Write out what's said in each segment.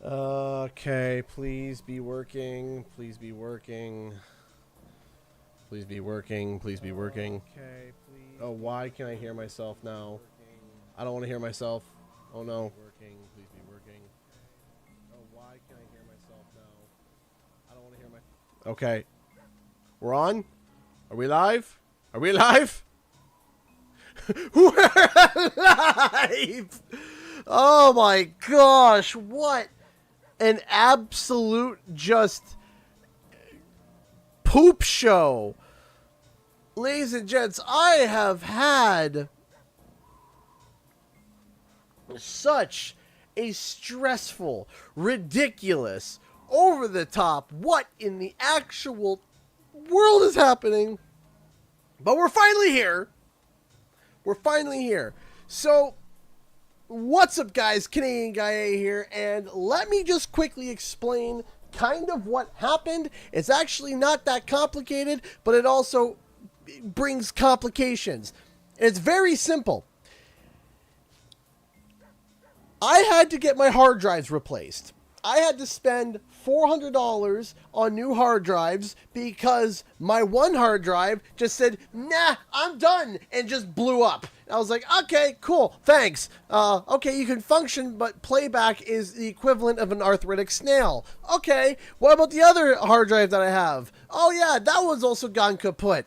Okay, please be working. Please be working. Please be working. Please be working. Okay, please. Oh, why can I hear myself now? I don't want to hear myself. Oh no. Working. Please be working. Oh, why can I hear myself now? I don't want to hear my. Okay. We're on? Are we live? Are we live? We're live! Oh my gosh, what an absolute just poop show. Ladies and gents, I have had such a stressful, ridiculous, over the top, what in the actual world is happening? But we're finally here. We're finally here. So, what's up, guys? Canadian Guy A here, and let me just quickly explain kind of what happened. It's actually not that complicated, but it also brings complications. It's very simple. I had to get my hard drives replaced. I had to spend $400 on new hard drives because my one hard drive just said, nah, I'm done, and just blew up. I was like, okay, cool, thanks. Okay, you can function, but playback is the equivalent of an arthritic snail. Okay, what about the other hard drive that I have? Oh yeah, that one's also gone kaput.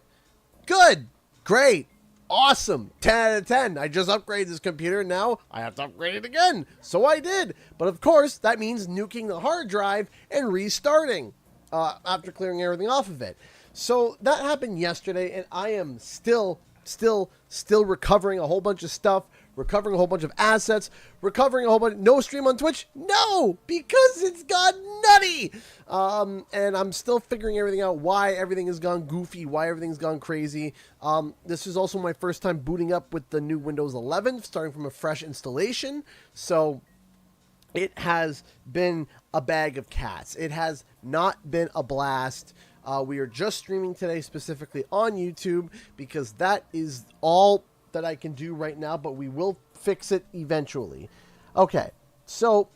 Good, great. Awesome. 10 out of 10. I just upgraded this computer. Now I have to upgrade it again. So I did. But of course, that means nuking the hard drive and restarting after clearing everything off of it. So that happened yesterday, and I am still recovering a whole bunch of stuff, recovering a whole bunch of assets, recovering a whole bunch. No stream on Twitch? No, because it's gone nutty. And I'm still figuring everything out, why everything has gone goofy, why everything's gone crazy. This is also my first time booting up with the new Windows 11, starting from a fresh installation. So it has been a bag of cats. It has not been a blast. We are just streaming today specifically on YouTube because that is all that I can do right now, but we will fix it eventually. Okay, so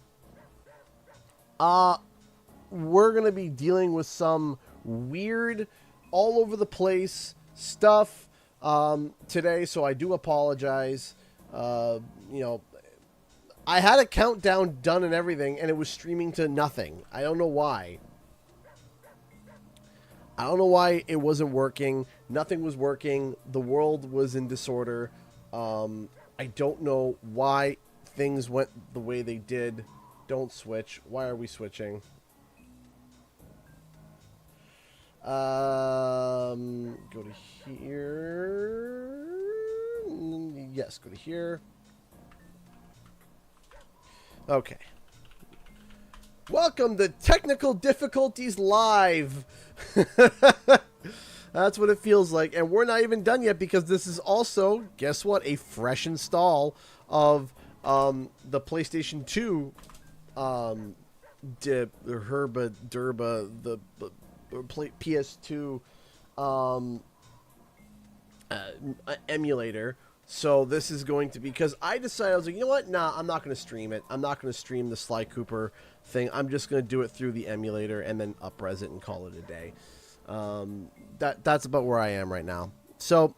we're going to be dealing with some weird, all over the place stuff today, so I do apologize. You know, I had a countdown done and everything, and it was streaming to nothing. I don't know why. I don't know why it wasn't working. Nothing was working. The world was in disorder. I don't know why things went the way they did. Don't switch. Why are we switching? Go to here. Yes, go to here. Okay. Welcome to Technical Difficulties Live. That's what it feels like. And we're not even done yet because this is also, guess what, a fresh install of the PlayStation 2 PS2 emulator. So this is going to be, because I decided, I was like, you know what? Nah, I'm not going to stream it. I'm not going to stream the Sly Cooper thing. I'm just going to do it through the emulator and then up-res it and call it a day. That's about where I am right now. So,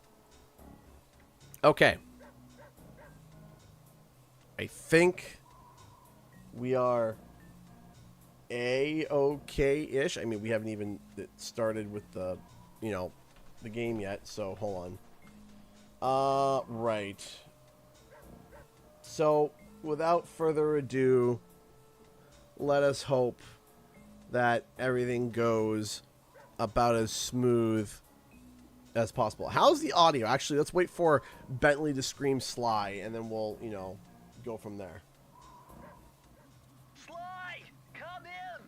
okay. I think we are A-okay-ish. I mean, we haven't even started with the, you know, the game yet, so hold on. Right. So, without further ado, let us hope that everything goes about as smooth as possible. How's the audio? Actually, let's wait for Bentley to scream Sly, and then we'll, you know, go from there. Sly! Come in!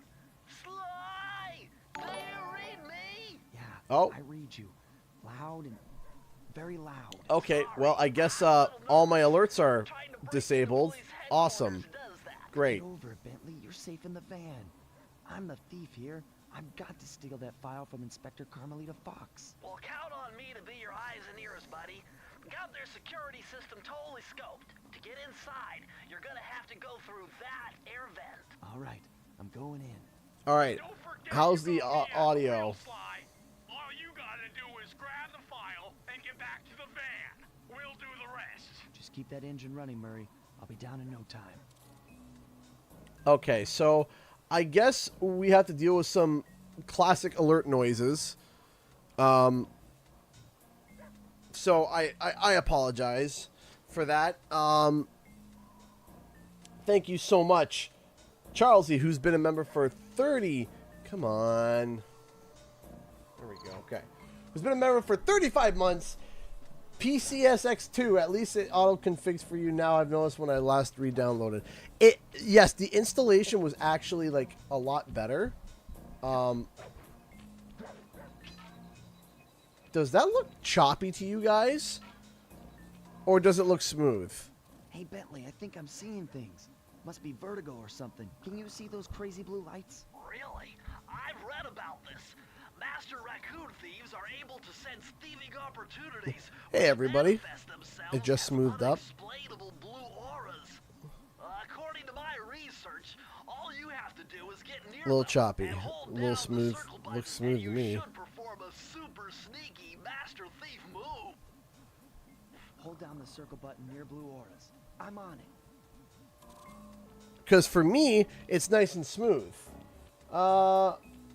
Sly! Do you read me? Yeah, Oh. I read you. Loud and very loud. Okay, well, I guess all my alerts are disabled. Awesome. Great. Get over it, Bentley. You're safe in the van. I'm the thief here. I've got to steal that file from Inspector Carmelita Fox. Well, count on me to be your eyes and ears, buddy. Got their security system totally scoped. To get inside, you're gonna have to go through that air vent. All right, I'm going in. All right. Don't forget How's you the go via audio? real Sly. All you gotta do is grab the file and get back to the van. We'll do the rest. Just keep that engine running, Murray. I'll be down in no time. Okay, so I guess we have to deal with some classic alert noises. So I apologize for that. Thank you so much, Charlesy, who's been a member for 30. Come on. There we go. Okay. Who's been a member for 35 months. PCSX2, at least it auto-configs for you now. I've noticed when I last re-downloaded it. Yes, the installation was actually like a lot better. Does that look choppy to you guys? Or does it look smooth? Hey, Bentley, I think I'm seeing things. Must be vertigo or something. Can you see those crazy blue lights? Really? I've read about this. Master Raccoon thieves are able to sense thieving opportunities. Hey, everybody. manifest themselves It just as smoothed up. unexplainable blue auras. According to my research, all you have to do is get near A little them choppy. and hold A little down the smooth. circle button, Looks smooth and to you me. should perform a super sneaky master thief move. Hold down the circle button near blue auras. I'm on it. Because for me, it's nice and smooth.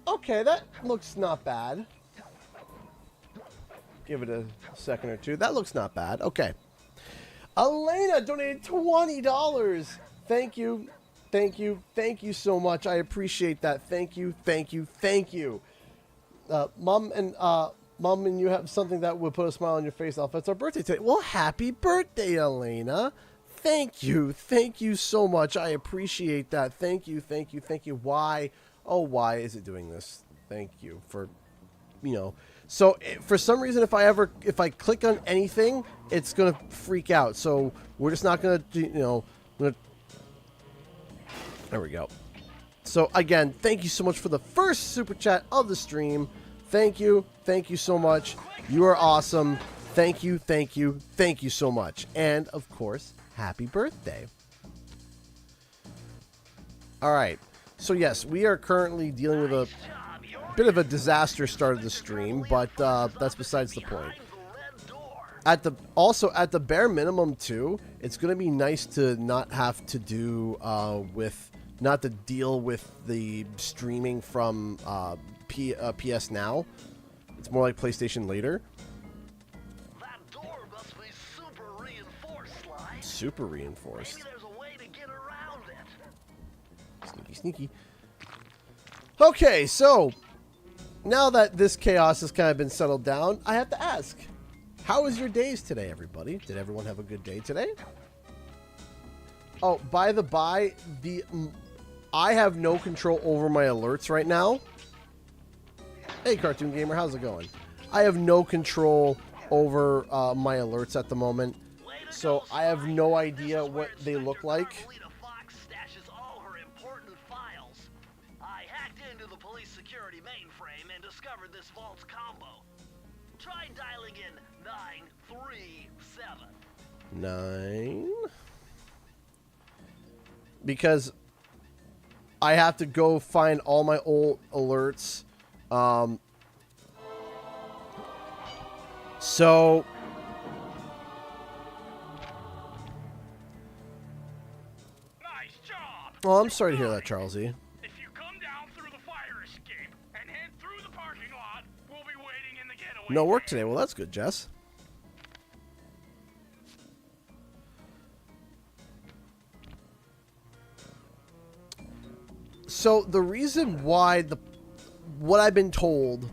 Okay, that looks not bad. Give it a second or two. That looks not bad. Okay. Elena donated $20. Thank you. Thank you. Thank you so much. I appreciate that. Thank you. Thank you. Thank you. Mom and you have something that would put a smile on your face off. It's our birthday today. Well, happy birthday, Elena. Thank you. Thank you so much. I appreciate that. Thank you. Thank you. Thank you. Why? Oh, why is it doing this? Thank you for, So for some reason, if I click on anything, it's going to freak out. So we're just not going to, there we go. So again, thank you so much for the first super chat of the stream. Thank you. Thank you so much. You are awesome. Thank you. Thank you. Thank you so much. And of course, happy birthday. All right. So yes, we are currently dealing with a bit of a disaster start of the stream, but that's besides the point. At the bare minimum too, it's going to be nice to not have to do not to deal with the streaming from PS Now. It's more like PlayStation Later. That door must be super reinforced, Sly. Super reinforced. Maybe there's a way to get around it. Sneaky, sneaky. Okay, so now that this chaos has kind of been settled down, I have to ask, how was your days today, everybody? Did everyone have a good day today? Oh, by the by, I have no control over my alerts right now. Hey, Cartoon Gamer, how's it going? I have no control over my alerts at the moment, so I have no idea what they look like. I hacked into the police security mainframe and discovered this vault's combo. Try dialing in 937. 9. Because I have to go find all my old alerts. So Nice job. oh, I'm sorry to hear that, Charlesy. If you come down through the fire escape and head through the parking lot, we'll be waiting in the getaway. No work van. today. Well, that's good, Jess. So the reason why what I've been told.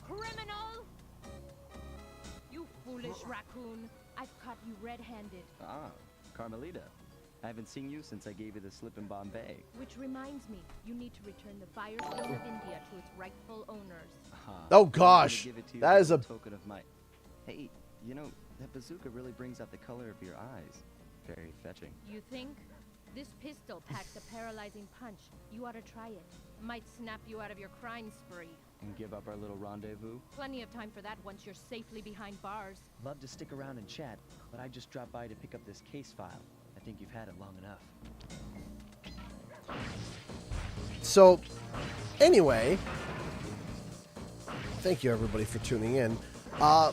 Criminal! You foolish raccoon. I've caught you red-handed. Ah, Carmelita. I haven't seen you since I gave you the slip in Bombay. Which reminds me, you need to return the Firestone of India to its rightful owners. Oh, I'm gonna gosh. give it to you That as is a- token of my. Hey, that bazooka really brings out the color of your eyes. Very fetching. You think? This pistol packs a paralyzing punch. You ought to try it. Might snap you out of your crime spree. And give up our little rendezvous? Plenty of time for that once you're safely behind bars. Love to stick around and chat, but I just dropped by to pick up this case file. I think you've had it long enough. So, anyway, thank you everybody for tuning in. I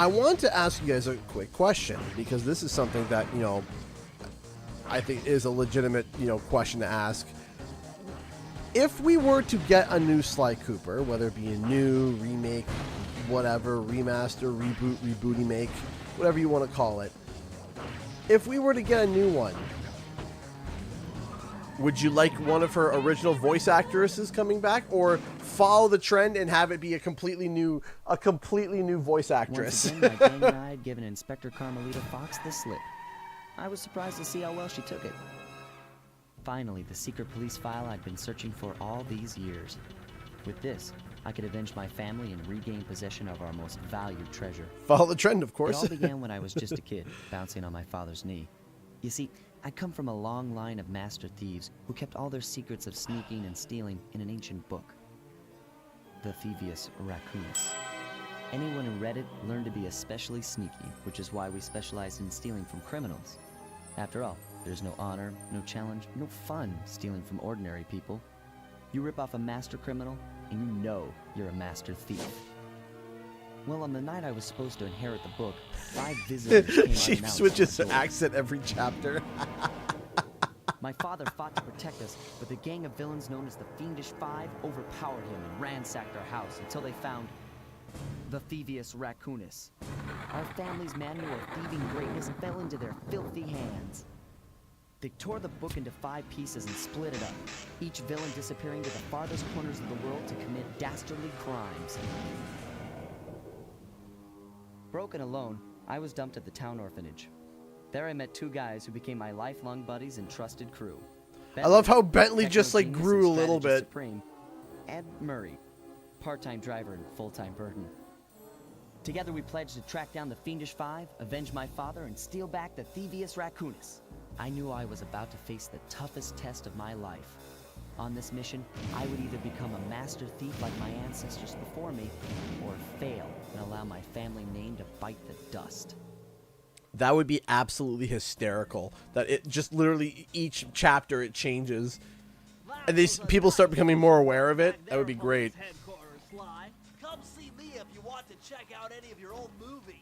want to ask you guys a quick question, because this is something that, you know, I think is a legitimate, you know, question to ask. If we were to get a new Sly Cooper, whether it be a new remake, whatever, remaster, reboot, rebooty make, whatever you want to call it, if we were to get a new one, would you like one of her original voice actresses coming back, or follow the trend and have it be a completely new voice actress? Once again, my gang and I had given Inspector Carmelita Fox the slip. I was surprised to see how well she took it. Finally, the secret police file I'd been searching for all these years. With this, I could avenge my family and regain possession of our most valued treasure. Follow the trend, of It course. all began when I was just a kid, bouncing on my father's knee. You see, I come from a long line of master thieves who kept all their secrets of sneaking and stealing in an ancient book. The Thievius Raccoonus. Anyone who read it learned to be especially sneaky, which is why we specialized in stealing from criminals. After all, there's no honor, no challenge, no fun stealing from ordinary people. You rip off a master criminal, and you know you're a master thief. Well, on the night I was supposed to inherit the book, 5 visitors came She unannounced switches to her my door. accent every chapter. My father fought to protect us, but the gang of villains known as the Fiendish Five overpowered him and ransacked our house until they found the Thievius Raccoonus. Our family's manual of thieving greatness fell into their filthy hands. They tore the book into 5 pieces and split it up, each villain disappearing to the farthest corners of the world to commit dastardly crimes. Broken alone, I was dumped at the town orphanage. There I met 2 guys who became my lifelong buddies and trusted crew. I love how Bentley techno just like genius grew a and little strategist bit. Supreme, and Murray, part-time driver and full-time burden. Together we pledged to track down the Fiendish Five, avenge my father, and steal back the Thievius Raccoonus. I knew I was about to face the toughest test of my life. On this mission, I would either become a master thief like my ancestors before me, or fail and allow my family name to bite the dust. That would be absolutely hysterical. That it just literally each chapter it changes, and these people start becoming more aware of it. That would be great. Headquarters, Sly. Come see me if you want to check out any of your old movies.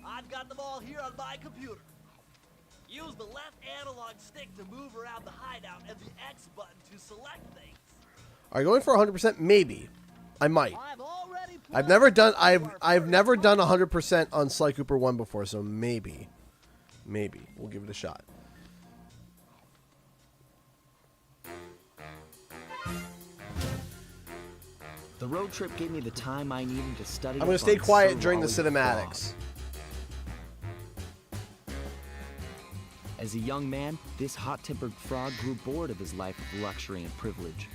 I've got them all here on my computer. Use the left analog stick to move around the hideout and the X button to select things. Are you going for 100%? Maybe. I might. I've already I've never done 100% on Sly Cooper 1 before, so maybe we'll give it a shot. The road trip gave me the time I needed to study. I'm going to stay quiet during the cinematics. As a young man, this hot-tempered frog grew bored of his life of luxury and privilege.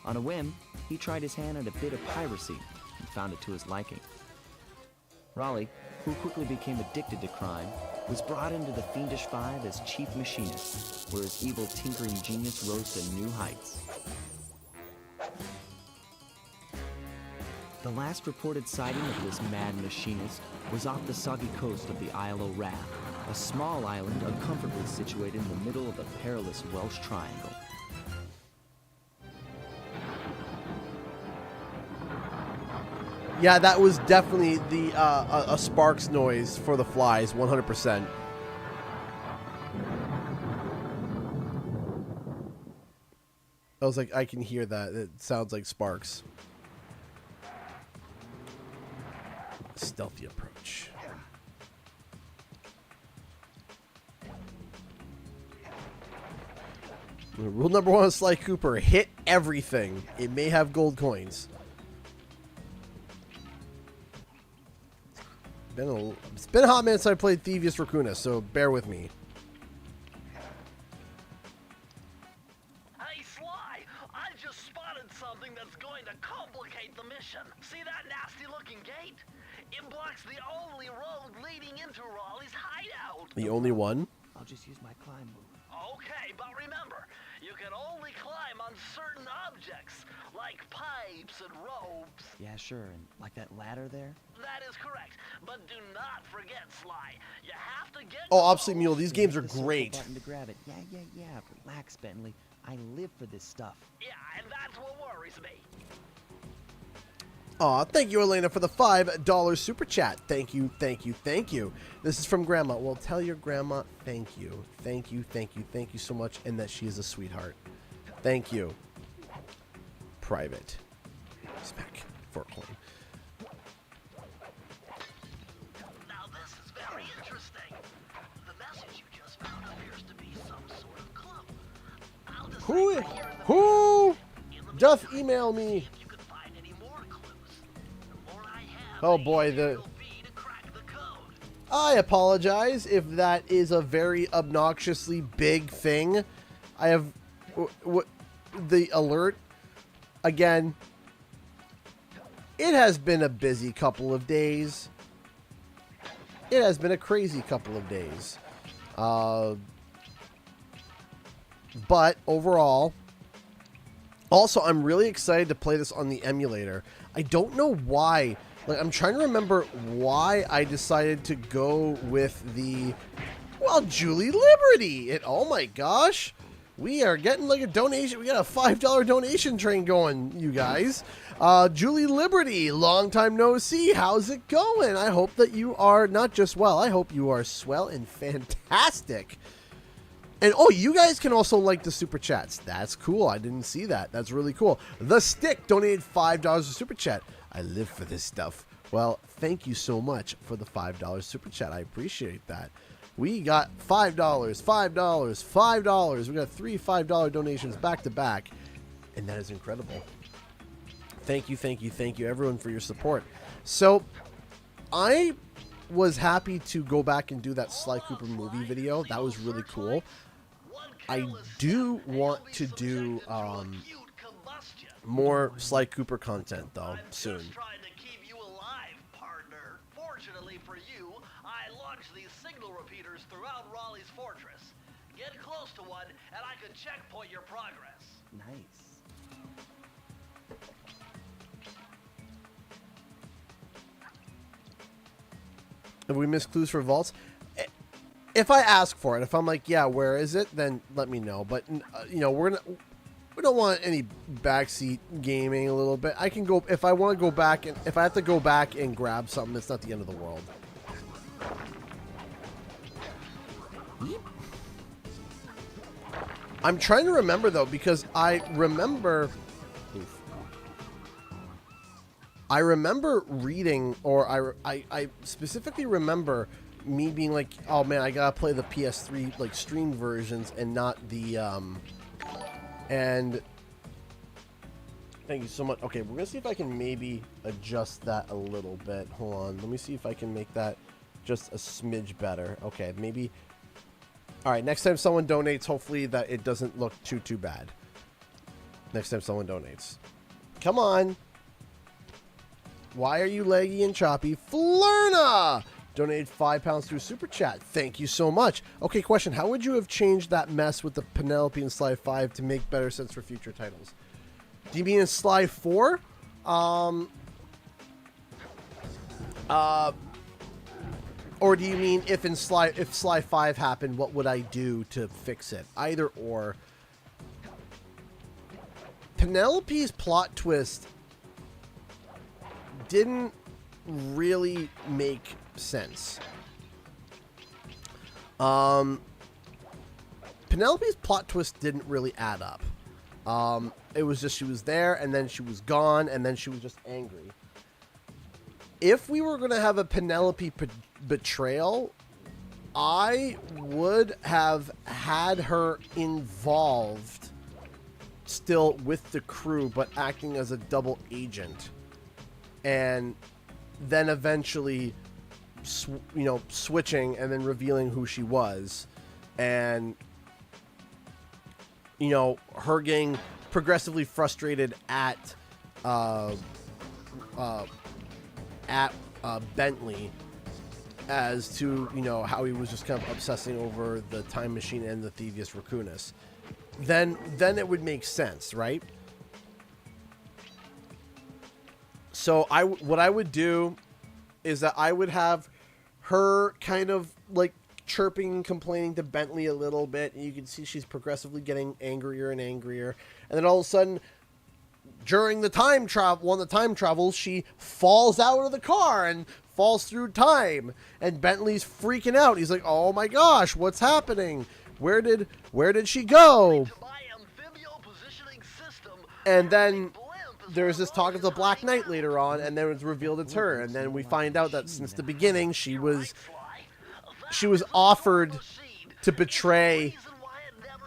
On a whim, he tried his hand at a bit of piracy and found it to his liking. Raleigh, who quickly became addicted to crime, was brought into the Fiendish Five as chief machinist, where his evil tinkering genius rose to new heights. The last reported sighting of this mad machinist was off the soggy coast of the Isle o' Wrath, a small island uncomfortably situated in the middle of the perilous Welsh Triangle. Yeah, that was definitely the a Sparks noise for the flies, 100%. I was like, I can hear that. It sounds like Sparks. Stealthy approach. Rule number 1 of Sly Cooper: hit everything. It may have gold coins. It's been a hot minute since I played Thievius Raccoonus, so bear with me. Hey, Sly, I just spotted something that's going to complicate the mission. See that nasty-looking gate? It blocks the only road leading into Raleigh's hideout. The only one? I'll just use my climb move. Okay, but remember, You can only climb on certain objects, like pipes and ropes. Yeah, sure, and like that ladder there? That is correct, but do not forget, Sly. You have to get Oh, the Obsolete boat. Mule, these games are Hit the circle great. button to grab it. Yeah. Relax, Bentley. I live for this stuff. Yeah, and that's what worries me. Aw, thank you, Elena, for the $5 super chat. Thank you. This is from Grandma. Well, tell your grandma thank you. Thank you so much, and that she is a sweetheart. Thank you. Private. Smack for a coin. Now this is very interesting. The message you just found appears to be some sort of clue. I'll just Who doth email me? if you can find any more clues. The more I have, Oh boy, it'll be to crack the code. I apologize if that is a very obnoxiously big thing. I have the alert again. It has been a busy couple of days. It has been a crazy couple of days. But overall, also, I'm really excited to play this on the emulator. I don't know why. Like, I'm trying to remember why I decided to go with the, well, Julie Liberty. Oh my gosh. We are getting like a donation. We got a $5 donation train going, you guys. Julie Liberty, long time no see. How's it going? I hope that you are not just well. I hope you are swell and fantastic. And oh, you guys can also like the super chats. That's cool. I didn't see that. That's really cool. The Stick donated $5 of super chat. I live for this stuff. Well, thank you so much for the $5 super chat. I appreciate that. We got $5, $5. We got 3 $5 donations back to back. And that is incredible. Thank you, everyone, for your support. So, I was happy to go back and do that Sly Cooper movie video. That was really cool. I do want to do more Sly Cooper content, though, soon. Trying to keep you alive, partner. Fortunately for you, I launched these signal repeaters throughout Raleigh's fortress. Get close to one, and I can checkpoint your progress. Nice. If we miss clues for vaults, if I ask for it, if I'm like, yeah, where is it, then let me know. But you know, we don't want any backseat gaming. A little bit, I can go if I want to go back, and if I have to go back and grab something, it's not the end of the world. I'm trying to remember though, because I remember reading, or I specifically remember me being like, oh man, I gotta play the PS3 like stream versions and not the and thank you so much. Okay, we're gonna see if I can maybe adjust that a little bit. Hold on, let me see if I can make that just a smidge better. Okay, maybe. All right, next time someone donates, hopefully that it doesn't look too bad. Next time someone donates, come on. Why are you laggy and choppy? Flurna donated £5 through Super Chat. Thank you so much. Okay, question. How would you have changed that mess with the Penelope and Sly 5 to make better sense for future titles? Do you mean in Sly 4? Or do you mean if Sly 5 happened, what would I do to fix it? Either or. Penelope's plot twist didn't really make sense. Penelope's plot twist didn't really add up. It was just she was there and then she was gone and then she was just angry. If we were going to have a Penelope betrayal, I would have had her involved still with the crew but acting as a double agent. And then eventually, switching and then revealing who she was. And, her getting progressively frustrated at Bentley as to, how he was just kind of obsessing over the time machine and the Thievius Raccoonus. then it would make sense, right? So what I would do is that I would have her kind of like chirping, complaining to Bentley a little bit, and you can see she's progressively getting angrier and angrier. And then all of a sudden, during the time travel, one of the time travels, she falls out of the car and falls through time. And Bentley's freaking out. He's like, "Oh my gosh, what's happening? Where did she go?" And then there's this talk of the Black Knight later on, and then it's revealed it's her. And then we find out that since the beginning, she was offered to betray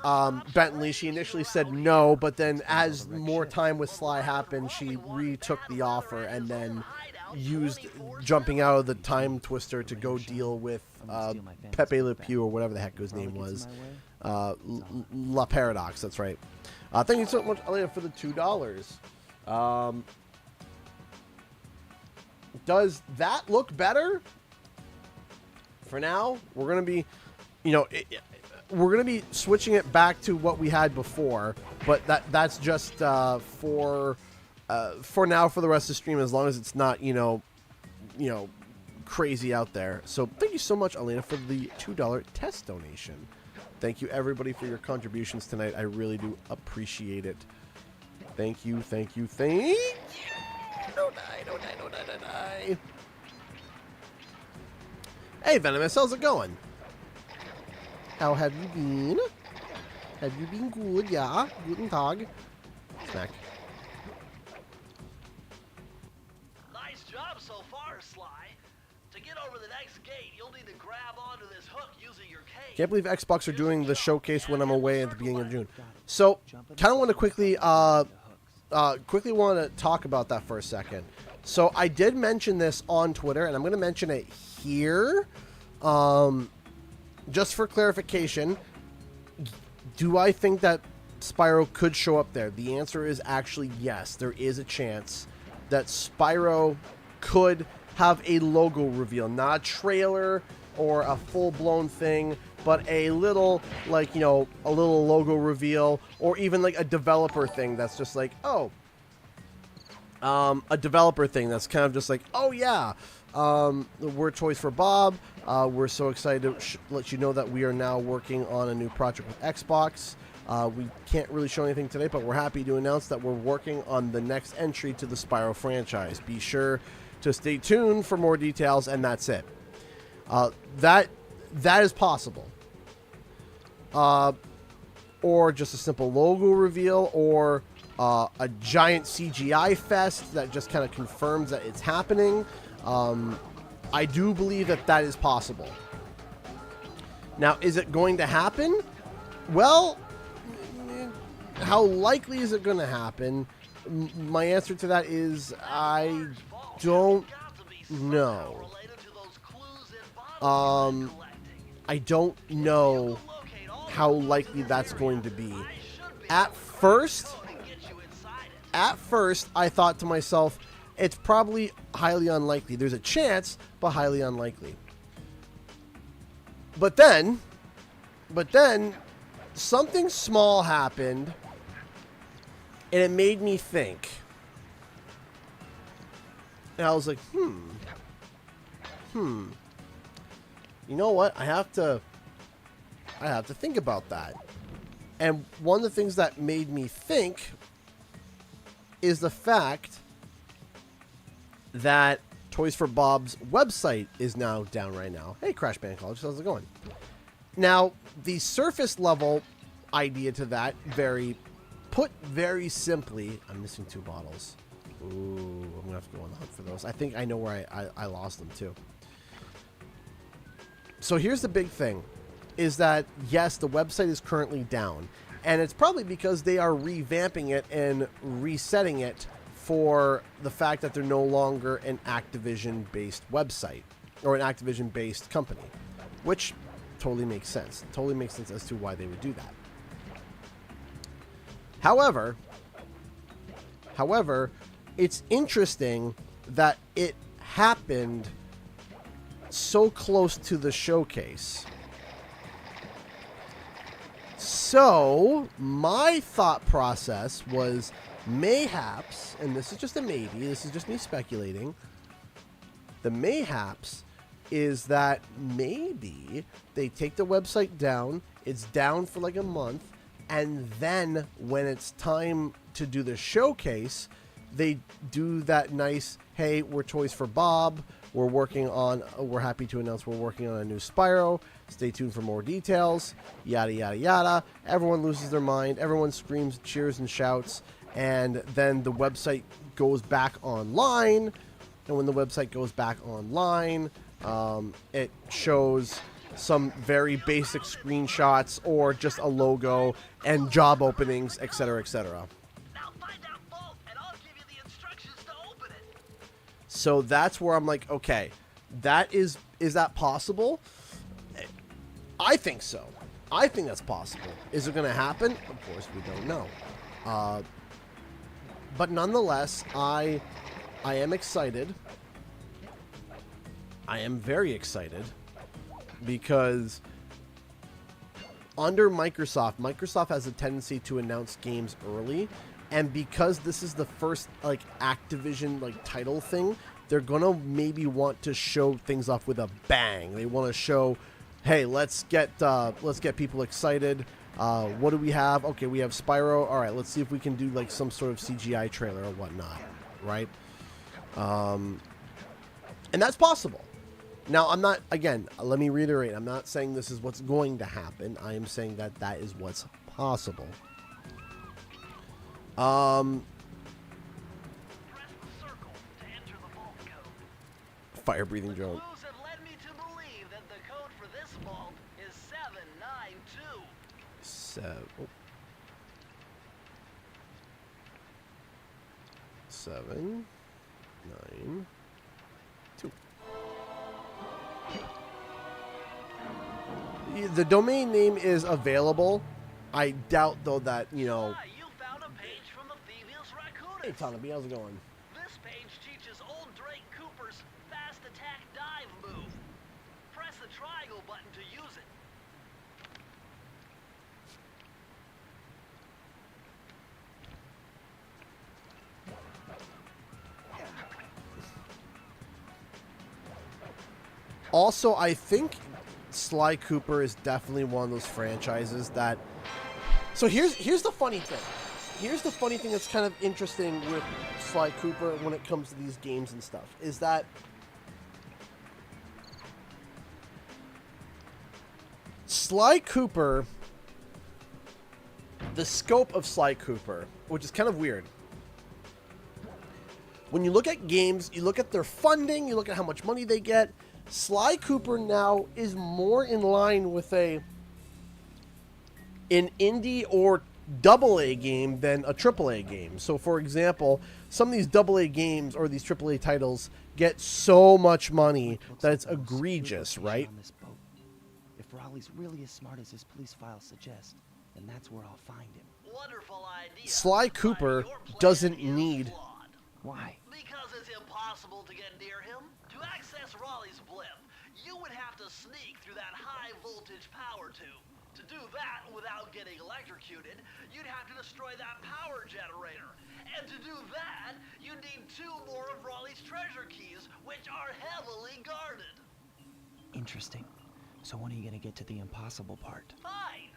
Bentley. She initially said no, but then as more time with Sly happened, she retook the offer and then used jumping out of the time twister to go deal with Pepe Le Pew, or whatever the heck his name was. La Paradox, that's right. Thank you so much, Elena, for the $2. Does that look better? For now, we're going to be, we're going to be switching it back to what we had before, but that's just for now, for the rest of the stream, as long as it's not, crazy out there. So thank you so much, Elena, for the $2 test donation. Thank you, everybody, for your contributions tonight. I really do appreciate it. Thank you, thank you, thank you. Don't die, don't die, don't die, don't die. Hey, Venomous, how's it going? How have you been? Have you been good? Yeah, guten Tag. Snack. Nice job so far, Sly. To get over the next gate, you'll need to grab onto this hook using your cane. Can't believe Xbox are doing the showcase when I'm away at the beginning of June. So, kind of want to quickly want to talk about that for a second. So, I did mention this on Twitter, and I'm going to mention it here. Just for clarification, do I think that Spyro could show up there? The answer is actually yes. There is a chance that Spyro could have a logo reveal, not a trailer or a full-blown thing, but a little, like, a little logo reveal, or even like a developer thing that's just like, oh, a developer thing that's kind of just like, oh yeah, we're Toys for Bob. We're so excited to let you know that we are now working on a new project with Xbox. We can't really show anything today, but we're happy to announce that we're working on the next entry to the Spyro franchise. Be sure to stay tuned for more details, and that's it. That is possible. Or just a simple logo reveal, or a giant CGI fest that just kind of confirms that it's happening. I do believe that is possible. Now, is it going to happen? Well, how likely is it going to happen? My answer to that is I don't know. I don't know how likely that's going to be. At first, I thought to myself, it's probably highly unlikely. There's a chance, but highly unlikely. But then, something small happened, and it made me think. And I was like, you know what? I have to think about that. And one of the things that made me think is the fact that Toys for Bob's website is now down right now. Hey, Crash Bandicoot, how's it going? Now, the surface level idea to that, put very simply, I'm missing 2 bottles. Ooh, I'm gonna have to go on the hunt for those. I think I know where I lost them too. So here's the big thing, is that yes, the website is currently down, and it's probably because they are revamping it and resetting it for the fact that they're no longer an Activision-based website or an Activision-based company, which totally makes sense. Totally makes sense as to why they would do that. However, it's interesting that it happened so close to the showcase. So, my thought process was mayhaps, and this is just a maybe, this is just me speculating, the mayhaps is that maybe they take the website down, it's down for like a month, and then when it's time to do the showcase, they do that nice, hey, we're Toys for Bob, we're happy to announce we're working on a new Spyro, stay tuned for more details, yada, yada, yada. Everyone loses their mind, everyone screams, cheers, and shouts, and then the website goes back online, and when the website goes back online, it shows some very basic screenshots or just a logo and job openings, etc., etc. Now find out both, and I'll give you the instructions to open it. So that's where I'm like, okay, is that possible? I think so. I think that's possible. Is it going to happen? Of course, we don't know. But nonetheless, I am excited. I am very excited because under Microsoft has a tendency to announce games early, and because this is the first like Activision like title thing, they're gonna maybe want to show things off with a bang. They want to show, hey, let's get people excited. What do we have? Okay, we have Spyro. All right, let's see if we can do like some sort of CGI trailer or whatnot, right? And that's possible. Now, I'm not, again, let me reiterate, I'm not saying this is what's going to happen. I am saying that that is what's possible. Press the circle to enter the vault code. Fire-breathing drone. Clues have led me to believe that the code for this vault is 792. Seven, 9, 2. The domain name is available. I doubt, though, that, you know... Ah, you found a page from the Thievius Raccoonus. Hey, Tanabe, how's it going? This page teaches old Drake Cooper's fast attack dive move. Press the triangle button to use it. Also, I think Sly Cooper is definitely one of those franchises that... So here's the funny thing. Here's the funny thing that's kind of interesting with Sly Cooper when it comes to these games and stuff, is that Sly Cooper, the scope of Sly Cooper, which is kind of weird. When you look at games, you look at their funding, you look at how much money they get, Sly Cooper now is more in line with an indie or AA game than a AAA game. So, for example, some of these AA games or these AAA titles get so much money that it's egregious, right? On this boat. If Raleigh's really as smart as his police files suggest, then that's where I'll find him. Wonderful idea. Sly Cooper doesn't need... Why? Because it's impossible to get near him. To access Raleigh's blimp, you would have to sneak through that high voltage power tube. To do that without getting electrocuted, you'd have to destroy that power generator. And to do that, you'd need 2 more of Raleigh's treasure keys, which are heavily guarded. Interesting. So when are you gonna get to the impossible part? Fine.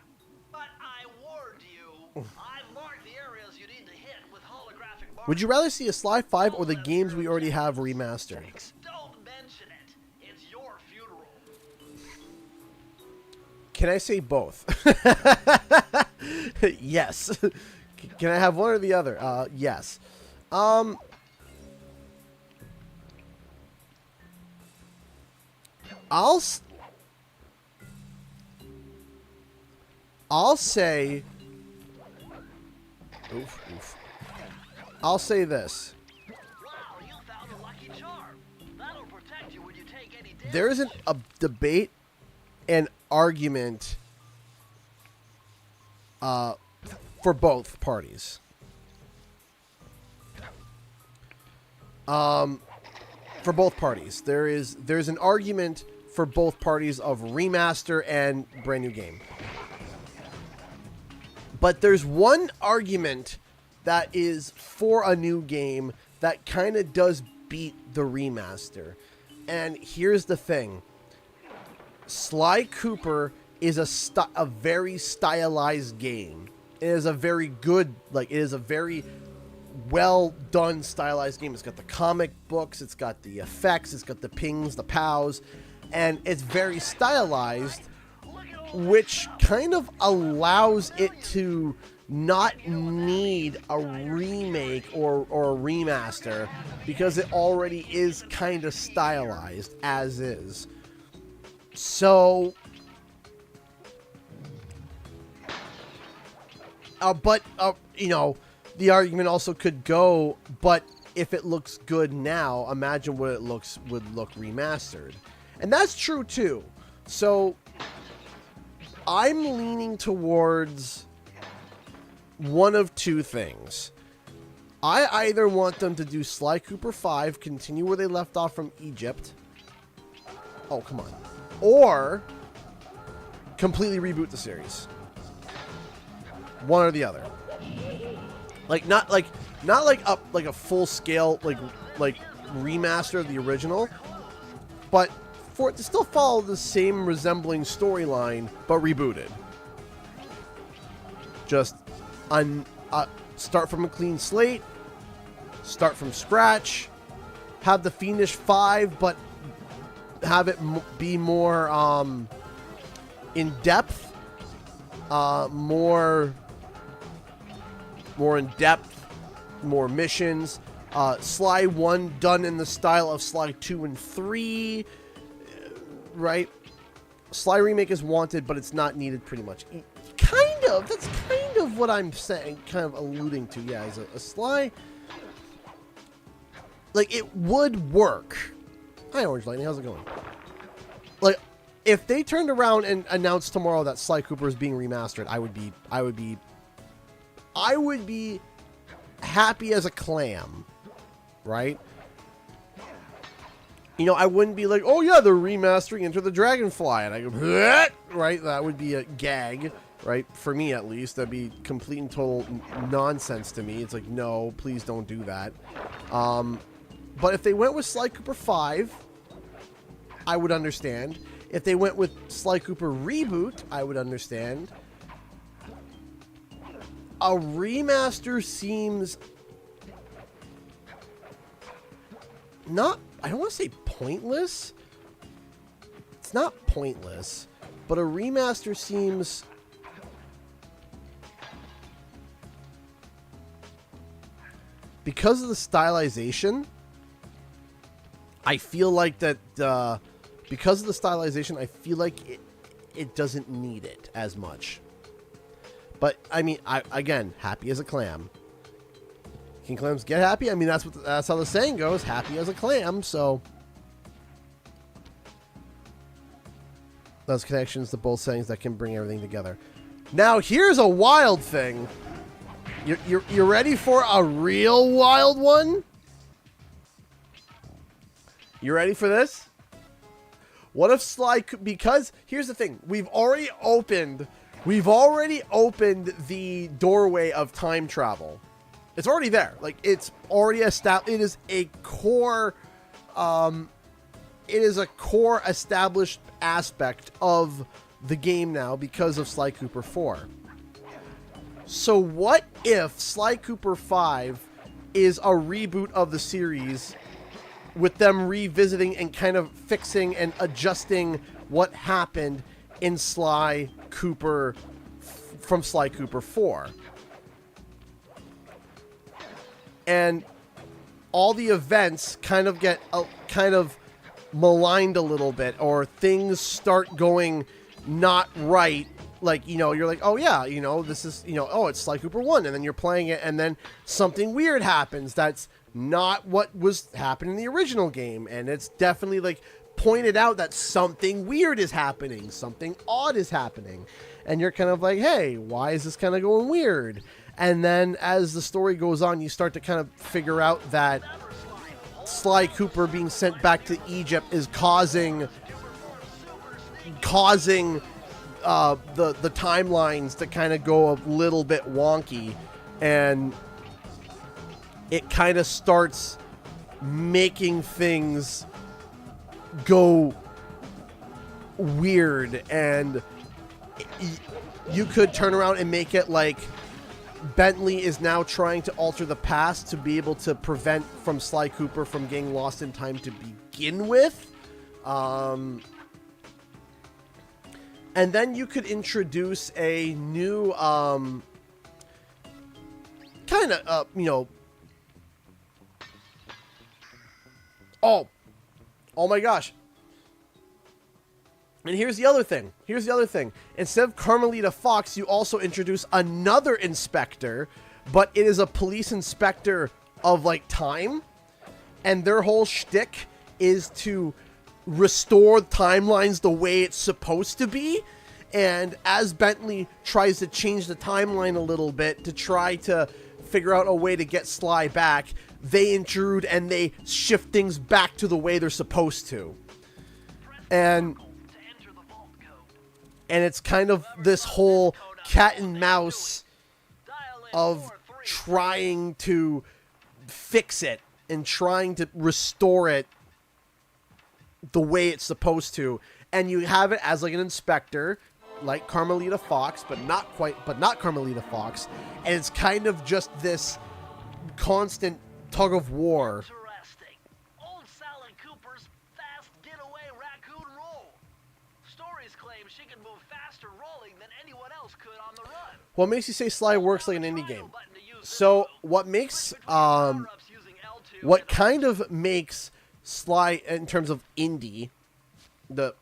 But I warned you. I've marked the areas you need to hit with holographic markers. Would you rather see a Sly 5 or the games we already have remastered? Don't mention it. It's your funeral. Can I say both? Yes. Can I have one or the other? Yes. I'll say... Oof. I'll say this. Wow, you found a lucky charm. That'll protect you when you take any damage. There isn't a debate and argument for both parties. For both parties. There's an argument for both parties of remaster and brand new game. But there's one argument that is for a new game that kind of does beat the remaster. And here's the thing. Sly Cooper is a very stylized game. It is a very good, like, it is a very well done stylized game. It's got the comic books, it's got the effects, it's got the pings, the pows, and it's very stylized, which kind of allows it to not need a remake or a remaster because it already is kind of stylized as is. So, you know, the argument also could go, but if it looks good now, imagine what it would look remastered. And that's true too. So I'm leaning towards one of two things. I either want them to do Sly Cooper 5, continue where they left off from Egypt. Oh, come on. Or completely reboot the series. One or the other. Like not like a full scale like remaster of the original, but for it to still follow the same resembling storyline but rebooted. Just start from a clean slate, start from scratch, have the Fiendish 5 but have it be more in depth, more in depth, more missions. Sly 1 done in the style of Sly 2 and 3, right? Sly Remake is wanted, but it's not needed pretty much. Kind of. That's kind of what I'm saying, kind of alluding to. Yeah, as a Sly. Like, it would work. Hi, Orange Lightning. How's it going? Like, if they turned around and announced tomorrow that Sly Cooper is being remastered, I would be happy as a clam, right? You know, I wouldn't be like, oh yeah, they're remastering Enter the Dragonfly, and I go, bleh! Right? That would be a gag, right? For me, at least, that'd be complete and total nonsense to me. It's like, no, please don't do that. But if they went with Sly Cooper 5, I would understand. If they went with Sly Cooper Reboot, I would understand. A remaster seems not, I don't want to say pointless. It's not pointless, but a remaster seems because of the stylization. I feel like that because of the stylization, I feel like it doesn't need it as much. But I mean, again, happy as a clam. Can clams get happy? I mean, that's how the saying goes. Happy as a clam. So those connections to both sayings that can bring everything together. Now here's a wild thing. You're ready for a real wild one? You ready for this? What if Sly? Because here's the thing: we've already opened the doorway of time travel. It's already there. Like, it's already established. It is a core. It is a core established aspect of the game now because of Sly Cooper 4. So what if Sly Cooper 5 is a reboot of the series, with them revisiting and kind of fixing and adjusting what happened in Sly Cooper from Sly Cooper 4? And all the events kind of get kind of maligned a little bit, or things start going not right. Like, you know, you're like, oh yeah, you know, this is, you know, oh, it's Sly Cooper 1, and then you're playing it, and then something weird happens that's not what was happening in the original game, and it's definitely like pointed out that something weird is happening, something odd is happening, and you're kind of like, hey, why is this kind of going weird? And then as the story goes on, you start to kind of figure out that Sly Cooper being sent back to Egypt is causing the timelines to kind of go a little bit wonky, and it kind of starts making things go weird, and you could turn around and make it like Bentley is now trying to alter the past to be able to prevent from Sly Cooper from getting lost in time to begin with. And then you could introduce a new kind of, you know... Oh my gosh. And here's the other thing. Instead of Carmelita Fox, you also introduce another inspector, but it is a police inspector of, like, time. And their whole shtick is to restore timelines the way it's supposed to be. And as Bentley tries to change the timeline a little bit to try to figure out a way to get Sly back, they intrude and they shift things back to the way they're supposed to. And it's kind of this whole cat and mouse of trying to fix it and trying to restore it the way it's supposed to. And you have it as like an inspector, like Carmelita Fox, but not Carmelita Fox. And it's kind of just this constant tug of war. Interesting. Old Sally Cooper's fast getaway raccoon roll. Stories claim she can move faster rolling than anyone else could on the run. What makes you say Sly works like an indie game? So what makes what kind of makes Sly in terms of indie, a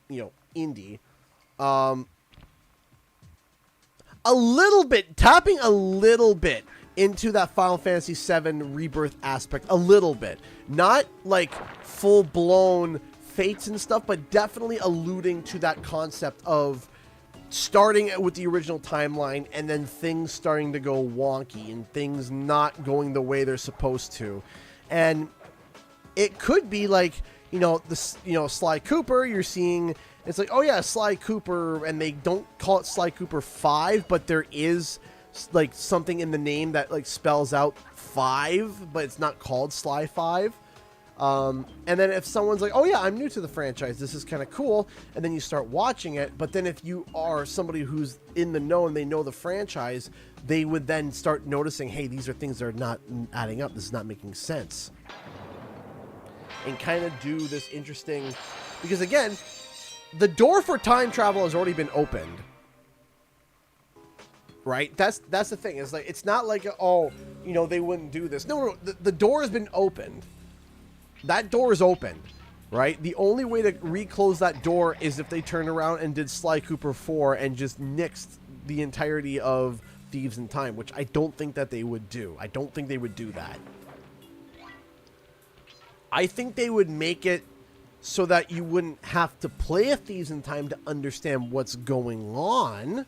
little bit tapping a little bit into that Final Fantasy VII Rebirth aspect, a little bit, not like full blown fates and stuff, but definitely alluding to that concept of starting with the original timeline and then things starting to go wonky and things not going the way they're supposed to. And it could be like, Sly Cooper, you're seeing, it's like, oh yeah, Sly Cooper, and they don't call it Sly Cooper 5, but there is like something in the name that like spells out 5, but it's not called Sly 5. And then if someone's like, oh yeah, I'm new to the franchise, this is kind of cool, and then you start watching it, but then if you are somebody who's in the know and they know the franchise, they would then start noticing, hey, these are things that are not adding up, this is not making sense. And kind of do this interesting, because again, the door for time travel has already been opened. Right? That's the thing. It's like, it's not like, they wouldn't do this. No, the door has been opened. That door is opened, right? The only way to reclose that door is if they turned around and did Sly Cooper 4 and just nixed the entirety of Thieves in Time, which I don't think that they would do. I don't think they would do that. I think they would make it so that you wouldn't have to play a Thieves in Time to understand what's going on.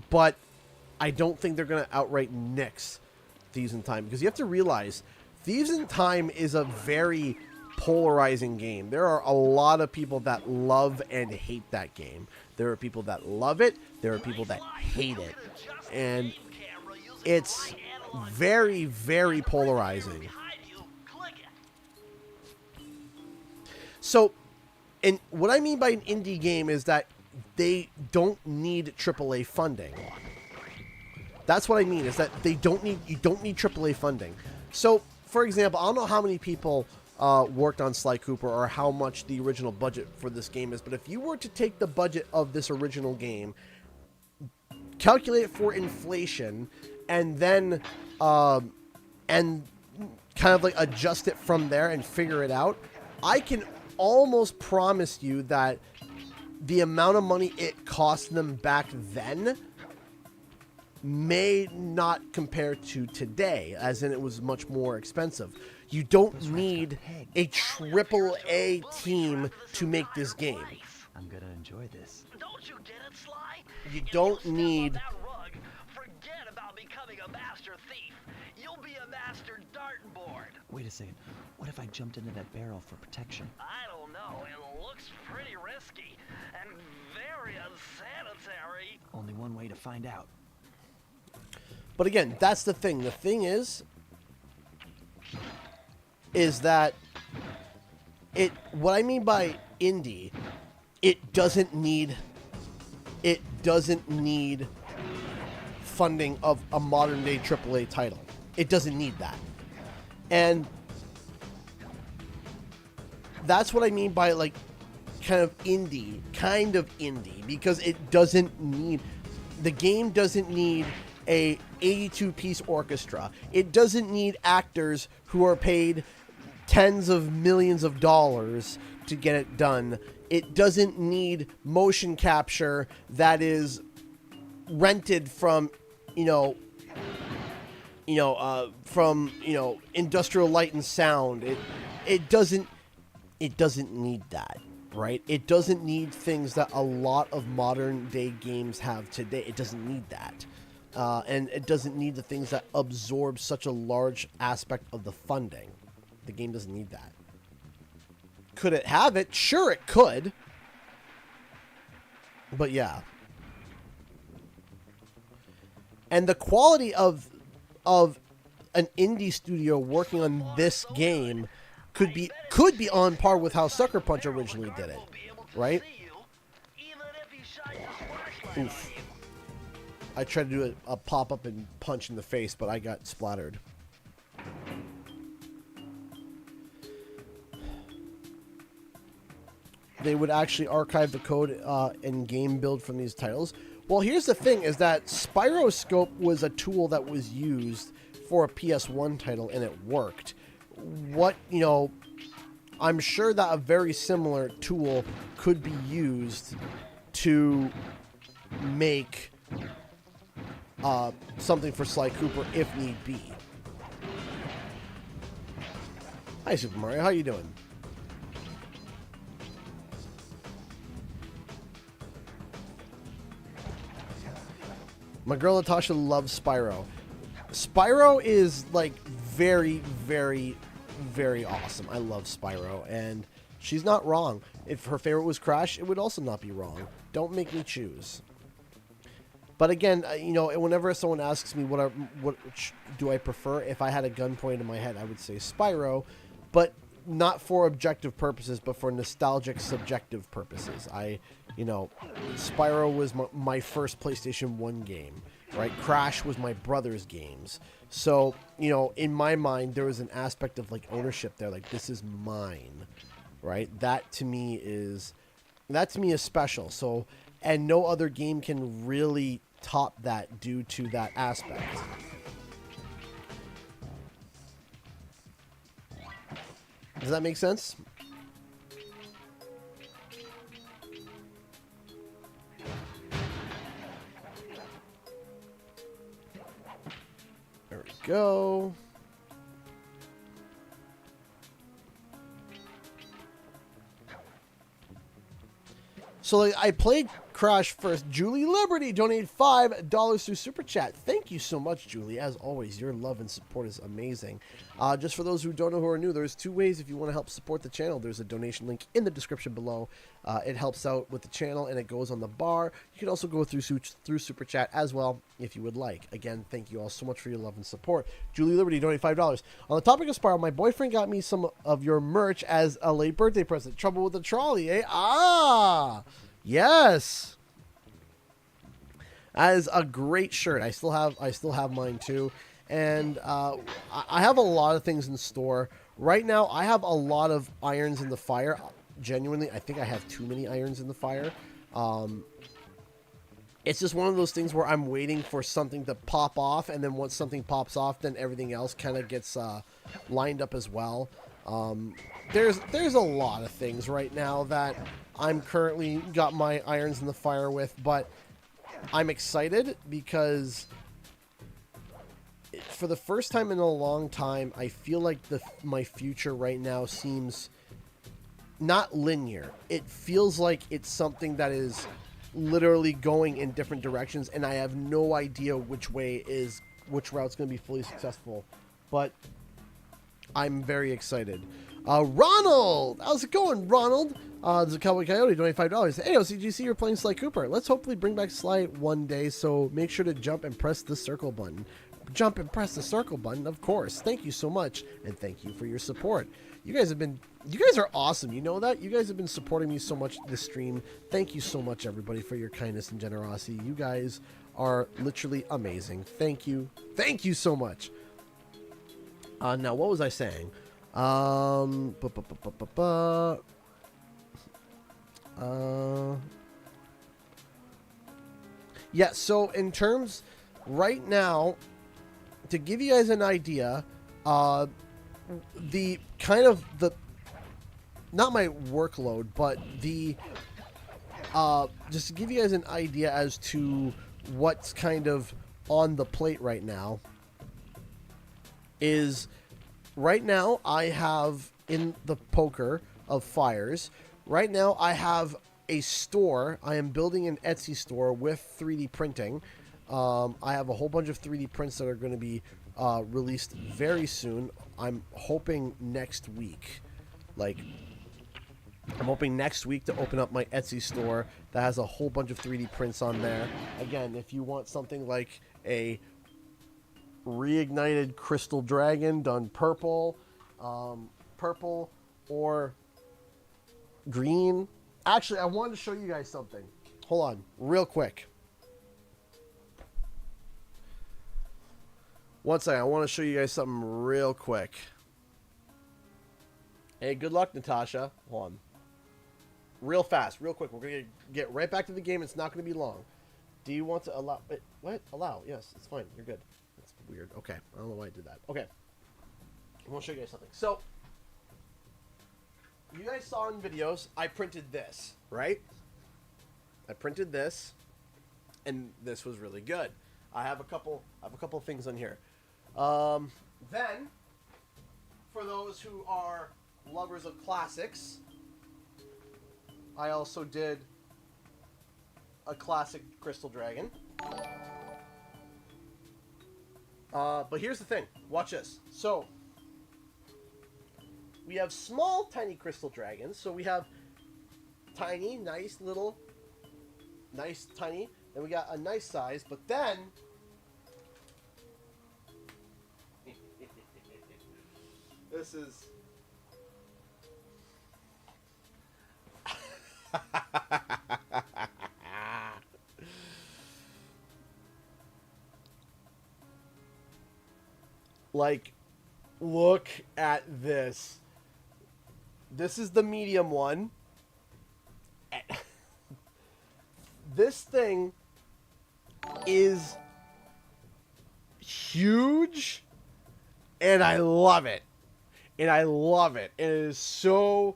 But I don't think they're going to outright nix Thieves in Time, because you have to realize Thieves in Time is a very polarizing game. There are a lot of people that love and hate that game. There are people that love it. There are people that hate it. And it's very, very polarizing. So, and what I mean by an indie game is that they don't need AAA funding. That's what I mean, is that you don't need AAA funding. So, for example, I don't know how many people worked on Sly Cooper or how much the original budget for this game is, but if you were to take the budget of this original game, calculate it for inflation, and then and kind of like adjust it from there and figure it out, I can almost promise you that the amount of money it cost them back then may not compare to today, as in it was much more expensive. You don't need a AAA team to make this game. I'm gonna enjoy this. Don't you get it, Sly? You don't need... Forget about becoming a master thief. You'll be a master dartboard. Wait Wait a second. What if I jumped into that barrel for protection? I don't know. It looks pretty risky and very unsanitary. Only one way to find out. But again, that's the thing. The thing is that what I mean by indie, it doesn't need funding of a modern day AAA title. It doesn't need that. And that's what I mean by like kind of indie, because it doesn't need, the game doesn't need a 82-piece orchestra. It doesn't need actors who are paid tens of millions of dollars to get it done. It doesn't need motion capture that is rented from, Industrial Light and Sound. It doesn't need that, right? It doesn't need things that a lot of modern day games have today. It doesn't need that. And it doesn't need the things that absorb such a large aspect of the funding. The game doesn't need that. Could it have it? Sure, it could. But yeah. And the quality of an indie studio working on this game could be on par with how Sucker Punch originally did it, right? Oof. I tried to do a pop-up and punch in the face, but I got splattered. They would actually archive the code and game build from these titles. Well, here's the thing, is that Spyroscope was a tool that was used for a PS1 title, and it worked. I'm sure that a very similar tool could be used to make something for Sly Cooper if need be. Hi, Super Mario. How you doing? My girl Natasha loves Spyro. Spyro is like very, very, very awesome. I love Spyro, and she's not wrong. If her favorite was Crash, it would also not be wrong. Don't make me choose. But again, whenever someone asks me what do I prefer, if I had a gun pointed in my head, I would say Spyro, but not for objective purposes, but for nostalgic, subjective purposes. Spyro was my first PlayStation 1 game, right? Crash was my brother's games. So, in my mind, there was an aspect of like ownership there, like this is mine, right? That to me is special. So, and no other game can really top that due to that aspect. Does that make sense? There we go. So I played Crash first. Julie Liberty donated $5 through Super Chat. Thank you so much, Julie. As always, your love and support is amazing. Just for those who don't know who are new, there's two ways if you want to help support the channel. There's a donation link in the description below. It helps out with the channel, and it goes on the bar. You can also go through Super Chat as well if you would like. Again, thank you all so much for your love and support. Julie Liberty donated $5. On the topic of Spyro, my boyfriend got me some of your merch as a late birthday present. Trouble with the trolley, eh? Ah! Yes. That is a great shirt. I still have mine too, and I have a lot of things in store right now. I have a lot of irons in the fire. Genuinely, I think I have too many irons in the fire. It's just one of those things where I'm waiting for something to pop off, and then once something pops off, then everything else kind of gets lined up as well. There's a lot of things right now that I'm currently got my irons in the fire with, but I'm excited because for the first time in a long time, I feel like my future right now seems not linear. It feels like it's something that is literally going in different directions, and I have no idea which route's going to be fully successful. But I'm very excited. Ronald! How's it going, Ronald? There's a Cowboy Coyote, $25. Hey, OCGC, you're playing Sly Cooper. Let's hopefully bring back Sly one day, so make sure to jump and press the circle button. Jump and press the circle button, of course. Thank you so much, and thank you for your support. You guys are awesome. You know that? You guys have been supporting me so much this stream. Thank you so much, everybody, for your kindness and generosity. You guys are literally amazing. Thank you. Thank you so much. Now, what was I saying? Yeah, so in terms, right now, to give you guys an idea, the kind of the, not my workload, but the, just to give you guys an idea as to what's kind of on the plate right now, is right now I have in the poker of fires, right now I have a store. I am building an Etsy store with 3D printing. I have a whole bunch of 3D prints that are going to be released very soon. I'm hoping next week. Like, I'm hoping next week to open up my Etsy store that has a whole bunch of 3D prints on there. Again, if you want something like a reignited crystal dragon done purple, purple or green. Actually, I wanted to show you guys something. Hold on, real quick. One second, I want to show you guys something real quick. Hey, good luck, Natasha. Hold on. Real fast, real quick. We're going to get right back to the game. It's not going to be long. Do you want to allow... Wait, what? Allow. Yes, it's fine. You're good. That's weird. Okay. I don't know why I did that. Okay. I want to show you guys something. So, you guys saw in videos, I printed this, right? I printed this, and this was really good. I have a couple of things on here. Then, for those who are lovers of classics, I also did a classic Crystal Dragon. But here's the thing. Watch this. So, we have small, tiny Crystal Dragons. So we have tiny, nice, little, nice, tiny. Then we got a nice size. But then, this is... like, look at this. This is the medium one. This thing is huge, and I love it. And I love it. It is so...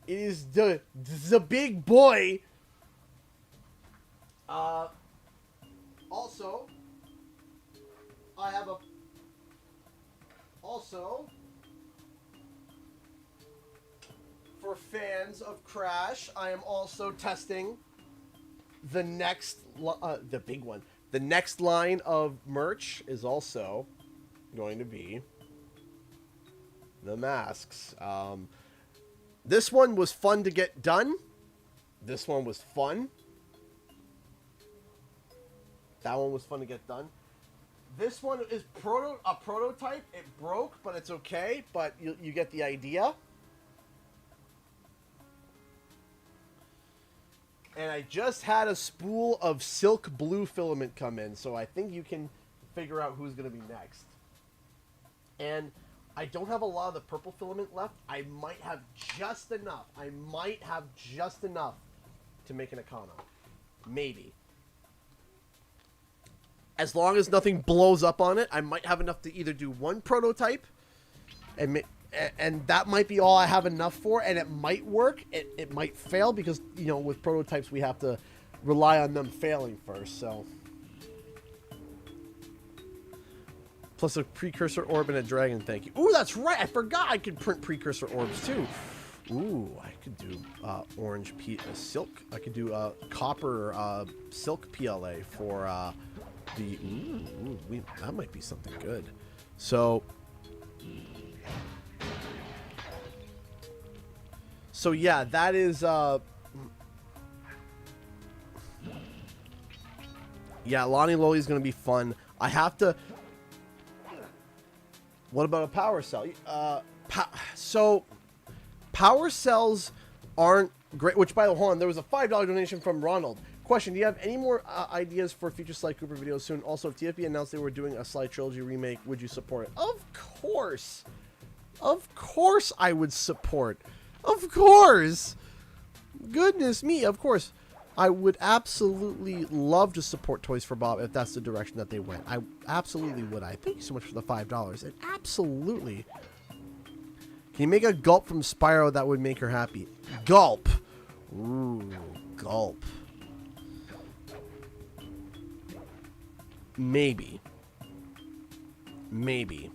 It is the big boy. Also, I have a... Also, for fans of Crash, I am also testing the next... the big one. The next line of merch is also going to be the masks. This one was fun to get done. This one was fun. That one was fun to get done. This one is a prototype. It broke, but it's okay. But you get the idea. And I just had a spool of silk blue filament come in, so I think you can figure out who's going to be next. And I don't have a lot of the purple filament left. I might have just enough. I might have just enough to make an Akana. Maybe. As long as nothing blows up on it, I might have enough to either do one prototype, and that might be all I have enough for, and it might work. It might fail because, you know, with prototypes we have to rely on them failing first, so... Plus a precursor orb and a dragon, thank you. Ooh, that's right. I forgot I could print precursor orbs too. Ooh, I could do orange silk. I could do copper silk PLA for the... that might be something good. So, So yeah, that is yeah, Lonnie Loli is going to be fun. I have to... What about a power cell? So, power cells aren't great. Which, by the way, hold on, there was a $5 donation from Ronald. Question, do you have any more ideas for future Sly Cooper videos soon? Also, if TFB announced they were doing a Sly Trilogy remake, would you support it? Of course. Of course I would support. Of course. Goodness me, of course. I would absolutely love to support Toys for Bob if that's the direction that they went. I absolutely would. I thank you so much for the $5. And absolutely. Can you make a gulp from Spyro that would make her happy? Gulp. Ooh, gulp. Maybe. Maybe.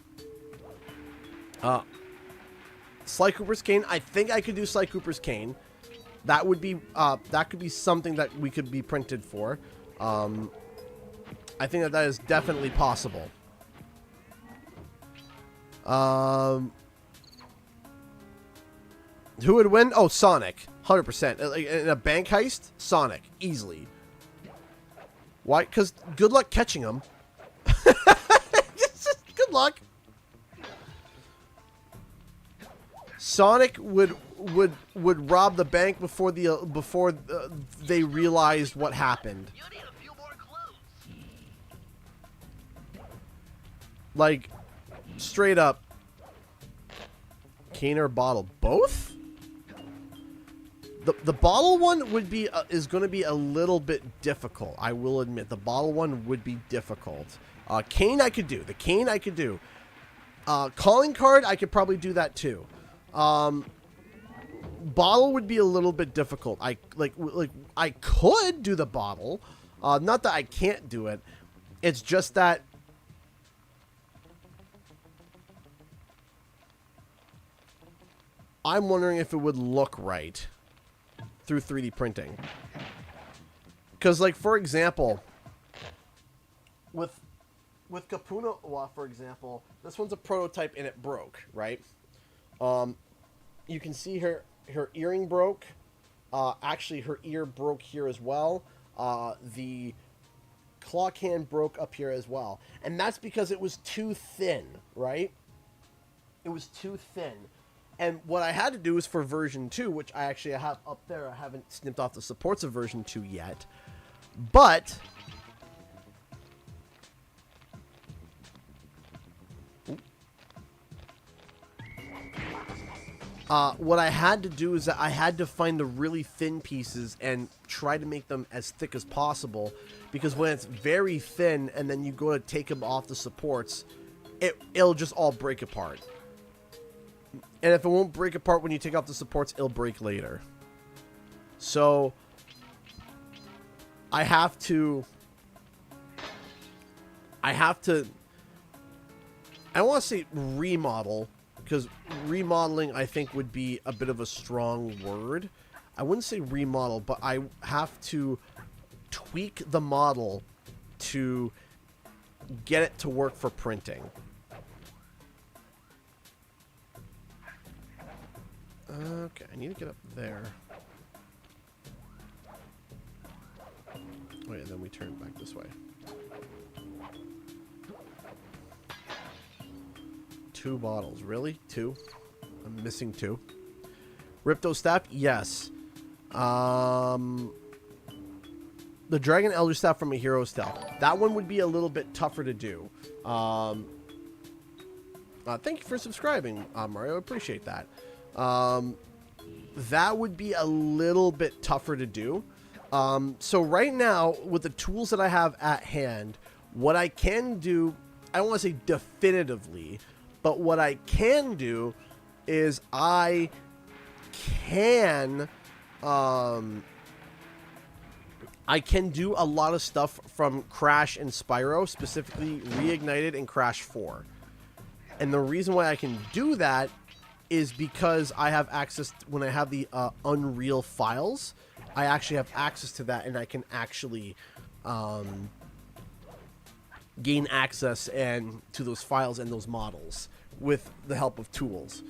Sly Cooper's cane. I think I could do Sly Cooper's cane. That would be that could be something that we could be printed for. I think that is definitely possible. Who would win? Oh, Sonic, 100%. In a bank heist, Sonic, easily. Why? Because good luck catching him. Good luck. Sonic would rob the bank before they realized what happened. You need a few more clues. Like, straight up. Cane or bottle? Both? The bottle one would be is going to be a little bit difficult. I will admit the bottle one would be difficult. Cane I could do. The cane I could do. Calling card I could probably do that too. Bottle would be a little bit difficult. I could do the bottle. Not that I can't do it. It's just that I'm wondering if it would look right through 3D printing. Because, like, for example, with Capuna, for example, this one's a prototype and it broke, right? You can see her earring broke. Actually, her ear broke here as well. The claw can broke up here as well. And that's because it was too thin, right? It was too thin. And what I had to do is for version 2, which I actually have up there. I haven't snipped off the supports of version 2 yet. But what I had to do is that I had to find the really thin pieces and try to make them as thick as possible, because when it's very thin and then you go to take them off the supports, it'll just all break apart. And if it won't break apart when you take off the supports, it'll break later. So I have to I don't want to say remodel, because remodeling I think would be a bit of a strong word. I wouldn't say remodel, but I have to tweak the model to get it to work for printing. Okay, I need to get up there. Wait, and then we turn back this way. 2 bottles. Really? 2? I'm missing 2. Ripto staff? Yes. The Dragon Elder staff from a Hero Staff. That one would be a little bit tougher to do. Thank you for subscribing, Mario. I appreciate that. That would be a little bit tougher to do. So right now, with the tools that I have at hand, what I can do, I don't want to say definitively, but what I can do is I can do a lot of stuff from Crash and Spyro, specifically Reignited and Crash 4. And the reason why I can do that is because I have access, when I have the Unreal files, I actually have access to that, and I can actually gain access and to those files and those models, with the help of tools.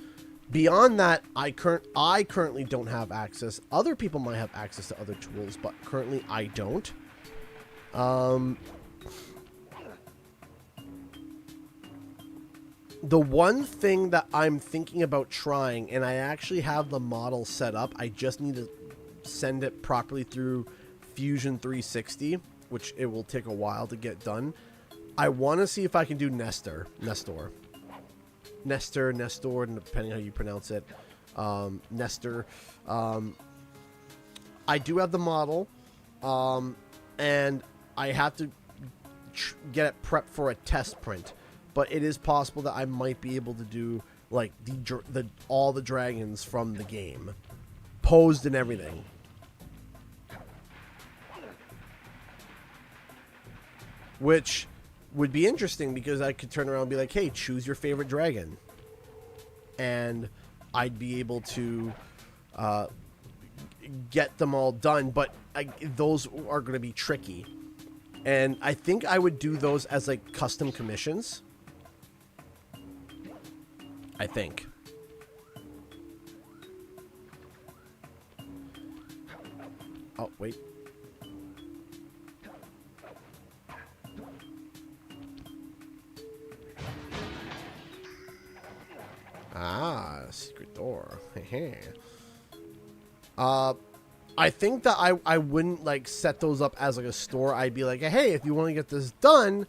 Beyond that, I currently don't have access. Other people might have access to other tools, but currently I don't. The one thing that I'm thinking about trying, and I actually have the model set up, I just need to send it properly through Fusion 360, which it will take a while to get done. I want to see if I can do Nestor, depending how you pronounce it. Nestor. I do have the model, and I have to get it prepped for a test print. But it is possible that I might be able to do like all the dragons from the game, posed and everything. Which would be interesting because I could turn around and be like, hey, choose your favorite dragon. And I'd be able to get them all done. But those are going to be tricky. And I think I would do those as like custom commissions. I think. Oh, wait. Ah, secret door. I think that I wouldn't like set those up as like a store. I'd be like, hey, if you want to get this done,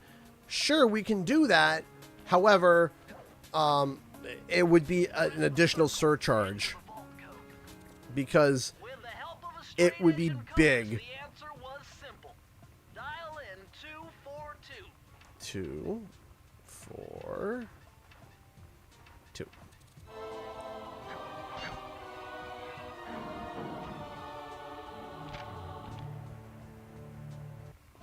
sure, we can do that. However, it would be an additional surcharge because it would be big. The answer was simple. Dial in 242. 242.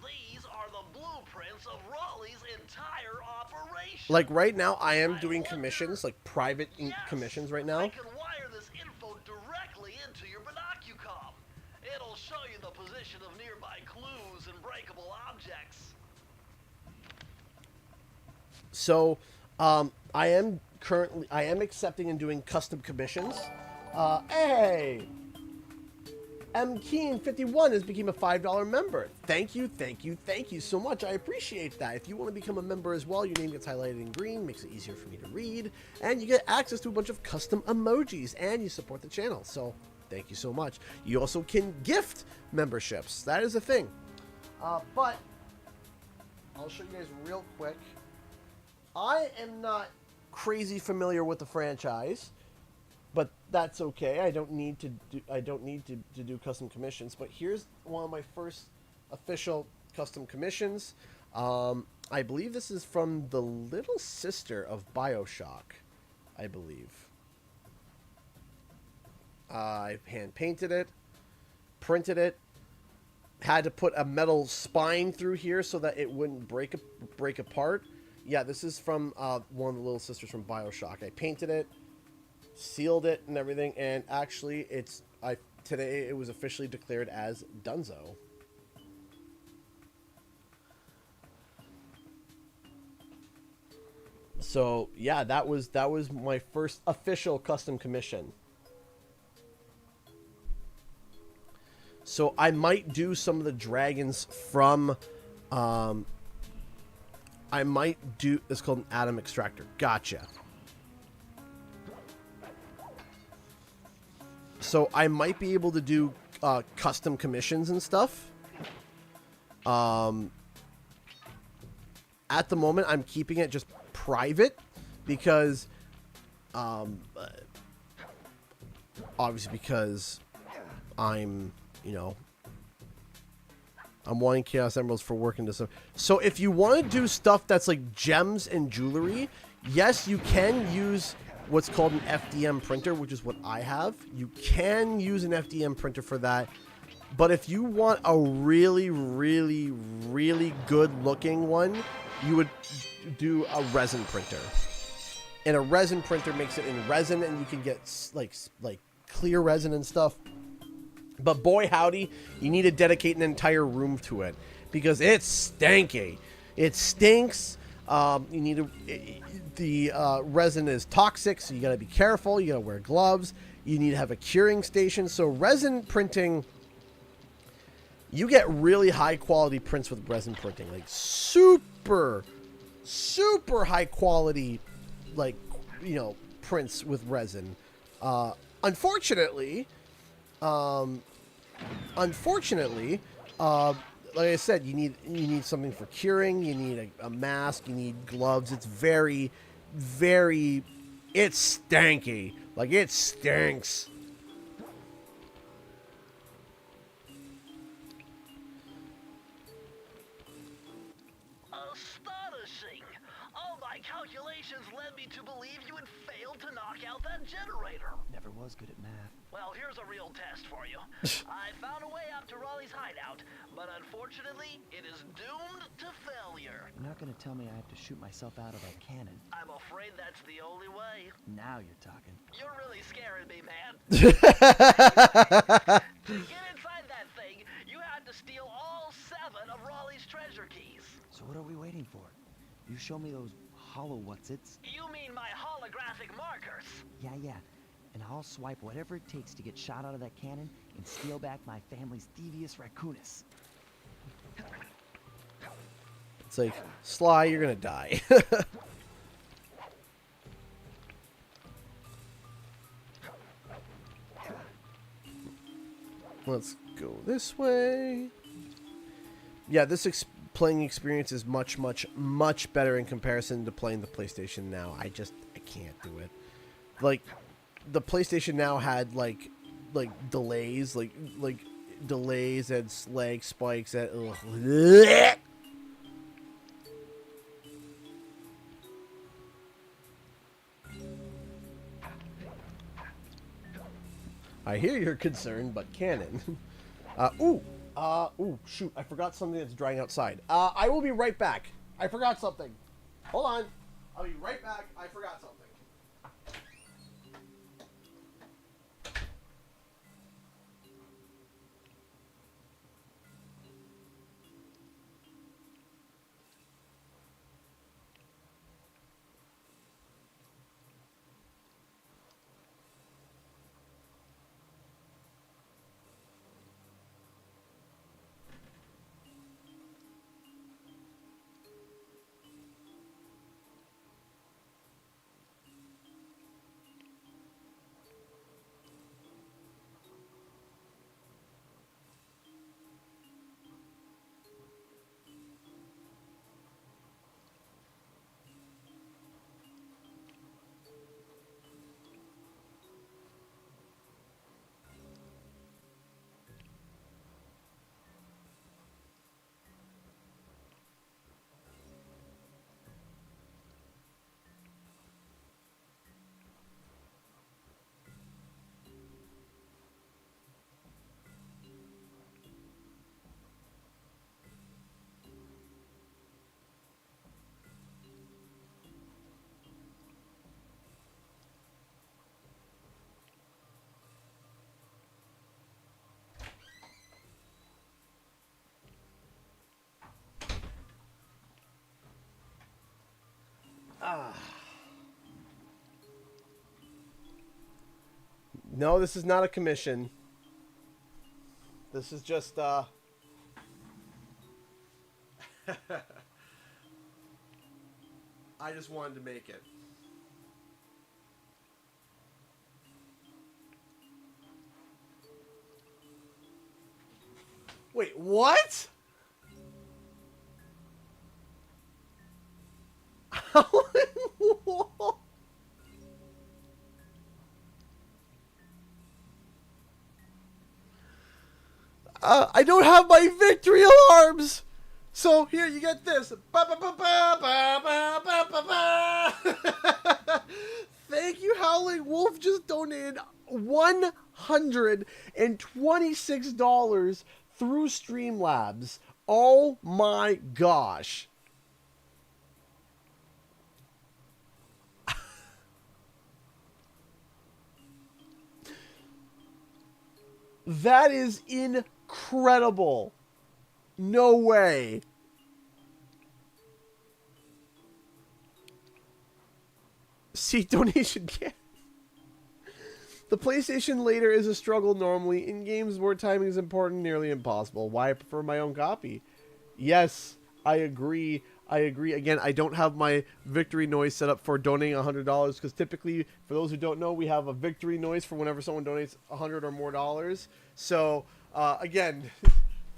These are the blueprints of Raleigh's entire operation. Like right now, I am doing commissions, like private commissions right now. I can wire this info directly into your binocucom. It'll show you the position of nearby clues and breakable objects. So, I am accepting and doing custom commissions. Hey! M Keen 51 has become a $5 member. Thank you so much. I appreciate that. If you want to become a member as well, your name gets highlighted in green, makes it easier for me to read, and you get access to a bunch of custom emojis, and you support the channel. So, thank you so much. You also can gift memberships. That is a thing. But I'll show you guys real quick. I am not crazy familiar with the franchise, but that's okay. I don't need to do custom commissions. But here's one of my first official custom commissions. I believe this is from the little sister of BioShock, I believe. I hand painted it, printed it, had to put a metal spine through here so that it wouldn't break apart. Yeah, this is from one of the little sisters from BioShock. I painted it, sealed it, and everything, and actually, today it was officially declared as Dunzo. So yeah, that was my first official custom commission. So I might do some of the dragons from. I might do. It's called an atom extractor. Gotcha. So I might be able to do custom commissions and stuff. At the moment, I'm keeping it just private because, obviously because I'm wanting Chaos Emeralds for working this. So if you want to do stuff that's like gems and jewelry, yes, you can use what's called an FDM printer, which is what I have. You can use an FDM printer for that. But if you want a really, really, really good looking one, you would do a resin printer. And a resin printer makes it in resin, and you can get like clear resin and stuff. But boy howdy, you need to dedicate an entire room to it because it's stanky. It stinks. You need to, the resin is toxic, so you got to be careful. You got to wear gloves. You need to have a curing station. So resin printing, you get really high quality prints with resin printing, like super high quality, like, you know, prints with resin. Unfortunately, like I said, you need something for curing. You need a mask. You need gloves. It's very, it's stanky. Like, it stinks. Astonishing! All my calculations led me to believe you had failed to knock out that generator. Never was good at math. Well, here's a real test for you. I found a way up to Raleigh's hideout, but unfortunately, it is doomed to failure. You're not gonna tell me I have to shoot myself out of that cannon. I'm afraid that's the only way. Now you're talking. You're really scaring me, man. To get inside that thing, you had to steal all 7 of Raleigh's treasure keys. So what are we waiting for? You show me those hollow what's-its? You mean my holographic markers? Yeah. And I'll swipe whatever it takes to get shot out of that cannon and steal back my family's Thievius Raccoonus. It's like, Sly, you're gonna die. Let's go this way. Yeah, this playing experience is much better in comparison to playing the PlayStation Now. I can't do it. Like, the PlayStation Now had like delays, like delays and lag spikes and ugh. I hear you're concerned, but canon. Ooh, shoot, I forgot something that's drying outside. I will be right back. I forgot something. Hold on. I'll be right back. I forgot something. No, this is not a commission. This is just, I just wanted to make it. Wait, what? I don't have my victory alarms. So here you get this. Thank you, Howling Wolf just donated $126 through Streamlabs. Oh my gosh. That is incredible. No way. See, donation can. The PlayStation later is a struggle normally. In games where timing is important, nearly impossible. Why I prefer my own copy. Yes, I agree. I agree. Again, I don't have my victory noise set up for donating $100 because typically, for those who don't know, we have a victory noise for whenever someone donates $100 or more dollars. So, again,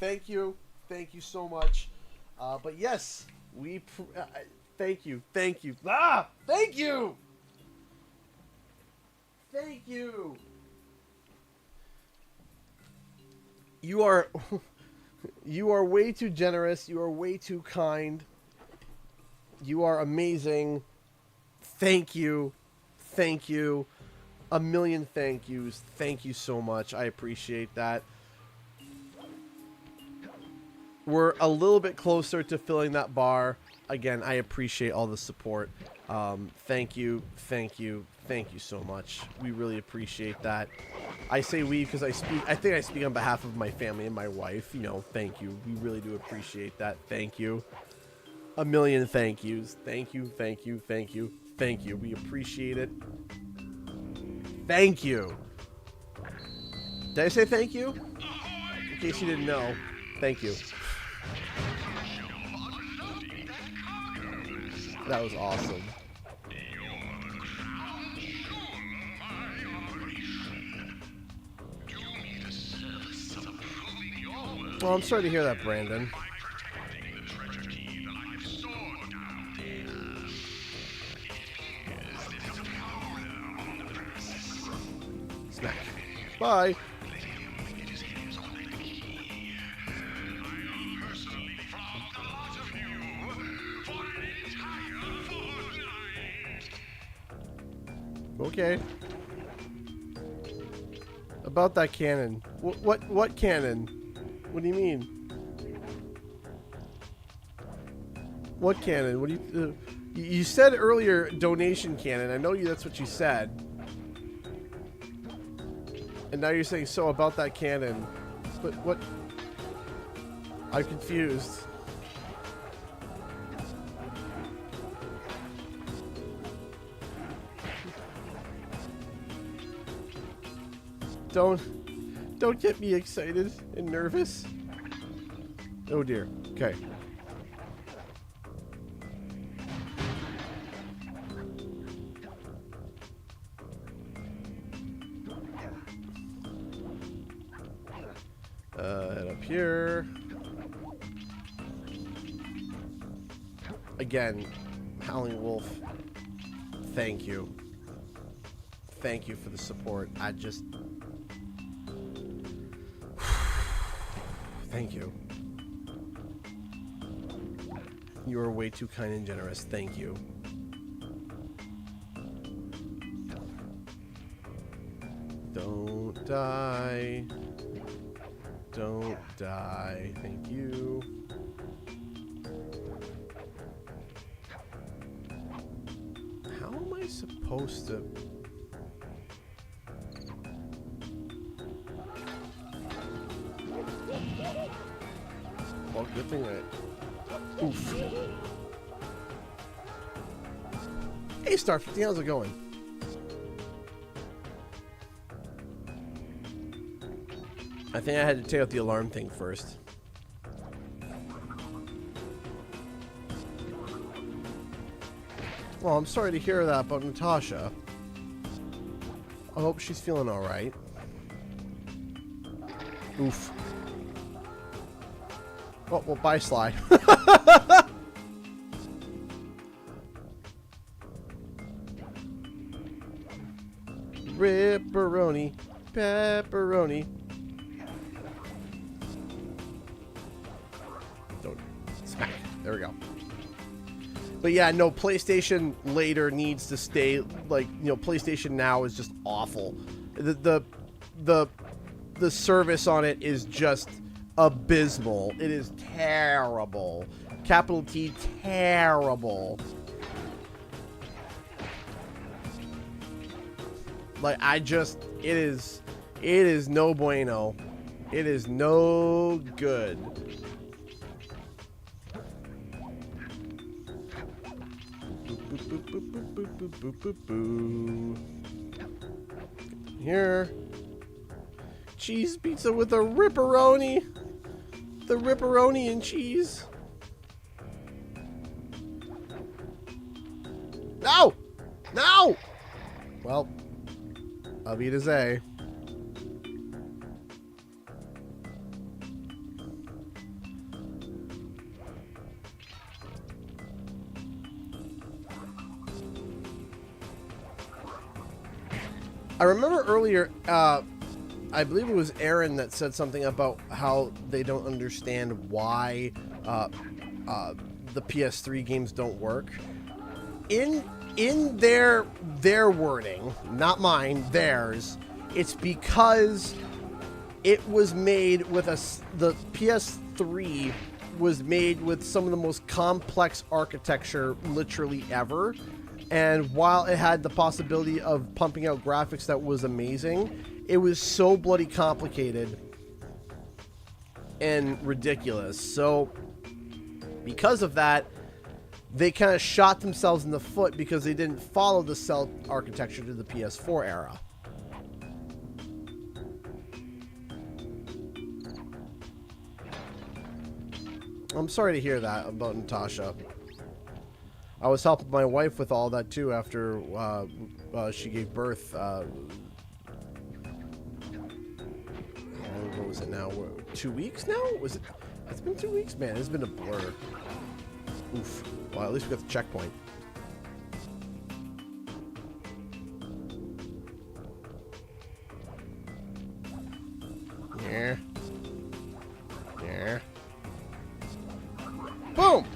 thank you. Thank you so much. But yes, thank you. Thank you. Ah! Thank you! Thank you! You are... You are way too generous. You are way too kind. You are amazing. Thank you. Thank you. A million thank yous. Thank you so much. I appreciate that. We're a little bit closer to filling that bar. Again, I appreciate all the support. Thank you. Thank you. Thank you so much. We really appreciate that. I say we because I think I speak on behalf of my family and my wife. You know, thank you. We really do appreciate that. Thank you. A million thank yous. Thank you. Thank you. Thank you. Thank you. We appreciate it. Thank you. Did I say thank you? In case you didn't know. Thank you. That was awesome. Well, I'm sorry to hear that, Brandon. Smack. Bye. Okay. About that cannon. What cannon? What do you mean? What cannon? What do you... you said earlier donation cannon. I know that's what you said. And now you're saying so about that cannon. But what... I'm confused. Don't get me excited and nervous. Oh dear. Okay. Head up here. Again, Howling Wolf. Thank you. Thank you for the support. I just... Thank you. You are way too kind and generous. Thank you. Don't die. Don't die. Thank you. How am I supposed to... Well, good thing I... Oof. Hey, Star 50, how's it going? I think I had to take out the alarm thing first. Well, I'm sorry to hear that about Natasha. I hope she's feeling alright. Oof. Oh, well, bye, Sly. Ripperoni. Pepperoni. Don't smack. There we go. But yeah, no, PlayStation later needs to stay, like, you know, PlayStation Now is just awful. The service on it is just abysmal. It is terrible. Capital T, terrible. Like, it is no bueno. It is no good. Boop, boop, boop, boop, boop. Boop, boop, boop, boo. Here. Cheese pizza with a ripperoni. The ripperoni and cheese. No! No! Well, Auf Wiedersehen. I remember earlier, I believe it was Aaron that said something about how they don't understand why the PS3 games don't work. In their wording, not mine, theirs, it's because it was made with the PS3 was made with some of the most complex architecture literally ever. And while it had the possibility of pumping out graphics that was amazing, it was so bloody complicated and ridiculous. So because of that, they kind of shot themselves in the foot because they didn't follow the cell architecture to the PS4 era. I'm sorry to hear that about Natasha. I was helping my wife with all that too after she gave birth. What was it now? 2 weeks now? Was it? It's been 2 weeks, man. It's been a blur. Oof. Well, at least we got the checkpoint. Yeah. Yeah. Boom!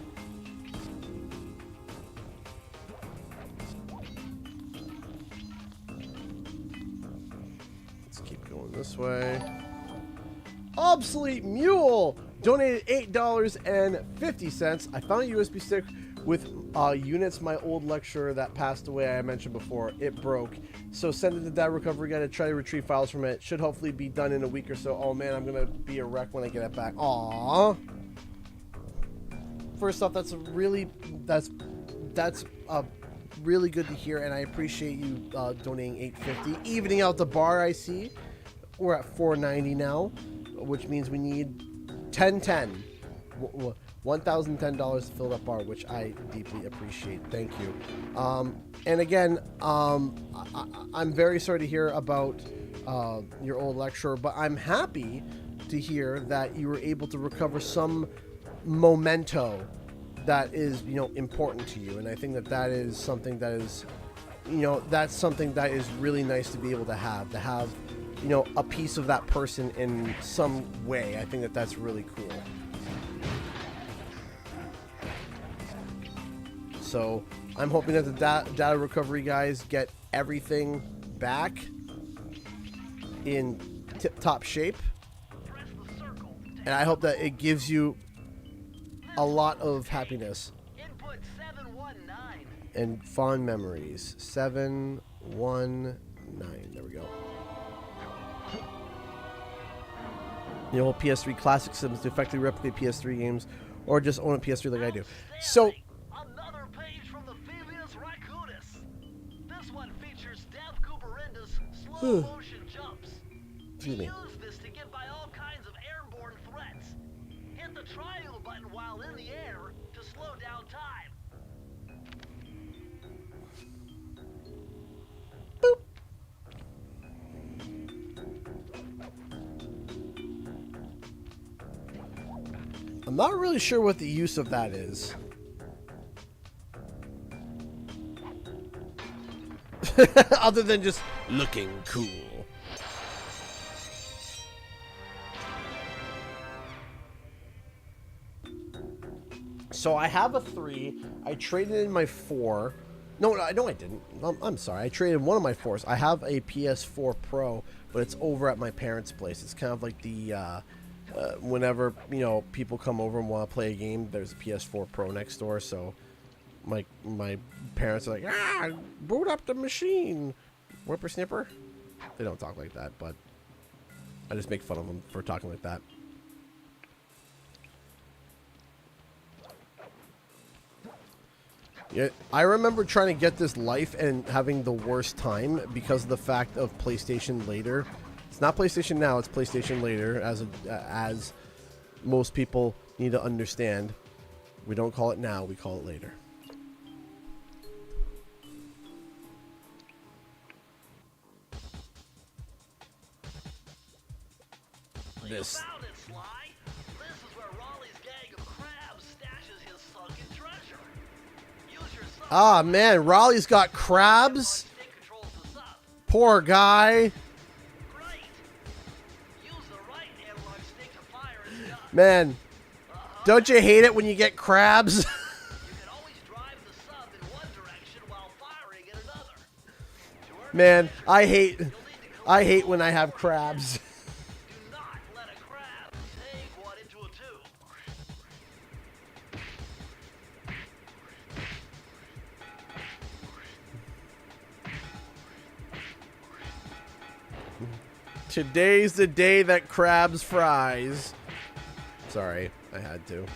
Let's keep going this way. Obsolete Mule donated $8.50. I found a USB stick with units. My old lecturer that passed away, I mentioned before, it broke. So send it to Data Recovery Guy to try to retrieve files from it. Should hopefully be done in a week or so. Oh man, I'm gonna be a wreck when I get it back. Aww. First off, that's really good to hear, and I appreciate you donating $8.50, evening out the bar. I see we're at $4.90 now, which means we need $1,010 to fill that bar, which I deeply appreciate. Thank you. And again, I'm very sorry to hear about your old lecturer, but I'm happy to hear that you were able to recover some memento that is, important to you. And I think that is something that is, that's something that is really nice to be able to have, a piece of that person in some way. I think that that's really cool. So I'm hoping that the data recovery guys get everything back in tip-top shape. And I hope that it gives you a lot of happiness and fond memories. 719. There we go. The old PS3 classic systems to effectively replicate PS3 games, or just own a PS3 like I do. So, another page from the Thievius Raccoonus. This one features Dev Cooperenda's slow motion jumps. Excuse me. Use this to get by all kinds of airborne threats. Hit the triangle button while in the air to slow down time. Boop. I'm not really sure what the use of that is. Other than just looking cool. So I have a 3. I traded in my 4. No, I didn't. I'm sorry. I traded one of my 4s. I have a PS4 Pro, but it's over at my parents' place. It's kind of like the whenever people come over and want to play a game, there's a PS4 Pro next door. So my parents are like, boot up the machine, whippersnipper. They don't talk like that, but I just make fun of them for talking like that. Yeah, I remember trying to get this life and having the worst time because of the fact of PlayStation Later. It's not PlayStation Now, it's PlayStation Later, as most people need to understand. We don't call it now, we call it later. This. You found it, Sly. This is where Raleigh's gang of crabs stashes his sunken treasure. Use your sub. Ah, man, Raleigh's got crabs. Stick controls the sub. Poor guy. Great. Use the right analog stick to fire his gun. Man, don't you hate it when you get crabs? You can always drive the sub in one direction while firing in another. To earn Man, I hate you'll need to go when I have crabs. Do not let a crab take one into a tube. Today's the day that crabs fries. Sorry, I had to.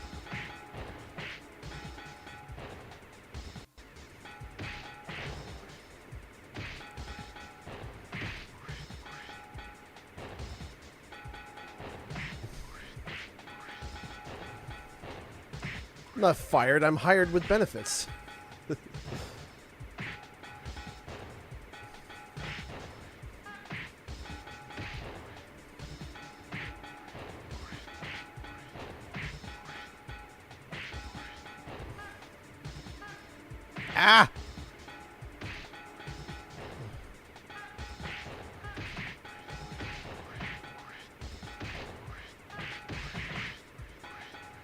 I'm not fired, I'm hired with benefits. Ah!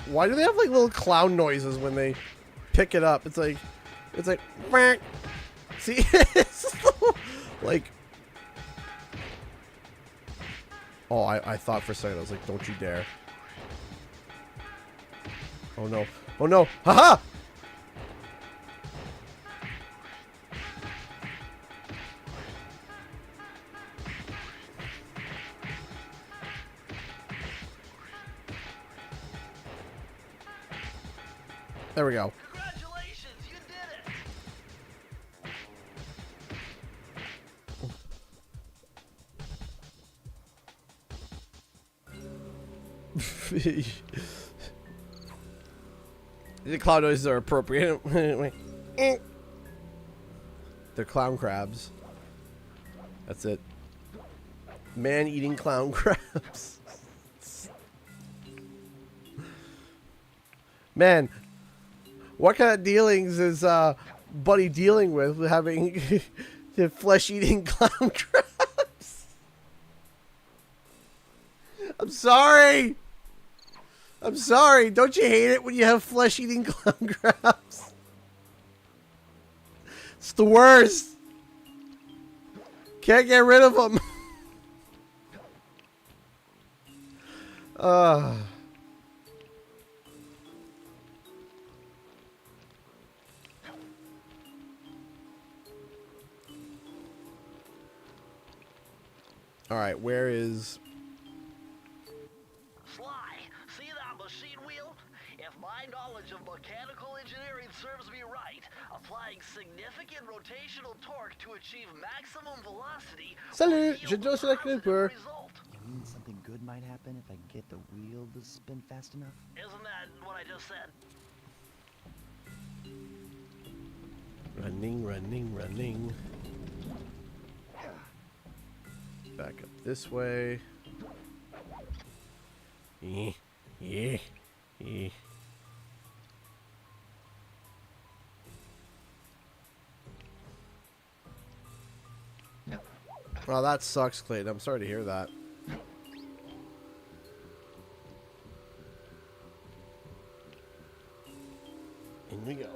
Why do they have like little clown noises when they pick it up? It's like "Quack." See, it's like, oh, I thought for a second, I was like, don't you dare. Oh no, oh no, haha! There we go. Congratulations, you did it. The clown noises are appropriate. They're clown crabs. That's it. Man eating clown crabs. Man, what kind of dealings is Buddy dealing with having the flesh-eating clown crabs? I'm sorry. I'm sorry. Don't you hate it when you have flesh-eating clown crabs? It's the worst. Can't get rid of them. All right, where is... Sly, see that machine wheel? If my knowledge of mechanical engineering serves me right, applying significant rotational torque to achieve maximum velocity Salut, will je yield dois Sly positive Cooper. result. You mean something good might happen if I get the wheel to spin fast enough? Isn't that what I just said? Running, running, running. Back up this way. Yeah, yeah, yeah. Well, that sucks, Clayton. I'm sorry to hear that. In we go.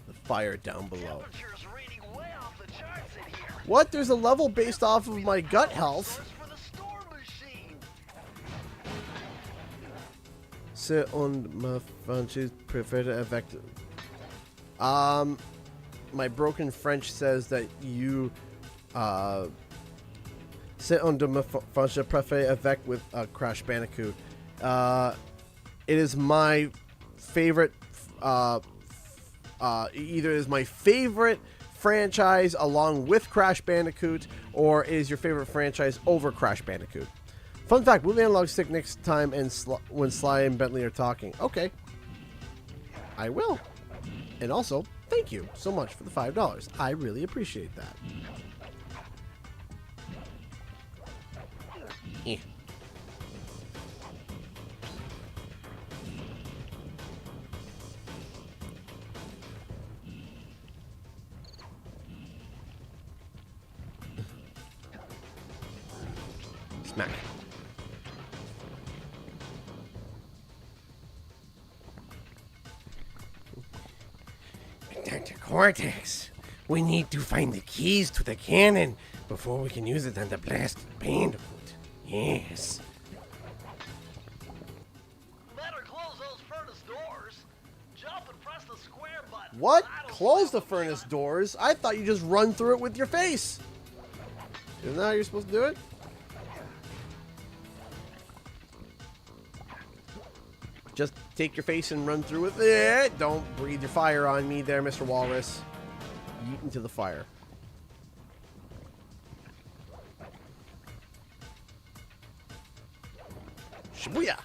The fire down below. Temperature's reading way off the charts in here. What? There's a level based off of my gut health. Search for the storm machine. Sit on my French prefer to affect. My broken French says that you, sit on my French prefer avec with Crash Bandicoot. It is my favorite, either is my favorite franchise along with Crash Bandicoot, or is your favorite franchise over Crash Bandicoot. Fun fact, move the analog stick next time and when Sly and Bentley are talking. Okay. I will. And also, thank you so much for the $5. I really appreciate that. Eh. Smack. Dr. Cortex, we need to find the keys to the cannon before we can use it on the blasted Bandicoot. Yes. Better close those furnace doors. Jump and press the square button. What? That'll Close the stop them, furnace son. doors? I thought you just run through it with your face. Isn't that how you're supposed to do it? Just take your face and run through with it. Don't breathe your fire on me there, Mr. Walrus. Yeet into the fire. Shibuya!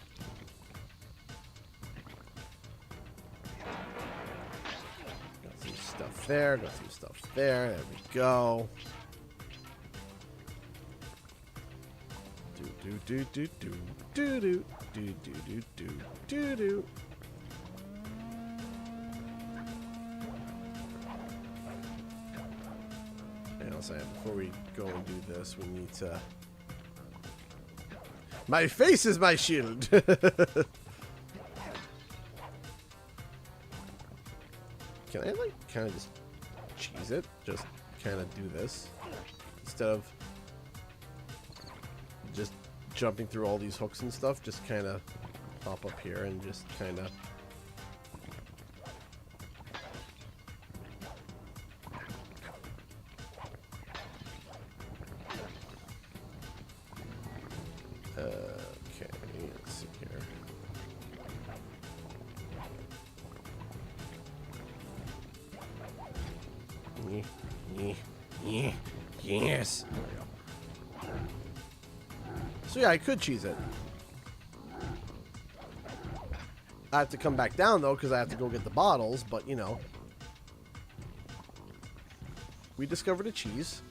Got some stuff there, got some stuff there. There we go. Do do do do do do do do do do do do. Hang on a second. Before we go and do this, we need to. My face is my shield. Can I like kind of just cheese it? Just kind of do this instead of just jumping through all these hooks and stuff. Just kind of pop up here and just kind of. Okay, let's see here. Yes. There we go. So yeah, I could cheese it. I have to come back down though, because I have to go get the bottles. But you know, we discovered a cheese.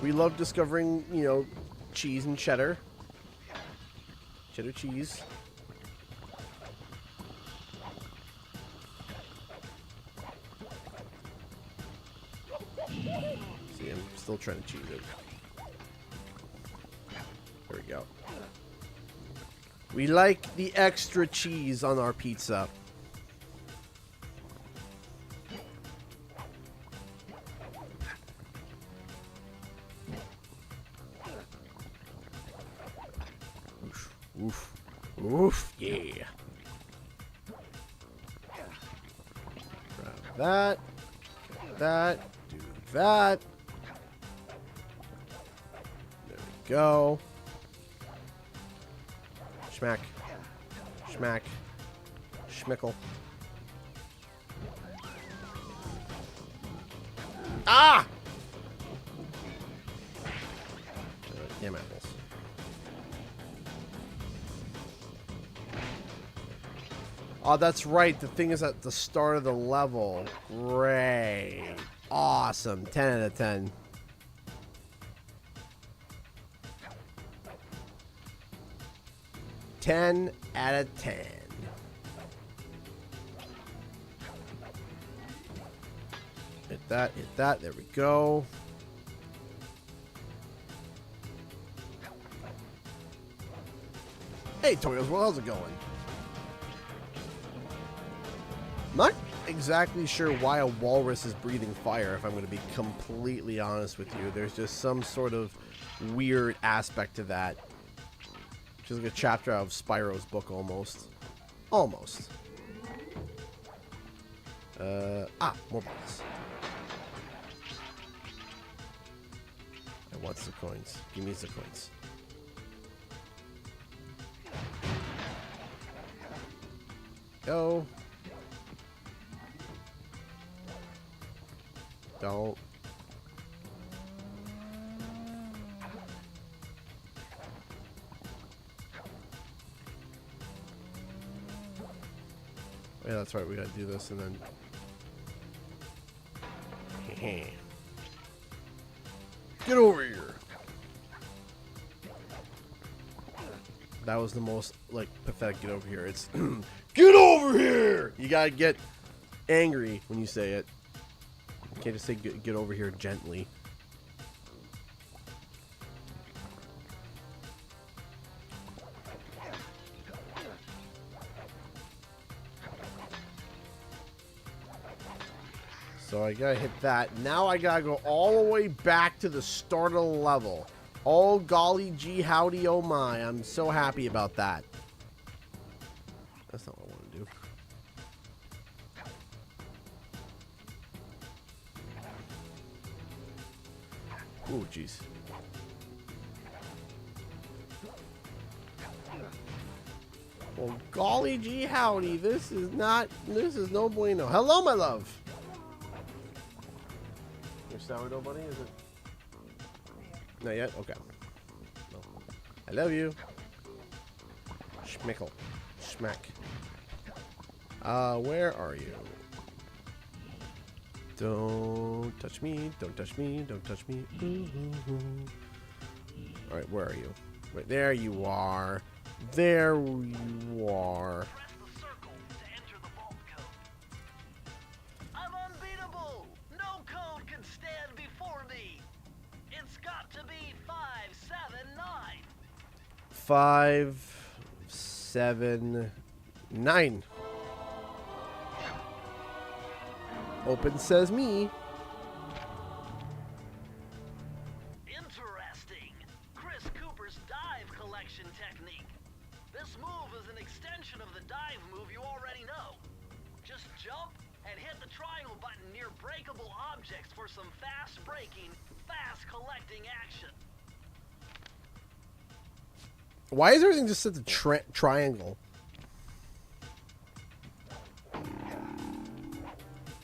We love discovering, you know, cheese and cheddar. Cheddar cheese. See, I'm still trying to cheese it. There we go. We like the extra cheese on our pizza. Oof. Oof. Yeah. Grab that. Get that. Do that. There we go. Schmack. Schmack. Schmickle. Ah! Damn apples. Oh, that's right. The thing is at the start of the level. Great. Awesome. 10 out of 10. Ten out of 10. Hit that, hit that. There we go. Hey, Toyos, how's it going? Not exactly sure why a walrus is breathing fire, if I'm going to be completely honest with you. There's just some sort of weird aspect to that. Just like a chapter out of Spyro's book, almost. Almost. More bottles. I want the coins. Give me the coins. go. Don't. Yeah, that's right. We gotta do this and then. Get over here. That was the most like pathetic. Get over here. It's get over here. You gotta get angry when you say it. You can't just say get over here gently. So I gotta hit that. Now I gotta go all the way back to the start of the level. Oh golly gee howdy oh my. I'm so happy about that. That's not what I want to do. Oh jeez. Well golly gee howdy. This is no bueno. Hello my love. Your sourdough bunny, is it? Not yet? Okay. No. I love you. Schmickle. Schmack. Where are you? Don't touch me. Don't touch me. Don't touch me. Alright, where are you? Right there you are. There you are. I'm unbeatable! No code can stand before me! It's got to be 579! 5, 7, 9. Open says me. Interesting! Chris Cooper's dive collection technique. This move is an extension of the dive move you already know. Just jump and hit the triangle button near breakable objects for some fast braking, fast collecting action. Why is everything just set to triangle?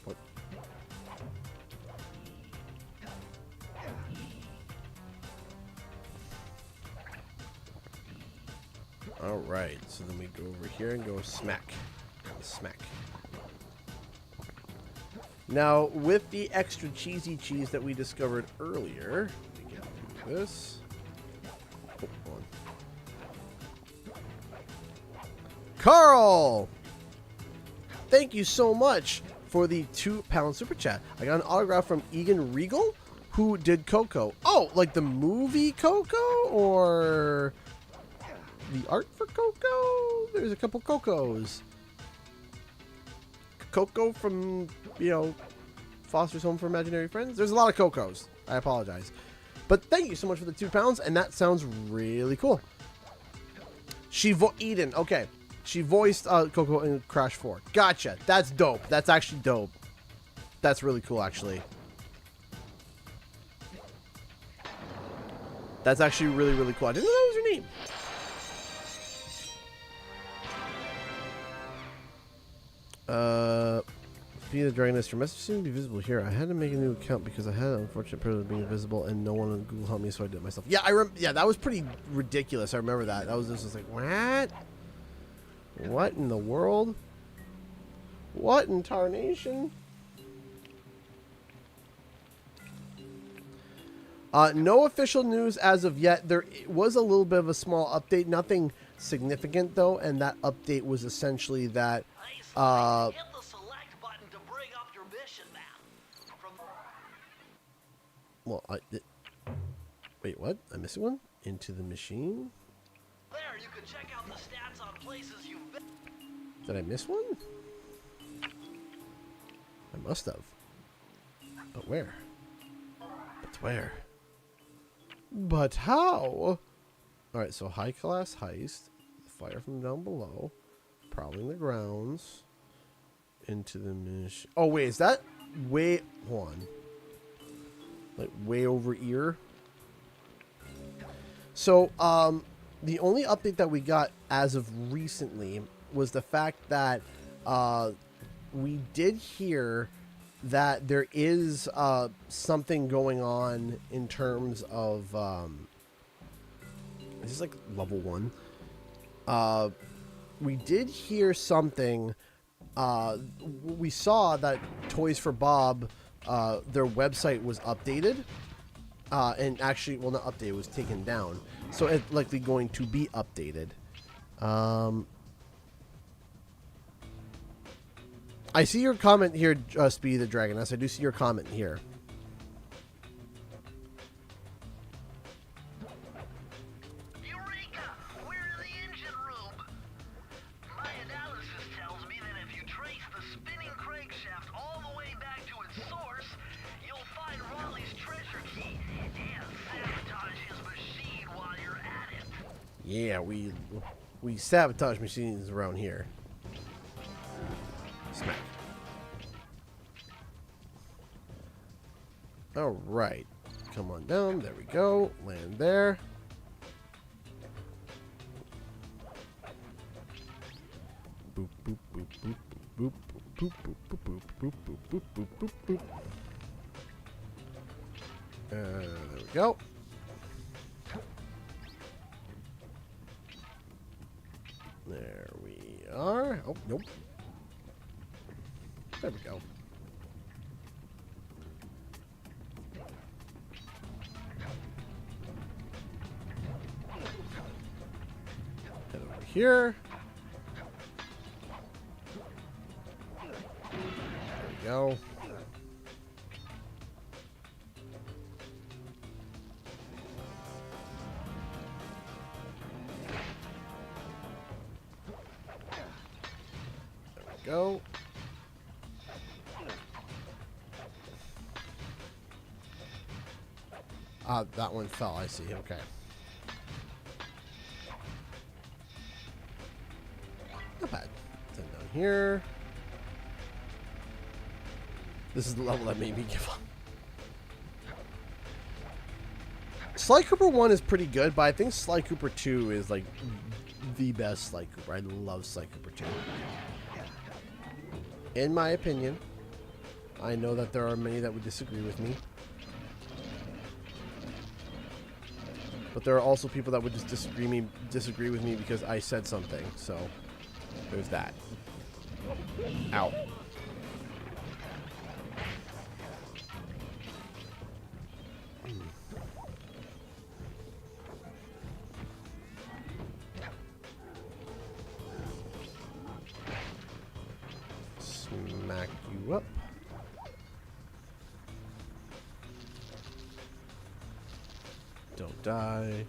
What? All right, so then we go over here and go smack. Smack. Now, with the extra cheesy cheese that we discovered earlier, we can do this. Oh, hold on. Carl! Thank you so much for the £2 super chat. I got an autograph from Egan Regal, who did Coco. Oh, like the movie Coco? Or the art for Coco? There's a couple Cocos. Coco from, you know, Foster's Home for Imaginary Friends. There's a lot of Cocos. I apologize. But thank you so much for the £2, and that sounds really cool. Eden, okay. She voiced Coco in Crash 4. Gotcha. That's dope. That's actually dope. That's really cool, actually. That's actually really, really cool. I didn't know that was your name. Be the Dragonist. Your message seems to be visible here. I had to make a new account because I had an unfortunate privilege of being invisible and no one on Google helped me, so I did it myself. Yeah, yeah, that was pretty ridiculous. I remember that. That was just like, what? What in the world? What in tarnation? No official news as of yet. There was a little bit of a small update. Nothing significant, though, and that update was essentially that... Hit the select button to bring up your mission map. Well, wait, what? I'm missing one? Into the machine? There, you can check out the stats on places you've been. Did I miss one? I must have. But where? But where? But how? Alright, so high class heist. Fire from down below. Prowling the grounds. Into the machine. Oh, wait, is that way... Hold on. Like, way over ear? So, the only update that we got as of recently was the fact that we did hear that there is something going on in terms of this is like level 1. We did hear something. We saw that Toys for Bob, their website was updated, and actually, well, not updated, it was taken down. So it's likely going to be updated. I see your comment here, Speedy the Dragoness. I do see your comment here. Eureka! We're in the engine room. My analysis tells me that if you trace the spinning crankshaft all the way back to its source, you'll find Raleigh's treasure key and sabotage his machine while you're at it. Yeah, we sabotage machines around here. Smack. All right, come on down. There we go. Land there. Boop boop boop boop boop boop boop boop boop boop boop boop boop boop. There we go. There we are. Oh, nope. There we go. Head over here. There we go. There we go. That one fell, I see. Okay. Not bad. Then down here. This is the level that made me give up. Sly Cooper 1 is pretty good, but I think Sly Cooper 2 is like the best Sly Cooper. I love Sly Cooper 2. In my opinion. I know that there are many that would disagree with me. But there are also people that would just disagree with me because I said something. So there's that. Ow. Smack you up. Don't die.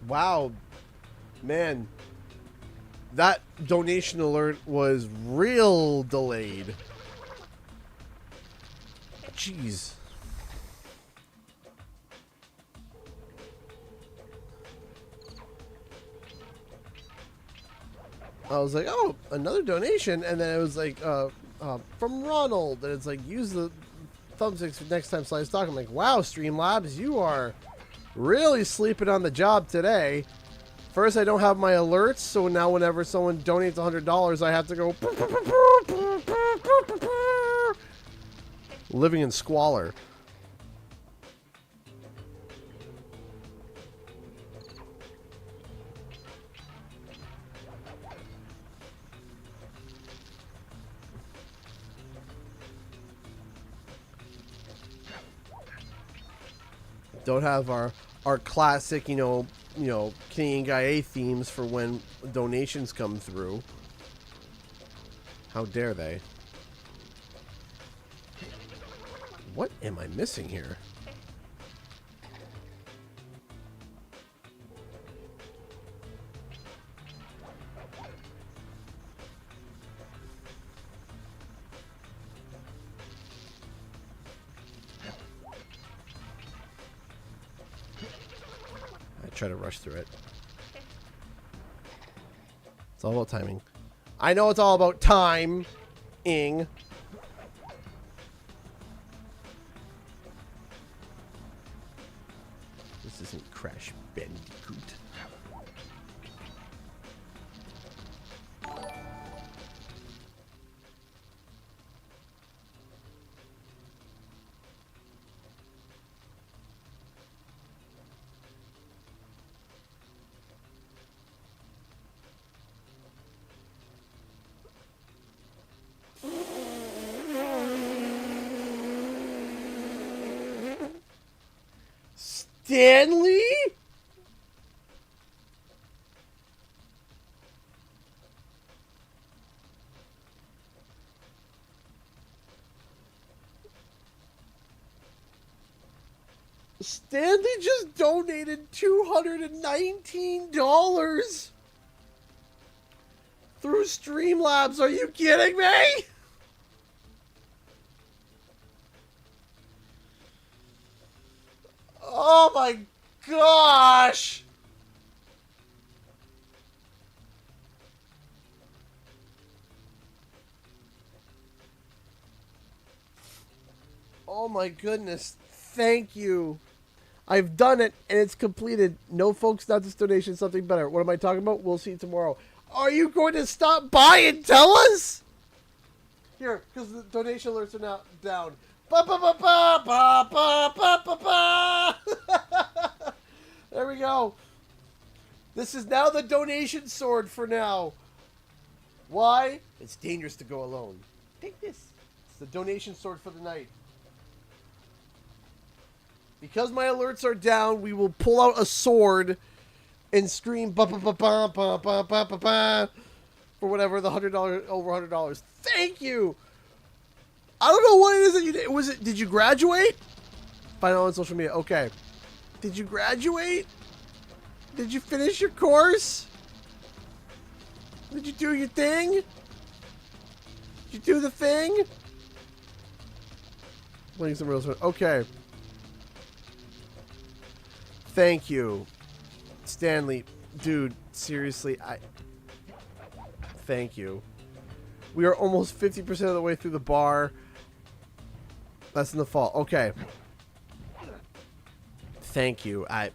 Wow. Man. That donation alert was real delayed. Jeez. I was like, oh, another donation, and then it was like, from Ronald, and it's like, use the thumbsticks for next time Sly's talking. I'm like, wow, Streamlabs, you are really sleeping on the job today. First, I don't have my alerts, so now whenever someone donates $100, I have to go living in squalor. Don't have our classic, you know, Canadian Guy A themes for when donations come through. How dare they? What am I missing here? Try to rush through it. It's all about timing. I know it's all about time-ing. This Stanley? Stanley just donated $219 through Streamlabs. Are you kidding me? Oh my gosh! Oh my goodness. Thank you. I've done it and it's completed. No, folks, not this donation, something better. What am I talking about? We'll see you tomorrow. Are you going to stop by and tell us? Here, because the donation alerts are now down. Ba ba ba ba ba ba ba ba ba. There we go. This is now the donation sword for now. Why? It's dangerous to go alone. Take this. It's the donation sword for the night. Because my alerts are down, we will pull out a sword and scream ba ba ba ba ba ba ba ba ba for whatever the $100 over $100. Thank you. I don't know what it is that you did. Was it? Did you graduate? Find out on social media. Okay. Did you graduate? Did you finish your course? Did you do your thing? Did you do the thing? Playing some real. Okay. Thank you, Stanley. Dude, seriously, thank you. We are almost 50% of the way through the bar. That's in the fall. Okay. Thank you. I'm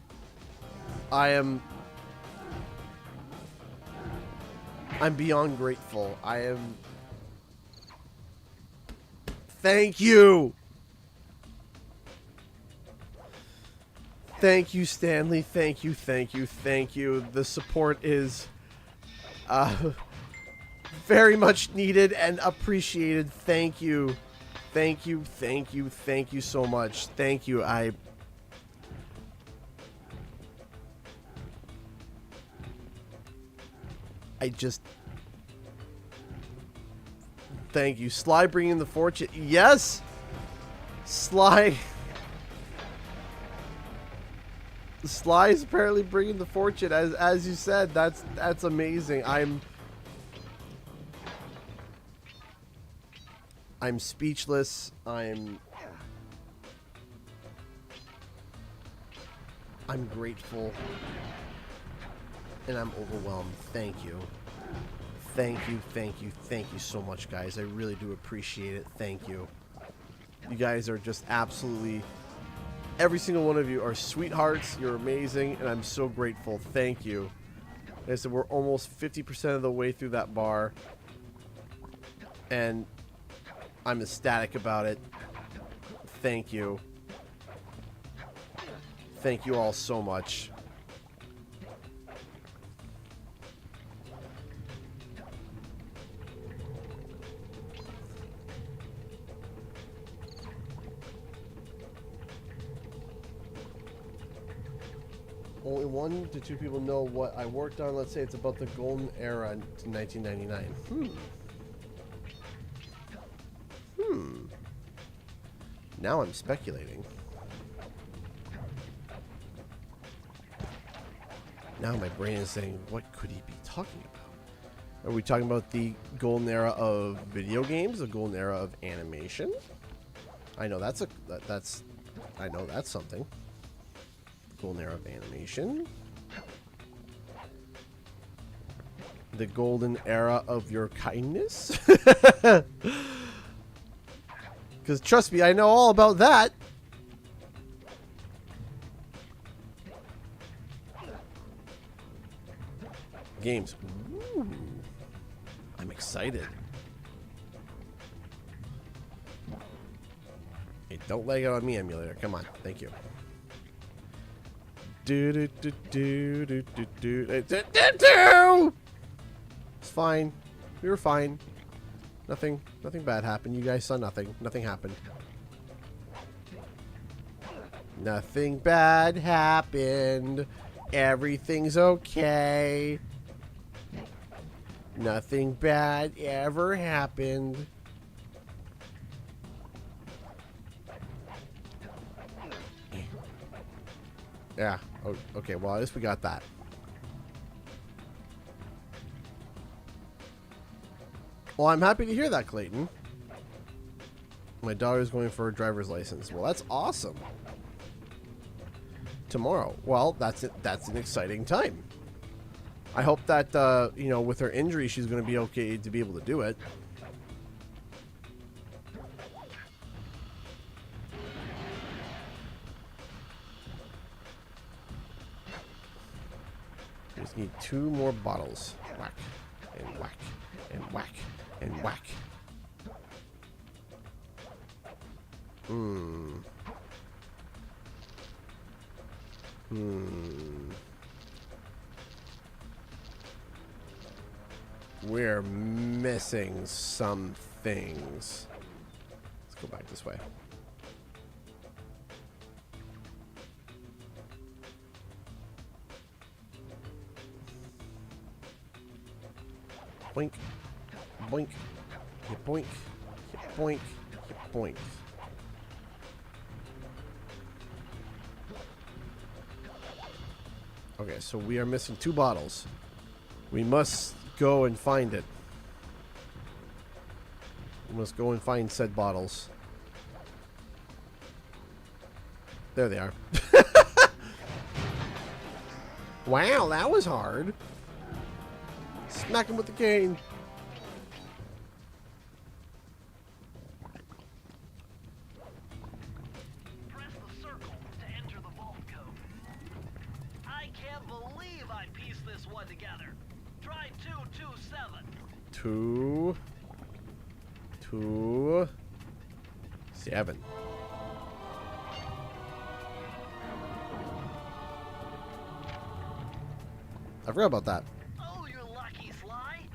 beyond grateful. Thank you. Thank you, Stanley. Thank you, thank you, thank you. The support is very much needed and appreciated. Thank you. Thank you, thank you, thank you so much. Thank you. I just... Thank you. Sly bringing the fortune. Yes! Sly... Sly is apparently bringing the fortune, as you said. That's amazing. I'm speechless. I'm grateful, and I'm overwhelmed. Thank you. Thank you, thank you, thank you so much, guys. I really do appreciate it. Thank you. You guys are just absolutely... Every single one of you are sweethearts. You're amazing, and I'm so grateful. Thank you. Like I said, we're almost 50% of the way through that bar, and I'm ecstatic about it. Thank you. Thank you all so much. Only 1 to 2 people know what I worked on. Let's say it's about the golden era in 1999. Now I'm speculating. Now my brain is saying, what could he be talking about? Are we talking about the golden era of video games? The golden era of animation? I know that's something. Golden era of animation. The golden era of your kindness. Because trust me, I know all about that. Games. Ooh. I'm excited. Hey, don't lag it on me, emulator. Come on. Thank you. It's fine. We were fine. Nothing bad happened. You guys saw nothing. Nothing happened. Nothing bad happened. Everything's okay. Nothing bad ever happened. Yeah. Oh, okay, well, at least we got that. Well, I'm happy to hear that, Clayton. My daughter's going for a driver's license. Well, that's awesome. Tomorrow. Well, that's it. That's an exciting time. I hope that, you know, with her injury, she's going to be okay to be able to do it. Just need 2 more bottles. Whack, and whack, and whack, and whack. We're missing some things. Let's go back this way. Boink. Boink. You boink. You boink. You boink. Okay, so we are missing 2 bottles. We must go and find it. We must go and find said bottles. There they are. Wow, that was hard. Smack him with the cane. Press the circle to enter the vault code. I can't believe I pieced this one together. Try 227. 2, 2, 7. I forgot about that. Oh, you're lucky, Sly.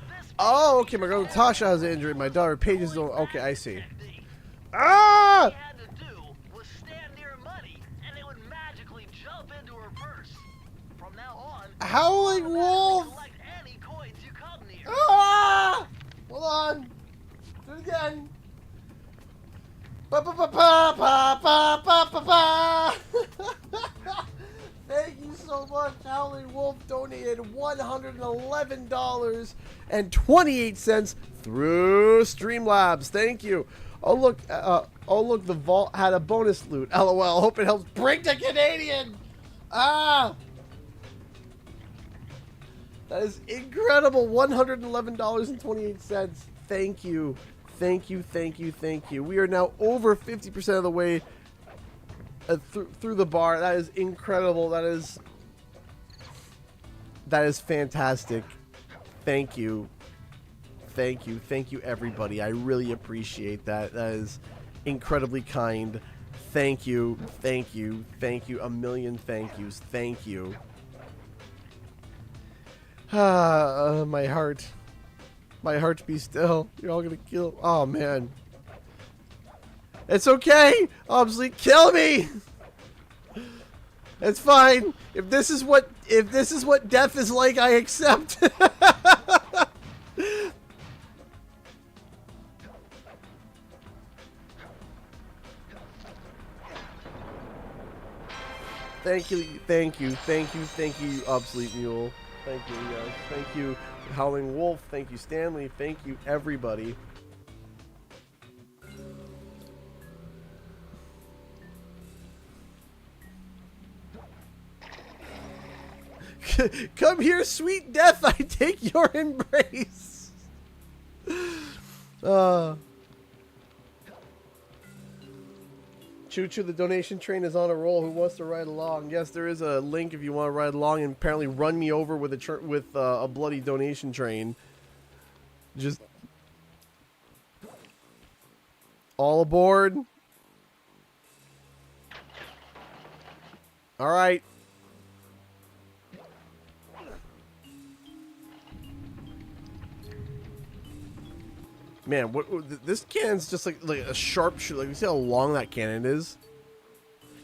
This Oh, okay. My girl Natasha has an injury. My daughter Paige is doing. Okay, I see. technique. All Ah! you had to do was stand near money, and it would magically jump into reverse. From now on, Howling you Wolf! collect any coins you come near. Ah! Hold on. Do it again. Ba ba ba ba ba ba ba ba ba. Thank you so much. Howling Wolf donated $111.28 through Streamlabs. Thank you. Oh look, the vault had a bonus loot. LOL. Hope it helps break the Canadian. Ah! That is incredible. $111.28. Thank you. Thank you, thank you, thank you. We are now over 50% of the way through the bar. That is incredible. That is fantastic. Thank you. Thank you. Thank you, everybody. I really appreciate that. That is incredibly kind. Thank you. Thank you. Thank you. A million thank yous. Thank you. My heart. My heart be still. You're all gonna kill. Oh man. It's okay. Obviously, kill me. It's fine. If this is what death is like, I accept. Thank you, thank you, thank you, thank you, Obsolete Mule. Thank you, guys. Thank you, Howling Wolf. Thank you, Stanley. Thank you, everybody. Come here, sweet death. I take your embrace. Choo Choo, the donation train is on a roll. Who wants to ride along? Yes, there is a link if you want to ride along and apparently run me over with a bloody donation train. Just all aboard. All right. Man, what this cannon's just like a sharpshooter. Like, you see how long that cannon is?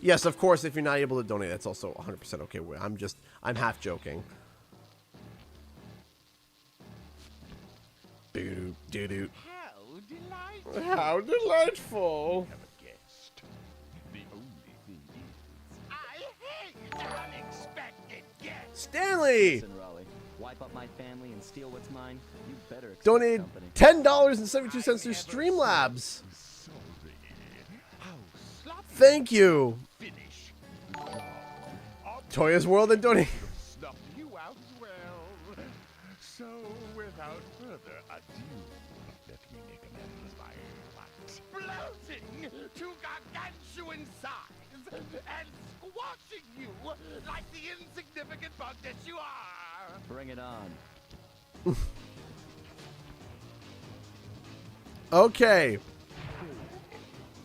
Yes, of course, if you're not able to donate, that's also 100% okay. I'm half joking. Doo doo doo. How delightful. How delightful. Have a guest. The only thing is, I hate unexpected guests. Stanley Listen, Raleigh, wipe up my family and steal what's mine. You better accept donated company. $10.72 through Streamlabs. Sorry. How sloppy. Thank you. Finish the job. Toya's World and donate. Snuff you out well. So, without further ado, let me make amends by exploding to gargantuan size and squashing you like the insignificant bug that you are. Bring it on. Okay.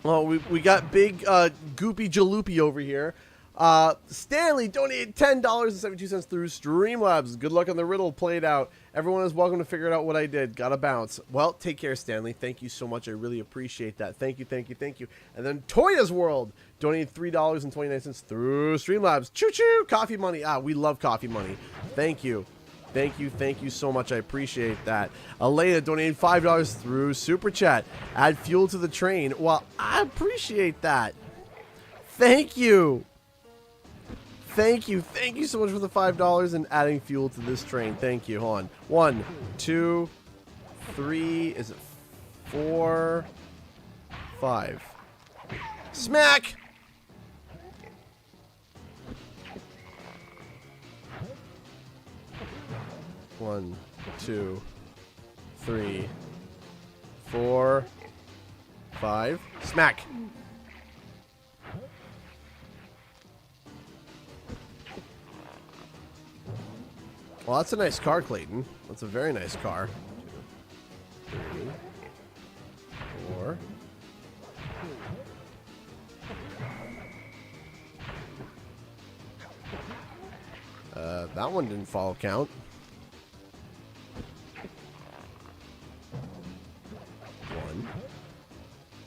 Well, we got big Goopy Jaloopy over here. Stanley donated $10.72 through Streamlabs. Good luck on the riddle. Play it out. Everyone is welcome to figure out what I did. Gotta bounce. Well, take care, Stanley. Thank you so much. I really appreciate that. Thank you, thank you, thank you. And then Toya's World donated $3.29 through Streamlabs. Choo-choo! Coffee money. We love coffee money. Thank you. Thank you so much. I appreciate that. Elena donated $5 through Super Chat. Add fuel to the train. Well, I appreciate that. Thank you. Thank you so much for the $5 and adding fuel to this train. Thank you. Hold on. 1, 2, 3. Is it 4, 5? Smack! One, 2, 3, 4, 5. Smack! Well, that's a nice car, Clayton. That's a very nice car. 2, 3, 4. That one didn't follow count. 1,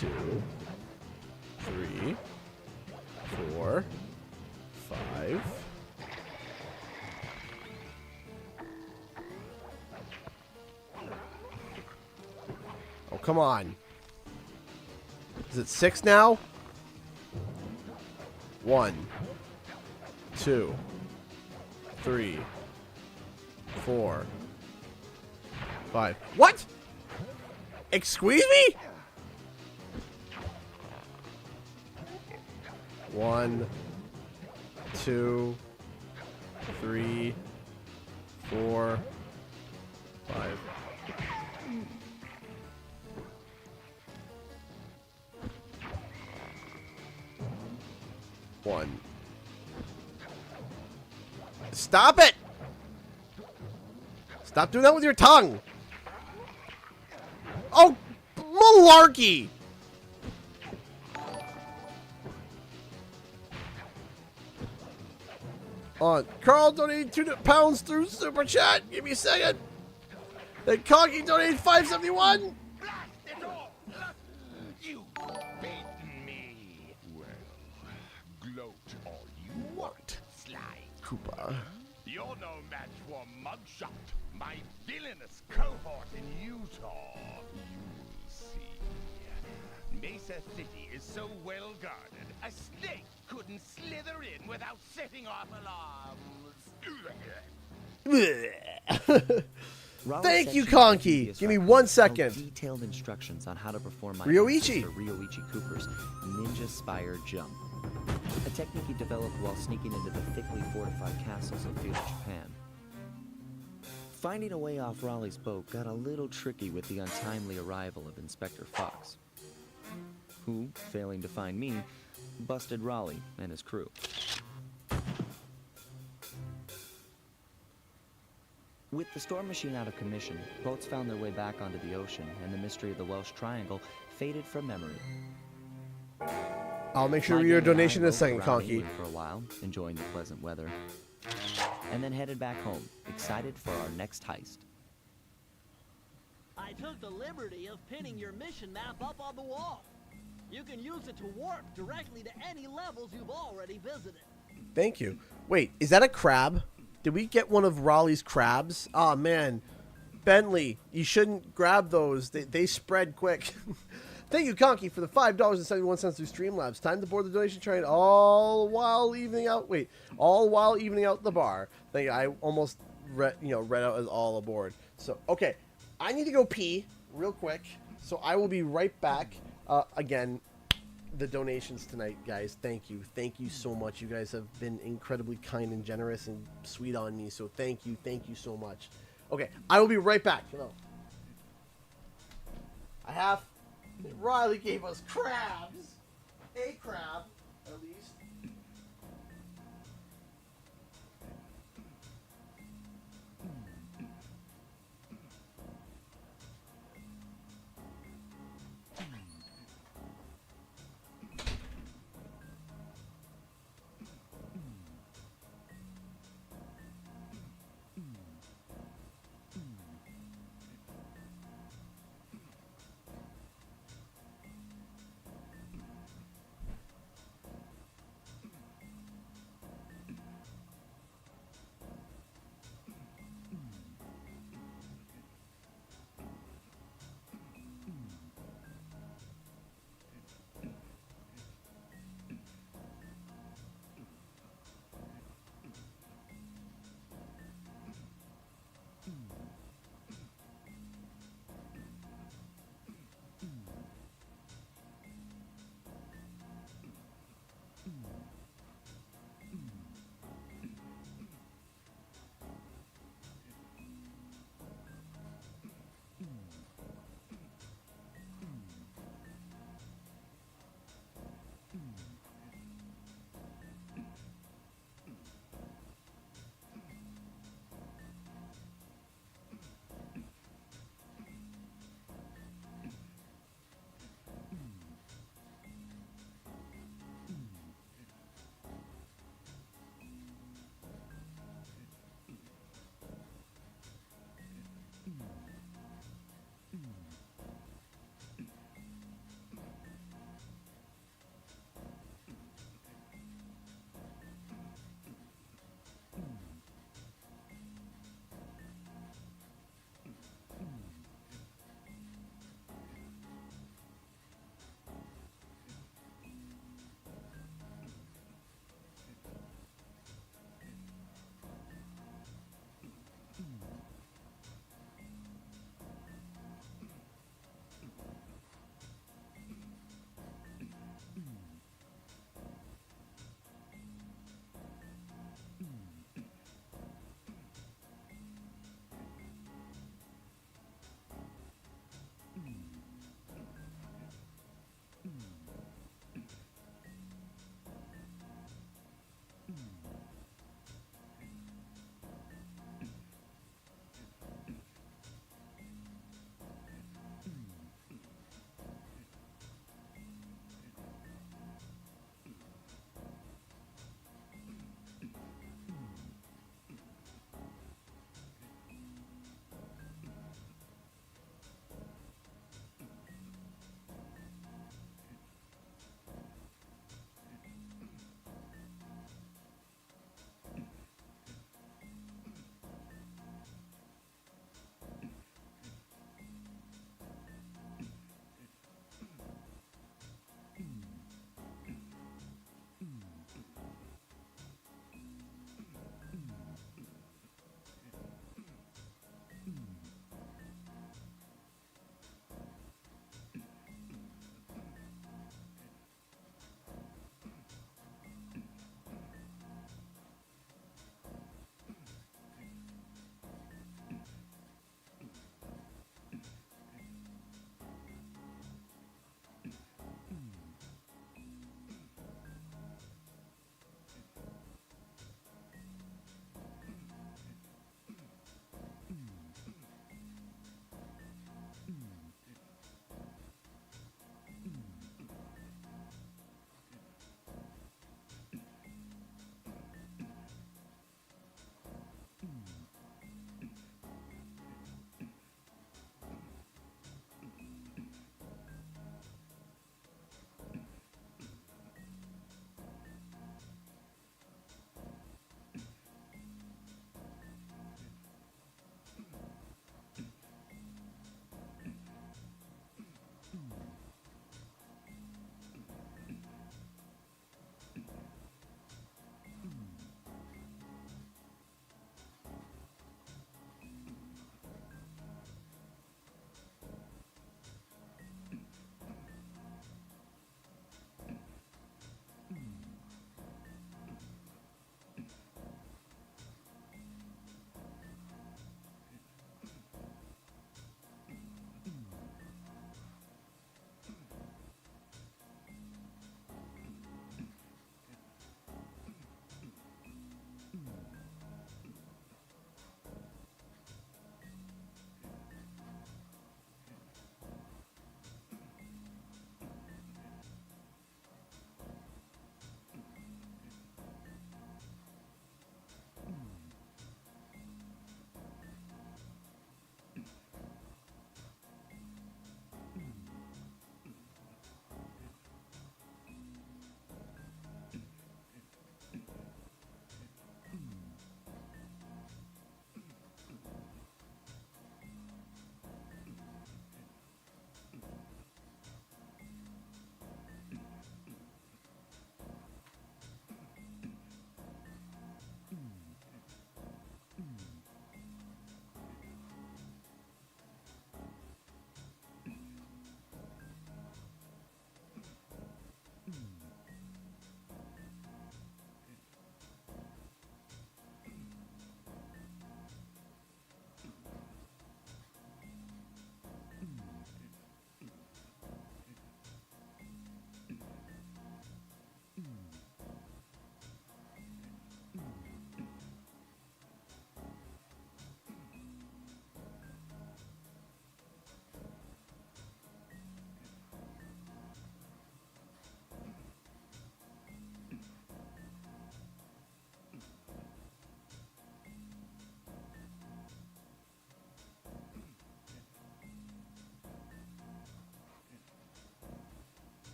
2, 3, 4, 5. Oh, come on. Is it 6 now? 1, 2, 3, 4, 5. What? Excuse me? 1, 2, 3, 4, 5. One. Stop it! Stop doing that with your tongue! Oh, malarkey! Carl donated £2 through Super Chat. Give me a second. Then Conky donated $5.71. Blast it all! You've beaten me. Well, gloat all you want, Sly Cooper. You're no match for Mugshot, my villainous cohort in Utah. You'll see. Mesa City is so well guarded, a snake couldn't slither in without setting off alarms. Raleigh Thank sent you, the Conky. Thievius Give me Raccoon 1 no second. Detailed instructions on how to perform my Ryoichi. Ryoichi Cooper's Ninja Spire Jump. A technique he developed while sneaking into the thickly fortified castles of feudal Japan. Finding a way off Raleigh's boat got a little tricky with the untimely arrival of Inspector Fox, who, failing to find me, busted Raleigh and his crew. With the storm machine out of commission, boats found their way back onto the ocean, and the mystery of the Welsh Triangle faded from memory. I'll make sure My your gang and I donation in a roved second, around Conky. England for a while, enjoying the pleasant weather, and then headed back home, excited for our next heist. I took the liberty of pinning your mission map up on the wall. You can use it to warp directly to any levels you've already visited. Thank you. Wait, is that a crab? Did we get one of Raleigh's crabs? Oh man, Bentley, you shouldn't grab those. They spread quick. Thank you, Conky, for the $5.71 through Streamlabs. Time to board the donation train, all while evening out. Wait, all while evening out the bar. Thank you. I almost read out as all aboard. So okay, I need to go pee real quick. So I will be right back. Again, the donations tonight, guys. Thank you so much. You guys have been incredibly kind and generous and sweet on me. So thank you so much. Okay, I will be right back. Hello. Riley gave us crabs. A crab, at least.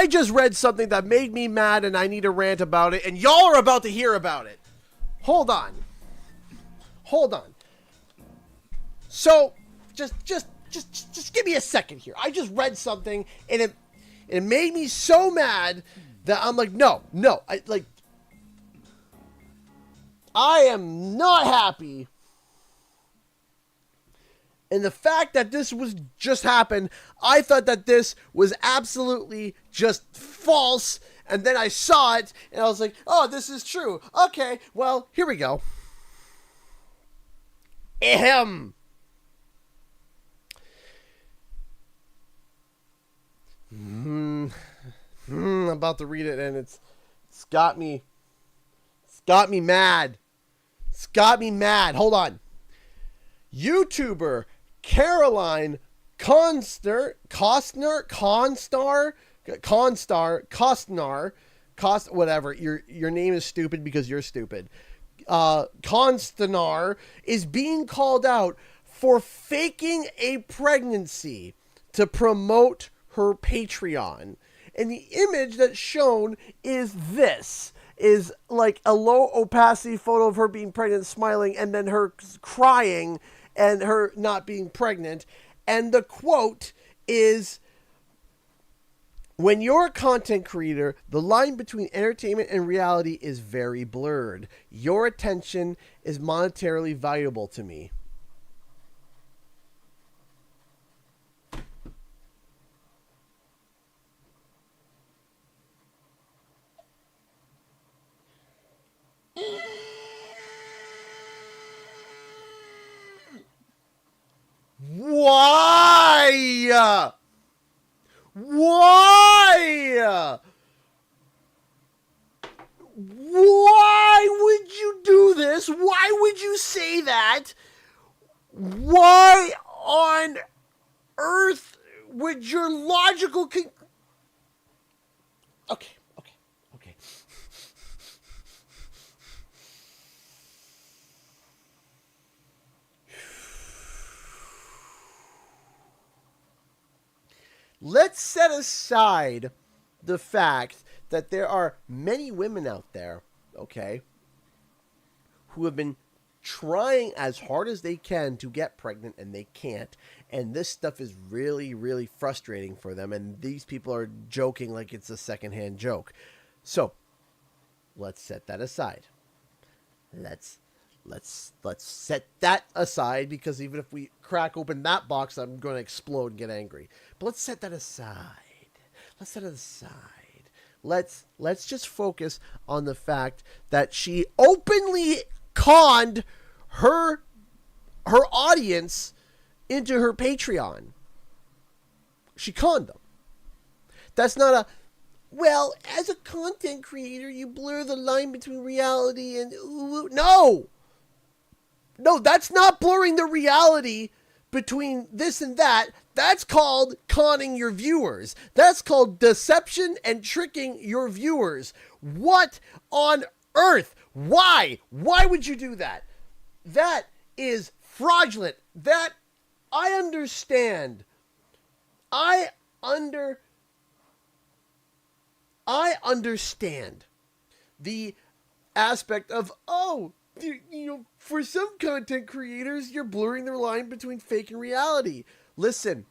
I just read something that made me mad and I need to rant about it, and y'all are about to hear about it. Hold on. So, just give me a second here. I just read something and it made me so mad that I'm like, no. I am not happy. And the fact that this was just happened, I thought that this was absolutely just false. And then I saw it and I was like, oh, this is true. Okay, well, here we go. Ahem. I'm about to read it and it's got me mad. It's got me mad. Hold on. YouTuber Caroline Costner, whatever. Your name is stupid because you're stupid. Constanar is being called out for faking a pregnancy to promote her Patreon. And the image that's shown is this. Is like a low opacity photo of her being pregnant, smiling, and then her crying and her not being pregnant. And the quote is, when you're a content creator, the line between entertainment and reality is very blurred. Your attention is monetarily valuable to me. Why? Why? Why would you do this? Why would you say that? Why on earth would your logical Okay. Let's set aside the fact that there are many women out there, okay, who have been trying as hard as they can to get pregnant and they can't. And this stuff is really, really frustrating for them. And these people are joking like it's a secondhand joke. So let's set that aside. Let's set that aside, because even if we crack open that box, I'm going to explode and get angry. But let's set that aside. Let's just focus on the fact that she openly conned her audience into her Patreon. She conned them. That's not a, well, as a content creator, you blur the line between reality and no. No, that's not blurring the reality between this and that. That's called conning your viewers. That's called deception and tricking your viewers. What on earth? Why? Why would you do that? That is fraudulent. That, I understand. I understand the aspect of, oh, you know, for some content creators, you're blurring the line between fake and reality. Listen,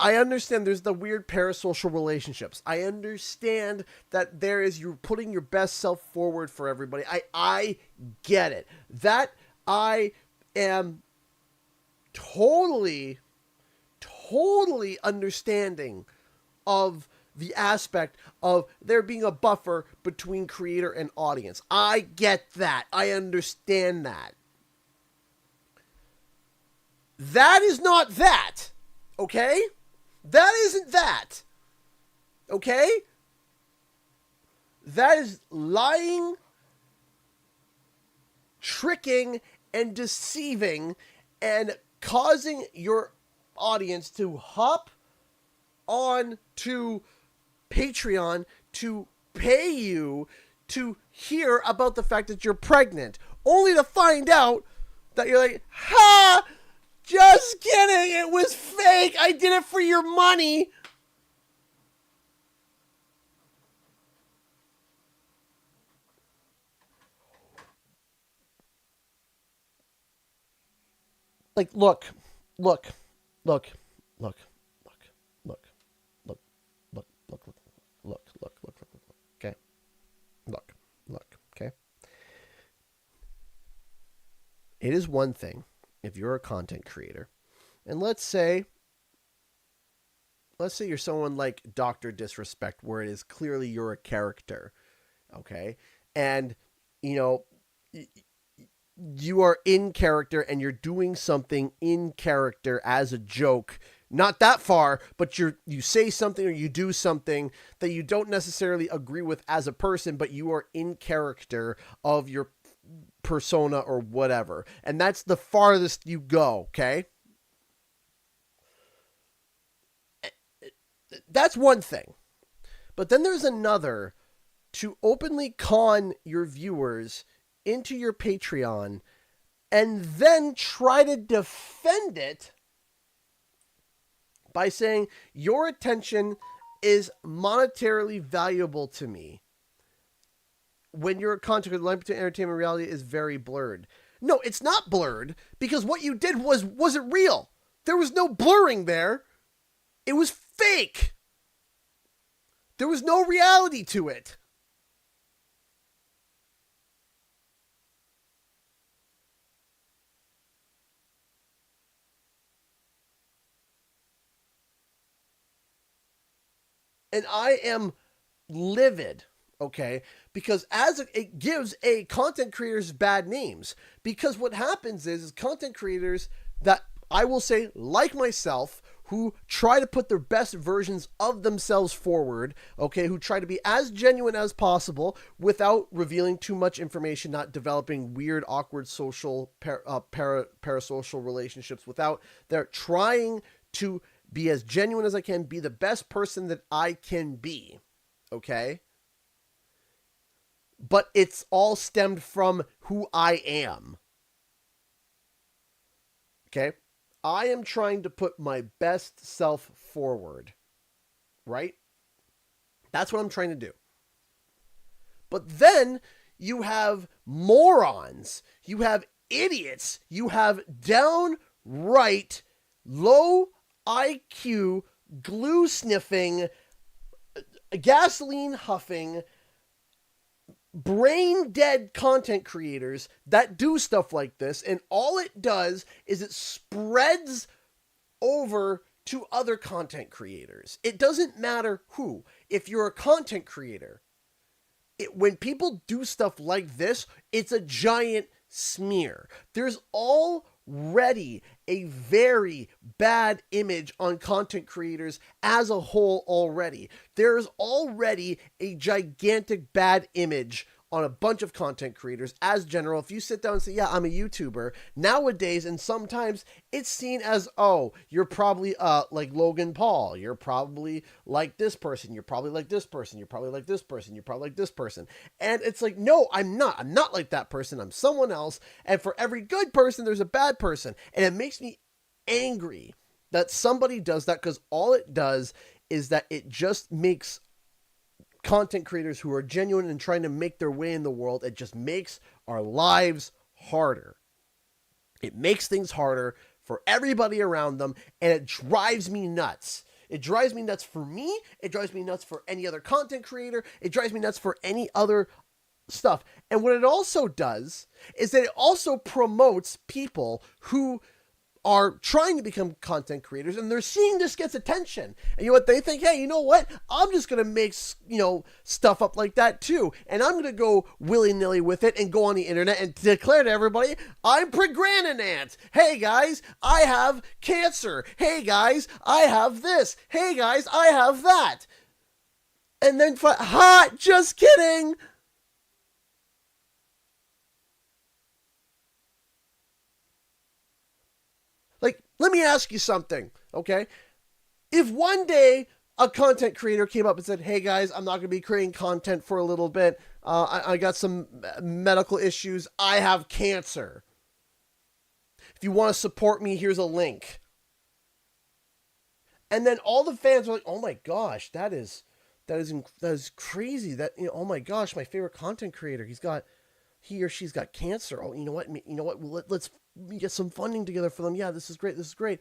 I understand there's the weird parasocial relationships. I understand that there is, you're putting your best self forward for everybody. I get it. That I am totally understanding of the aspect of there being a buffer between creator and audience. I get that. I understand that. That is not that. Okay? That isn't that. Okay? That is lying, tricking, and deceiving, and causing your audience to hop on to Patreon to pay you to hear about the fact that you're pregnant, only to find out that you're like, ha, just kidding, it was fake, I did it for your money. Like, look, look, look, look, look, look, look, look, look, look, look, look, look, look, okay? Look, look, okay? It is one thing if you're a content creator, and let's say you're someone like Dr. Disrespect, where it is clearly you're a character, okay? And, you know, you are in character and you're doing something in character as a joke. Not that far, but you say something or you do something that you don't necessarily agree with as a person, but you are in character of your persona or whatever. And that's the farthest you go, okay? That's one thing. But then there's another, to openly con your viewers into your Patreon and then try to defend it by saying your attention is monetarily valuable to me when your content, the line between entertainment and reality is very blurred. No, it's not blurred, because what you did wasn't real. There was no blurring there. It was fake. There was no reality to it. And I am livid, okay? Because it gives content creators bad names. Because what happens is content creators that I will say, like myself, who try to put their best versions of themselves forward, okay, who try to be as genuine as possible without revealing too much information, not developing weird, awkward social, parasocial relationships, they're trying to be as genuine as I can, be the best person that I can be, okay? But it's all stemmed from who I am, okay? I am trying to put my best self forward, right? That's what I'm trying to do. But then you have morons, you have idiots, you have downright low IQ, glue sniffing, gasoline huffing, brain dead content creators that do stuff like this, and all it does is it spreads over to other content creators. It doesn't matter who. If you're a content creator, when people do stuff like this, it's a giant smear. There's already a very bad image on content creators as a whole already. There's already a gigantic bad image on a bunch of content creators as general. If you sit down and say, yeah, I'm a YouTuber, nowadays, and sometimes it's seen as, oh, you're probably like Logan Paul. You're probably like this person. You're probably like this person. You're probably like this person. You're probably like this person. And it's like, no, I'm not. I'm not like that person. I'm someone else. And for every good person, there's a bad person. And it makes me angry that somebody does that, because all it does is that it just makes content creators who are genuine and trying to make their way in the world, it just makes our lives harder. It makes things harder for everybody around them, and it drives me nuts. It drives me nuts for me. It drives me nuts for any other content creator. It drives me nuts for any other stuff. And what it also does is that it also promotes people who are trying to become content creators, and they're seeing this gets attention. And you know what? They think, hey, you know what? I'm just going to make, stuff up like that too. And I'm going to go willy-nilly with it and go on the internet and declare to everybody, I'm pregrantinant. Hey guys, I have cancer. Hey guys, I have this. Hey guys, I have that. And then, just kidding. Let me ask you something, okay? If one day a content creator came up and said, hey guys, I'm not going to be creating content for a little bit. I got some medical issues. I have cancer. If you want to support me, here's a link. And then all the fans are like, oh my gosh, that is crazy. Oh my gosh, my favorite content creator. He's got he or she's got cancer. Oh, you know what? Let's get some funding together for them. Yeah, this is great. This is great.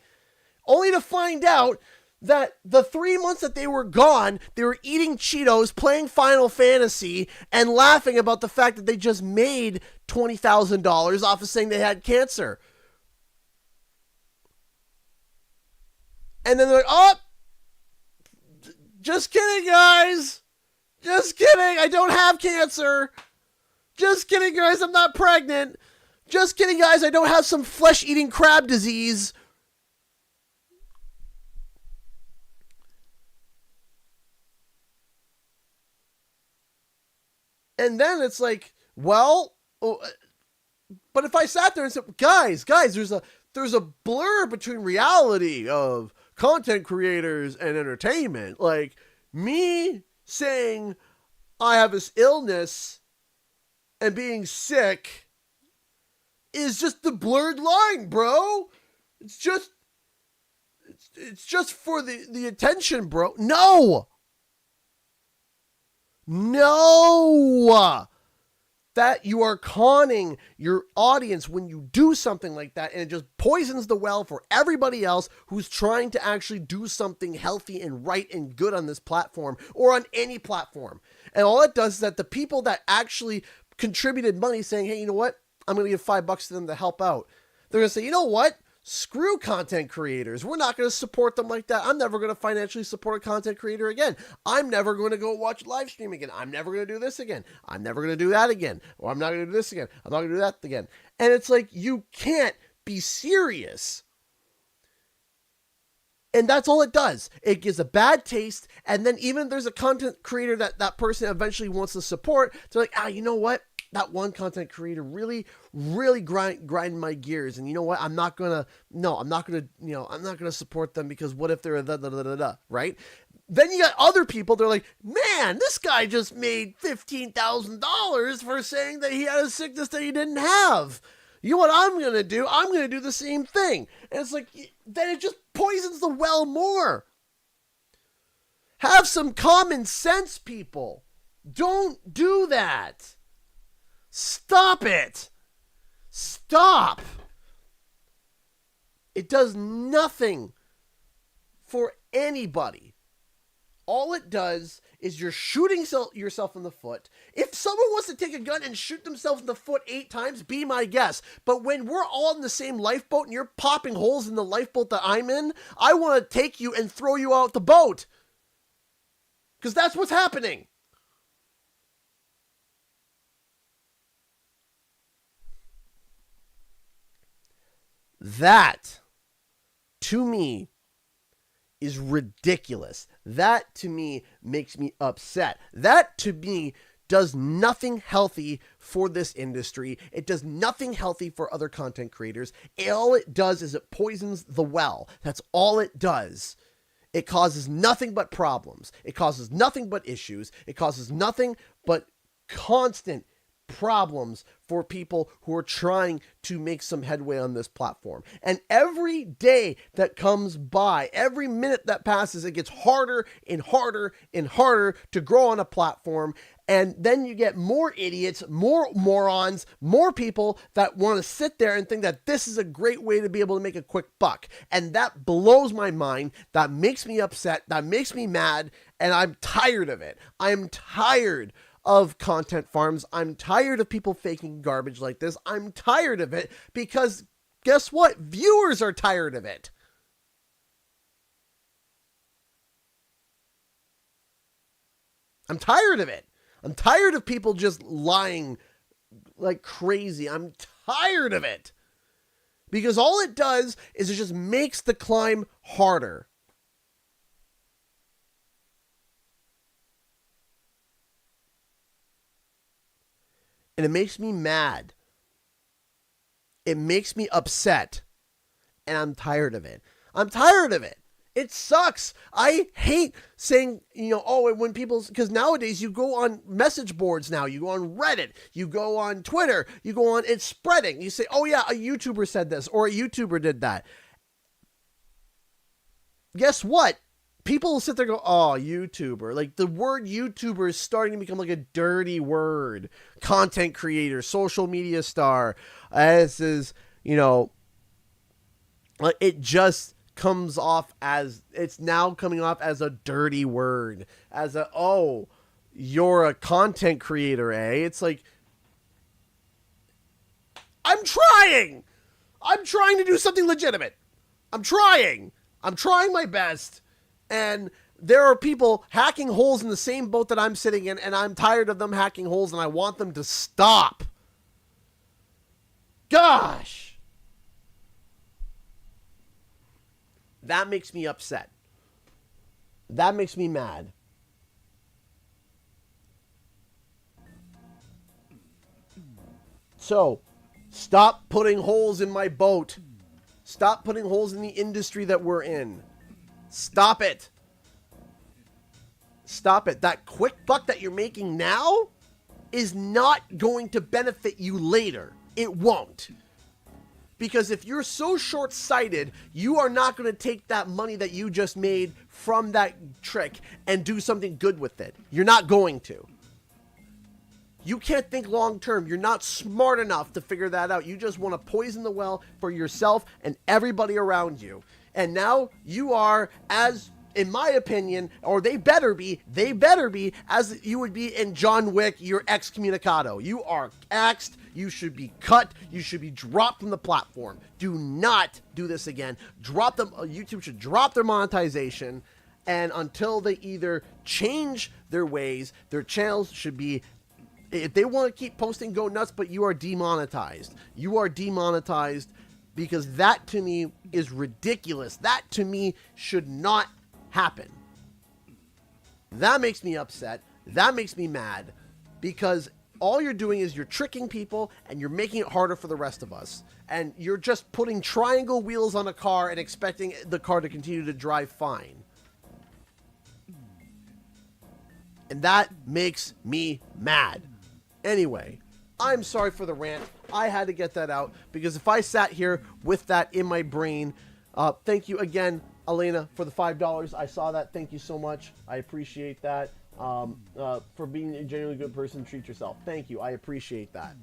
Only to find out that the 3 months that they were gone, they were eating Cheetos, playing Final Fantasy, and laughing about the fact that they just made $20,000 off of saying they had cancer. And then they're like, oh, just kidding, guys. Just kidding. I don't have cancer. Just kidding, guys. I'm not pregnant. Just kidding, guys. I don't have some flesh-eating crab disease. And then it's like, well, but if I sat there and said, guys, there's a blur between reality of content creators and entertainment. Like, me saying I have this illness and being sick is just the blurred line, bro. It's just for the attention, bro. No. That you are conning your audience when you do something like that, and it just poisons the well for everybody else who's trying to actually do something healthy and right and good on this platform or on any platform. And all it does is that the people that actually contributed money saying, hey, you know what? I'm going to give $5 to them to help out. They're going to say, you know what? Screw content creators. We're not going to support them like that. I'm never going to financially support a content creator again. I'm never going to go watch live stream again. I'm never going to do this again. I'm never going to do that again. Or I'm not going to do this again. I'm not going to do that again. And it's like, you can't be serious. And that's all it does. It gives a bad taste. And then even if there's a content creator that person eventually wants to support, they're like, you know what? That one content creator really grind my gears. And you know what? I'm not going to support them because what if they're a right? Then you got other people, they're like, man, this guy just made $15,000 for saying that he had a sickness that he didn't have. You know what I'm going to do? I'm going to do the same thing. And it's like, then it just poisons the well more. Have some common sense, people. Don't do that. Stop it. Stop. It does nothing for anybody. All it does is you're shooting yourself in the foot. If someone wants to take a gun and shoot themselves in the foot 8 times, be my guest. But when we're all in the same lifeboat and you're popping holes in the lifeboat that I'm in, I want to take you and throw you out the boat. Because that's what's happening. That, to me, is ridiculous. That, to me, makes me upset. That, to me, does nothing healthy for this industry. It does nothing healthy for other content creators. All it does is it poisons the well. That's all it does. It causes nothing but problems. It causes nothing but issues. It causes nothing but constant problems for people who are trying to make some headway on this platform. And every day that comes by, every minute that passes, it gets harder and harder and harder to grow on a platform. And then you get more idiots, more morons, more people that want to sit there and think that this is a great way to be able to make a quick buck. And that blows my mind. That makes me upset. That makes me mad. And I'm tired of it. I'm tired of content farms. I'm tired of people faking garbage like this. I'm tired of it because guess what? Viewers are tired of it. I'm tired of it. I'm tired of people just lying like crazy. I'm tired of it. Because all it does is it just makes the climb harder. And it makes me mad. It makes me upset. And I'm tired of it. I'm tired of it. It sucks. I hate saying, when people, because nowadays you go on message boards now, you go on Reddit, you go on Twitter, you go on, it's spreading. You say, oh yeah, a YouTuber said this or a YouTuber did that. Guess what? people sit there and go, oh, YouTuber. Like, the word YouTuber is starting to become like a dirty word. Content creator, social media star. This is, you know, like, it just comes off as, it's now coming off as a dirty word. As a, oh, you're a content creator, eh? It's like, I'm trying to do something legitimate. I'm trying my best. And there are people hacking holes in the same boat that I'm sitting in, and I'm tired of them hacking holes, and I want them to stop. Gosh. That makes me upset. That makes me mad. So, stop putting holes in my boat. Stop putting holes in the industry that we're in. Stop it. Stop it. That quick buck that you're making now is not going to benefit you later. It won't. Because if you're so short-sighted, you are not going to take that money that you just made from that trick and do something good with it. You're not going to. You can't think long-term. You're not smart enough to figure that out. You just want to poison the well for yourself and everybody around you. And now you are, as, in my opinion, or they better be, as you would be in John Wick, you're excommunicado. You are axed. You should be cut. You should be dropped from the platform. Do not do this again. Drop them. YouTube should drop their monetization. And until they either change their ways, their channels should be, if they want to keep posting, go nuts, but you are demonetized. You are demonetized because that to me is ridiculous. That to me should not happen. That makes me upset. That makes me mad because all you're doing is you're tricking people and you're making it harder for the rest of us. And you're just putting triangle wheels on a car and expecting the car to continue to drive fine. And that makes me mad. Anyway, I'm sorry for the rant. I had to get that out because if I sat here with that in my brain, thank you again, Elena, for the $5. I saw that. Thank you so much. I appreciate that. For being a genuinely good person, treat yourself. Thank you. I appreciate that.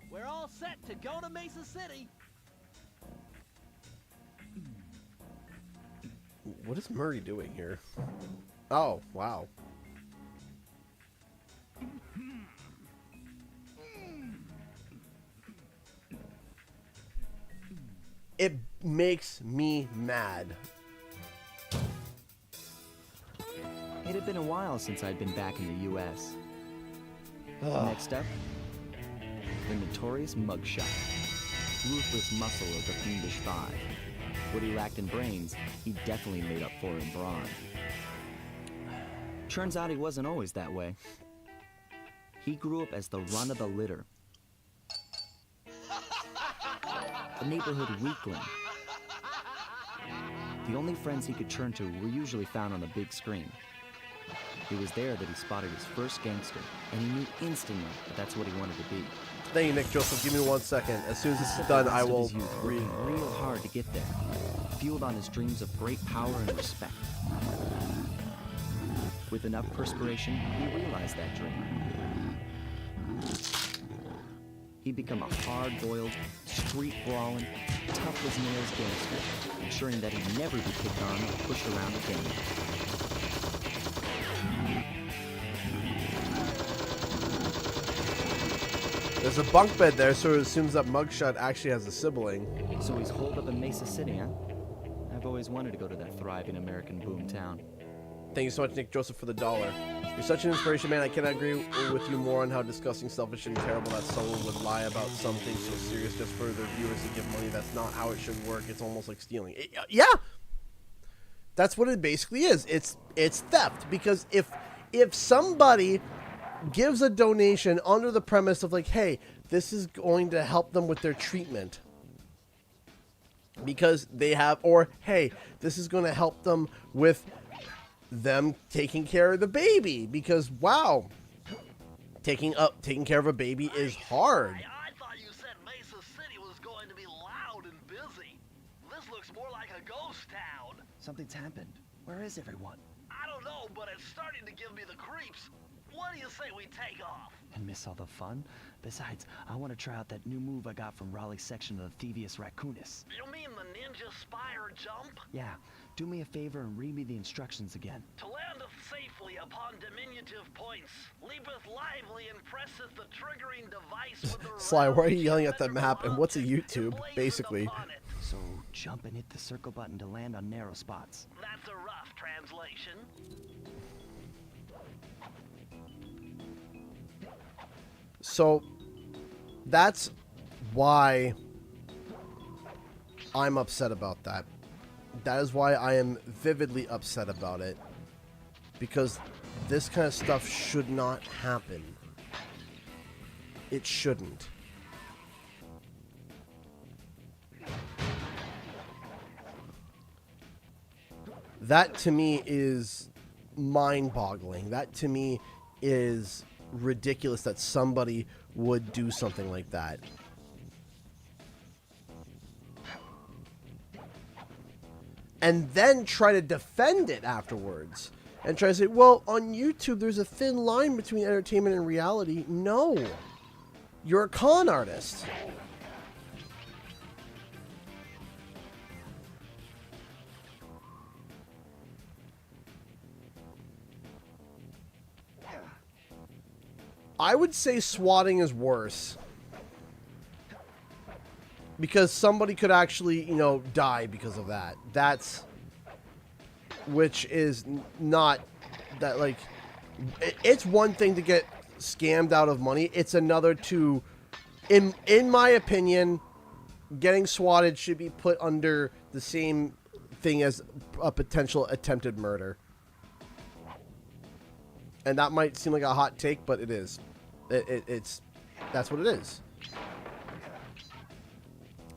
We're all set to go to Mesa City. What is Murray doing here? Oh, wow. It makes me mad. It had been a while since I'd been back in the U.S. Next up, the notorious mugshot. Ruthless muscle of the fiendish five. What he lacked in brains, he definitely made up for in brawn. Turns out he wasn't always that way. He grew up as the run of the litter. A neighborhood weakling. The only friends he could turn to were usually found on the big screen. It was there that he spotted his first gangster, and he knew instantly that that's what he wanted to be. Thank you, Nick Joseph. Give me 1 second. As soon as this is done, I will read. Real hard to get there, fueled on his dreams of great power and respect. With enough perspiration, he realized that dream. He'd become a hard-boiled, street-brawling, tough-as-nails gangster, ensuring that he'd never be picked on or pushed around again. There's a bunk bed there, so it assumes that Mugshot actually has a sibling. So he's holed up in Mesa City, huh? I've always wanted to go to that thriving American boom town. Thank you so much, Nick Joseph, for the $1. You're such an inspiration, man. I cannot agree with you more on how disgusting, selfish, and terrible that someone would lie about something so serious just for their viewers to give money. That's not how it should work. It's almost like stealing. Yeah, that's what it basically is. It's theft, because if somebody gives a donation under the premise of like, hey, this is going to help them with their treatment because they have, or hey, this is going to help them with them taking care of the baby because wow, taking care of a baby is hard. I thought you said Mesa City was going to be loud Something's happened. Where is everyone? I don't know, but it's starting to give me the creeps. What do you say we take off? And miss all the fun? Besides, I want to try out that new move I got from Raleigh's section of the Thievius Raccoonus. You mean the ninja Spyro jump? Yeah, do me a favor and read me the instructions again. To landeth safely upon diminutive points, leapeth lively and presseth the triggering device with the Sly, why are you round yelling at the cylindrical map? And what's a object YouTube, emblazoned basically? upon it. So, jump and hit the circle button to land on narrow spots. That's a rough translation. So that's why I'm upset about that. That is why I am vividly upset about it. Because this kind of stuff should not happen. It shouldn't. That to me is mind-boggling. That to me is ridiculous that somebody would do something like that. And then try to defend it afterwards. And try to say, well, on YouTube there's a thin line between entertainment and reality. No. You're a con artist. I would say swatting is worse. Because somebody could actually, you know, die because of that. That's... Which is not... That, like... It's one thing to get scammed out of money. It's another to... In my opinion, getting swatted should be put under the same thing as a potential attempted murder. And that might seem like a hot take, but it is. It's that's what it is.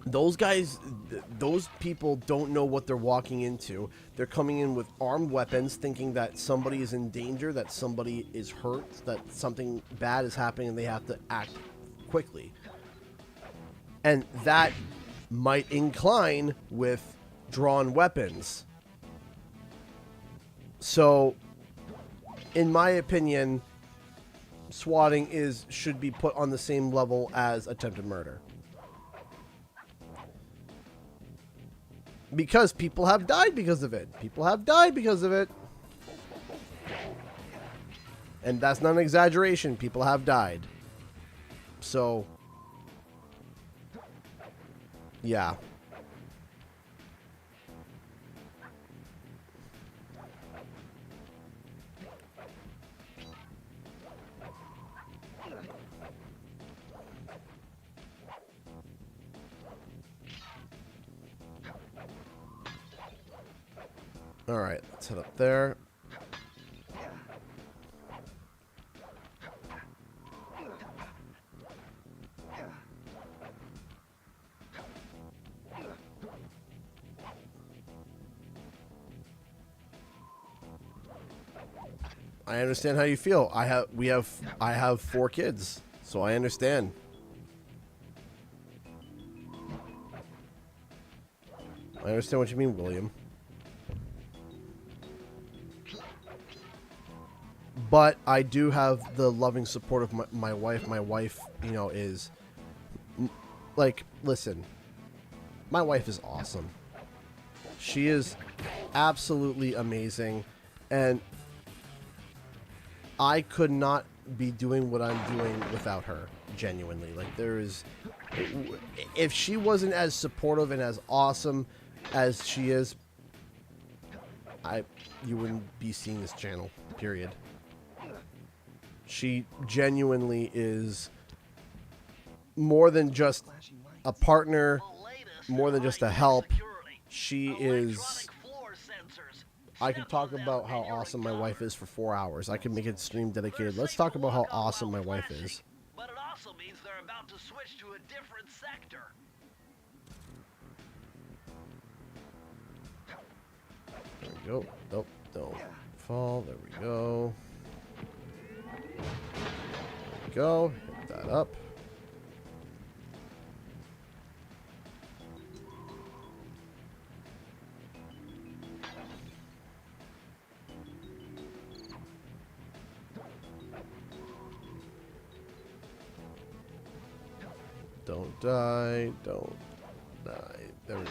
Those guys, those people don't know what they're walking into. They're coming in with armed weapons, thinking that somebody is in danger, that somebody is hurt, that something bad is happening, and they have to act quickly. And that might incline with drawn weapons. So, in my opinion, swatting should be put on the same level as attempted murder. Because people have died because of it. People have died because of it. And that's not an exaggeration. People have died. So, yeah. Alright, let's head up there. I understand how you feel. I have 4 kids, so I understand. I understand what you mean, William. But I do have the loving support of my wife. My wife, you know, is... Like, listen. My wife is awesome. She is absolutely amazing. And I could not be doing what I'm doing without her. Genuinely. Like, there is... If she wasn't as supportive and as awesome as she is, you wouldn't be seeing this channel. Period. She genuinely is more than just a partner, more than just a help. She is... I could talk about how awesome my wife is for 4 hours. I could make a stream dedicated. Let's talk about how awesome my wife is. But it also means they're about to switch to a different sector. There we go. Nope, don't fall. There we go. Go, hit that up. Don't die. Don't die. There we go.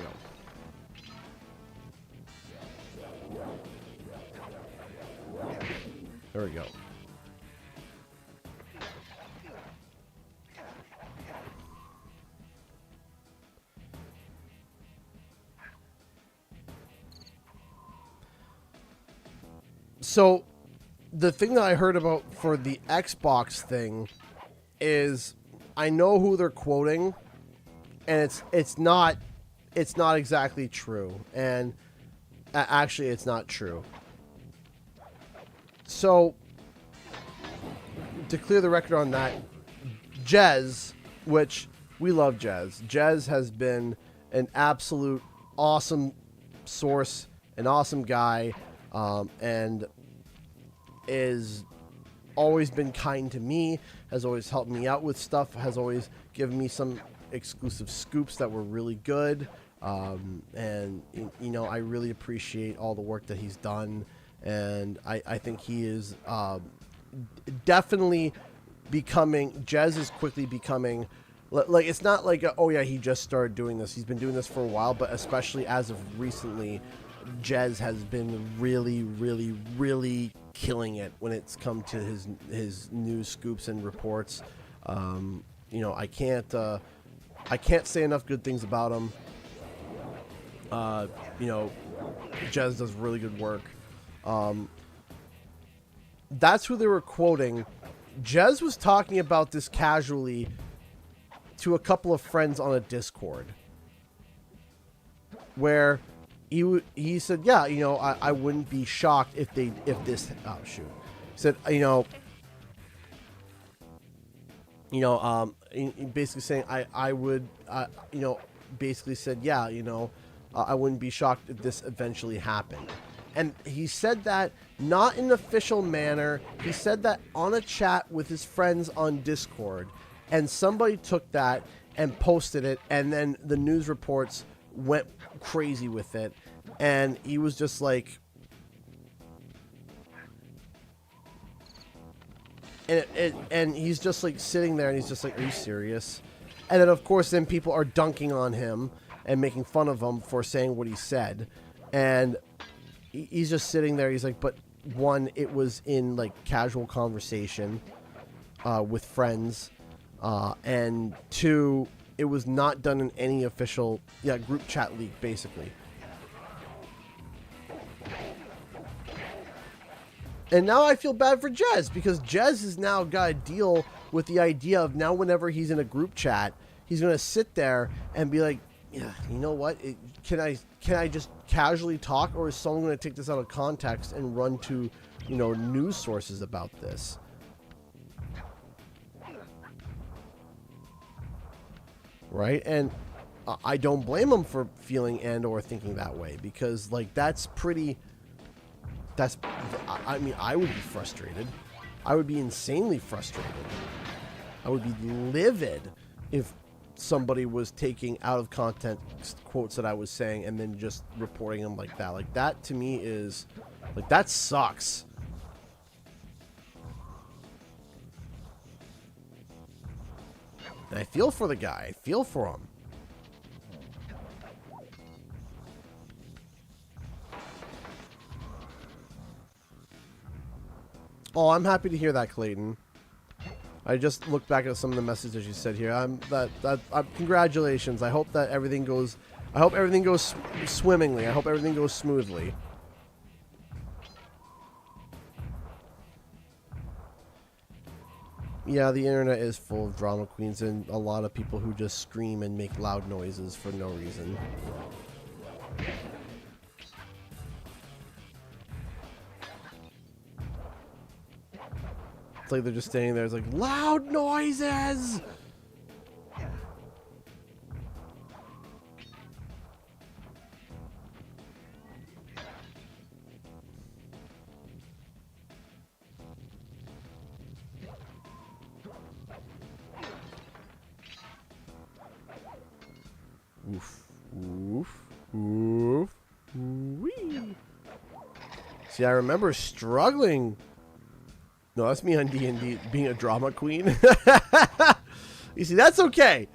There we go. So, the thing that I heard about for the Xbox thing is I know who they're quoting, and it's not exactly true, and actually it's not true. So, to clear the record on that, Jez, which we love Jez. Jez has been an absolute awesome source, an awesome guy, and is always been kind to me, has always helped me out with stuff, has always given me some exclusive scoops that were really good, and you know, I really appreciate all the work that he's done, and I think he is definitely becoming, Jez is quickly becoming, like, it's not like, oh yeah, he just started doing this. He's been doing this for a while, but especially as of recently, Jez has been really, really, really killing it when it's come to his news scoops and reports. You know, I can't say enough good things about him. You know, Jez does really good work. That's who they were quoting. Jez was talking about this casually to a couple of friends on a Discord, where he said, yeah, you know, I wouldn't be shocked if this, oh shoot, he said, basically saying I would, you know, basically said, yeah, you know, I wouldn't be shocked if this eventually happened. And he said that not in an official manner. He said that on a chat with his friends on Discord, and somebody took that and posted it, and then the news reports went crazy with it, and he was just like, and he's just like sitting there, and he's just like, are you serious? And then of course then people are dunking on him and making fun of him for saying what he said, and he's just sitting there. He's like, but one, it was in like casual conversation with friends, and two, it was not done in any official group chat leak, basically. And now I feel bad for Jez, because Jez has now got to deal with the idea of now whenever he's in a group chat, he's going to sit there and be like, yeah, you know what? Can I just casually talk, or is someone going to take this out of context and run to, you know, news sources about this? Right? And I don't blame him for feeling and or thinking that way, because like I mean, I would be frustrated. I would be insanely frustrated. I would be livid if somebody was taking out of context quotes that I was saying and then just reporting them like that. Like, that to me is like, that sucks. And I feel for the guy. I feel for him. Oh, I'm happy to hear that, Clayton. I just looked back at some of the messages you said here. Congratulations. I hope that everything goes. I hope everything goes swimmingly. I hope everything goes smoothly. Yeah, the internet is full of drama queens and a lot of people who just scream and make loud noises for no reason. It's like they're just standing there. It's like, loud noises! Oof, oof, oof, wee. See, I remember struggling. No, that's me on D&D being a drama queen. You see, that's okay.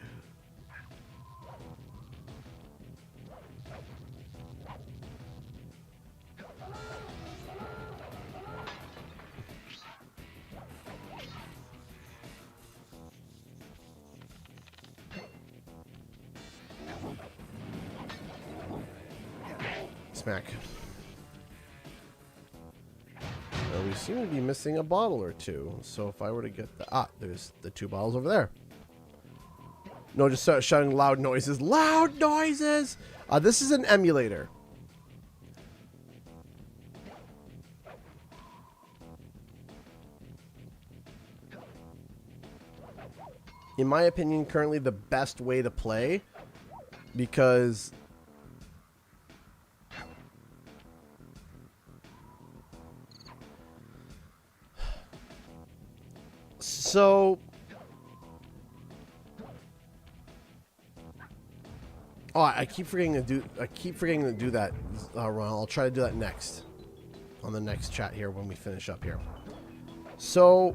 smack. Now we seem to be missing a bottle or two. So if I were to get the... Ah, there's the 2 bottles over there. No, just start shouting loud noises. Loud noises! This is an emulator. In my opinion, currently the best way to play, because so I keep forgetting to do that. Ron, I'll try to do that next on the next chat here when we finish up here. So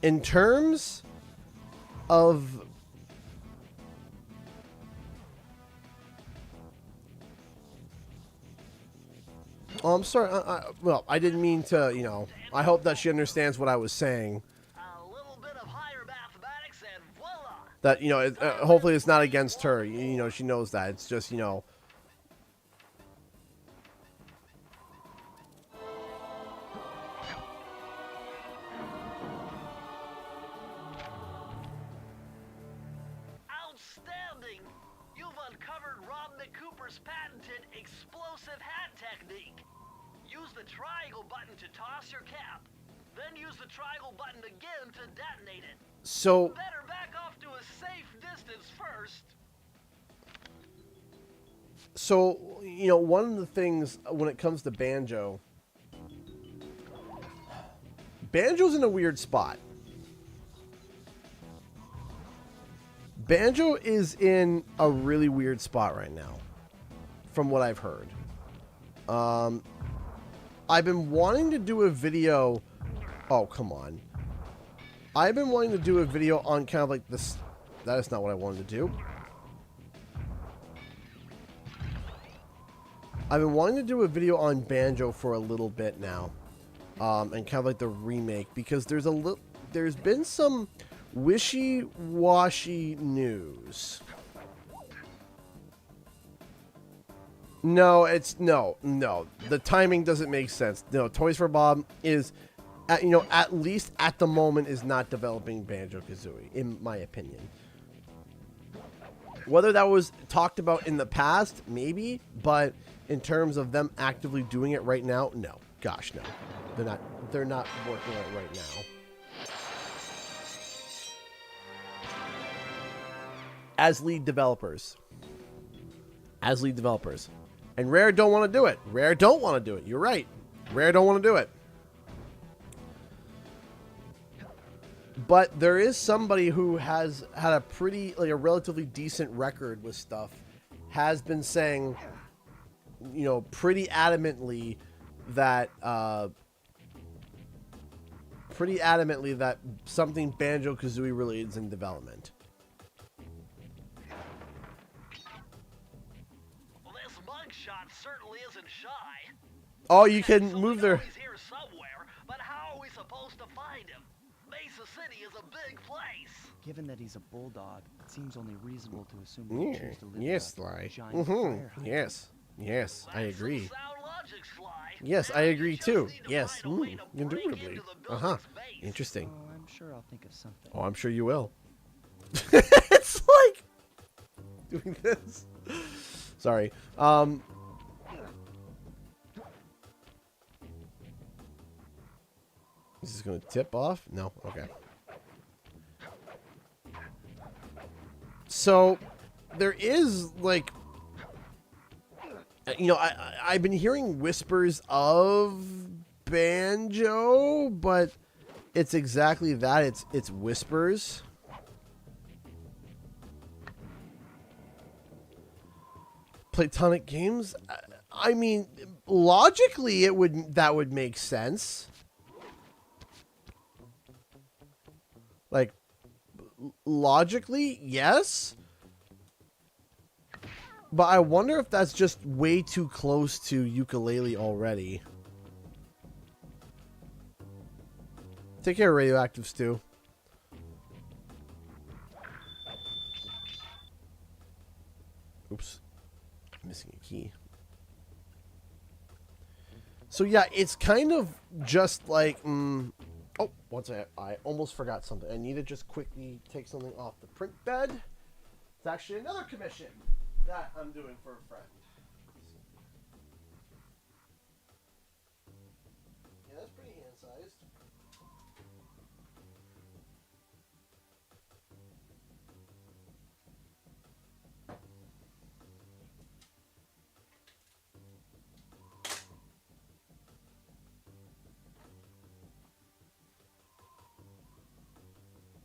in terms of oh, I'm sorry. Well, I didn't mean to, you know, I hope that she understands what I was saying. A little bit of higher mathematics and voila! That, you know, hopefully it's not against her. You know, she knows that. It's just, you know, Outstanding! You've uncovered Cooper's patented explosive hat technique. Use the triangle button to toss your cap. Then use the triangle button again to detonate it. so Better back off to a safe distance first. So, you know, one of the things when it comes to Banjo, Banjo's in a weird spot. Banjo is in a really weird spot right now, from what I've heard. I've been wanting to do a video. Oh, come on. I've been wanting to do a video on kind of like this. That is not what I wanted to do. I've been wanting to do a video on Banjo for a little bit now, and kind of like the remake, because there's been some wishy-washy news. No, no. The timing doesn't make sense. No, Toys for Bob is, at least at the moment, is not developing Banjo-Kazooie, in my opinion. Whether that was talked about in the past, maybe, but in terms of them actively doing it right now, no. Gosh, no. They're not working on it right now. As lead developers. And Rare don't want to do it. You're right. Rare don't want to do it. But there is somebody who has had a a relatively decent record with stuff, has been saying, pretty adamantly that something Banjo-Kazooie related is in development. Well, this mugshot certainly isn't shy. Oh, you can So move we their... know he's here somewhere, but how are we supposed to find him? Mesa City is a big place. Given that he's a bulldog, it seems only reasonable to assume he Yeah, choose to live yes, in a Sly. giant fire hydrant. Yes, I That's some agree. sound logic, Sly. Yes, I Now you agree just too. need to Yes, find a way to break indubitably. into the building's base. Interesting. Oh, I'm sure I'll think of something. Oh, I'm sure you will. It's like doing this. Sorry. Is this going to tip off? No. Okay. So there is like, I've been hearing whispers of Banjo, but it's exactly that. It's whispers. Platonic Games. I mean, logically, that would make sense. Like, logically, yes. But I wonder if that's just way too close to Ukulele already. Take care, radioactive stew. Oops. Missing a key. So yeah, it's kind of just like... oh, one second. I almost forgot something. I need to just quickly take something off the print bed. It's actually another commission that I'm doing for a friend. Yeah, that's pretty hand-sized.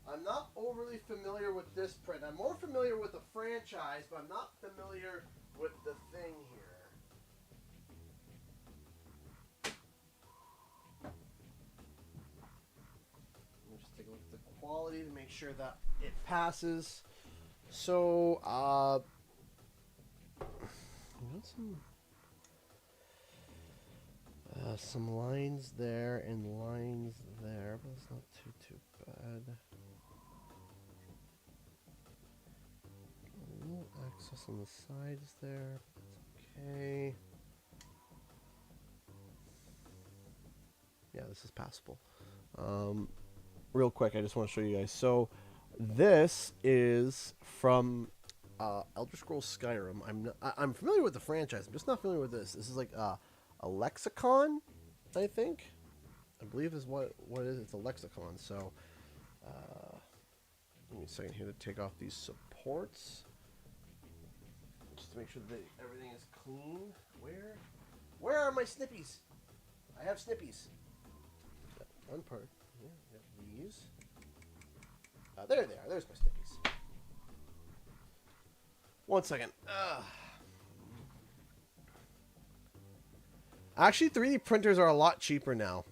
I'm not overly familiar with this print. I'm more familiar with the franchise, but I'm not familiar with the thing here. Let me just take a look at the quality to make sure that it passes. So, some lines there and lines there, but it's not too bad. A little access on the sides there, but that's okay. Yeah, this is passable. Real quick, I just want to show you guys. So, this is from Elder Scrolls Skyrim. I'm familiar with the franchise. I'm just not familiar with this. This is like a lexicon, I think. I believe is what it is. It's a lexicon. So, give me a second here to take off these supports, just to make sure that everything is clean. Where are my snippies? I have snippies. Got one part. Yeah, got these. There they are. There's my snippies. One second. Actually, 3D printers are a lot cheaper now.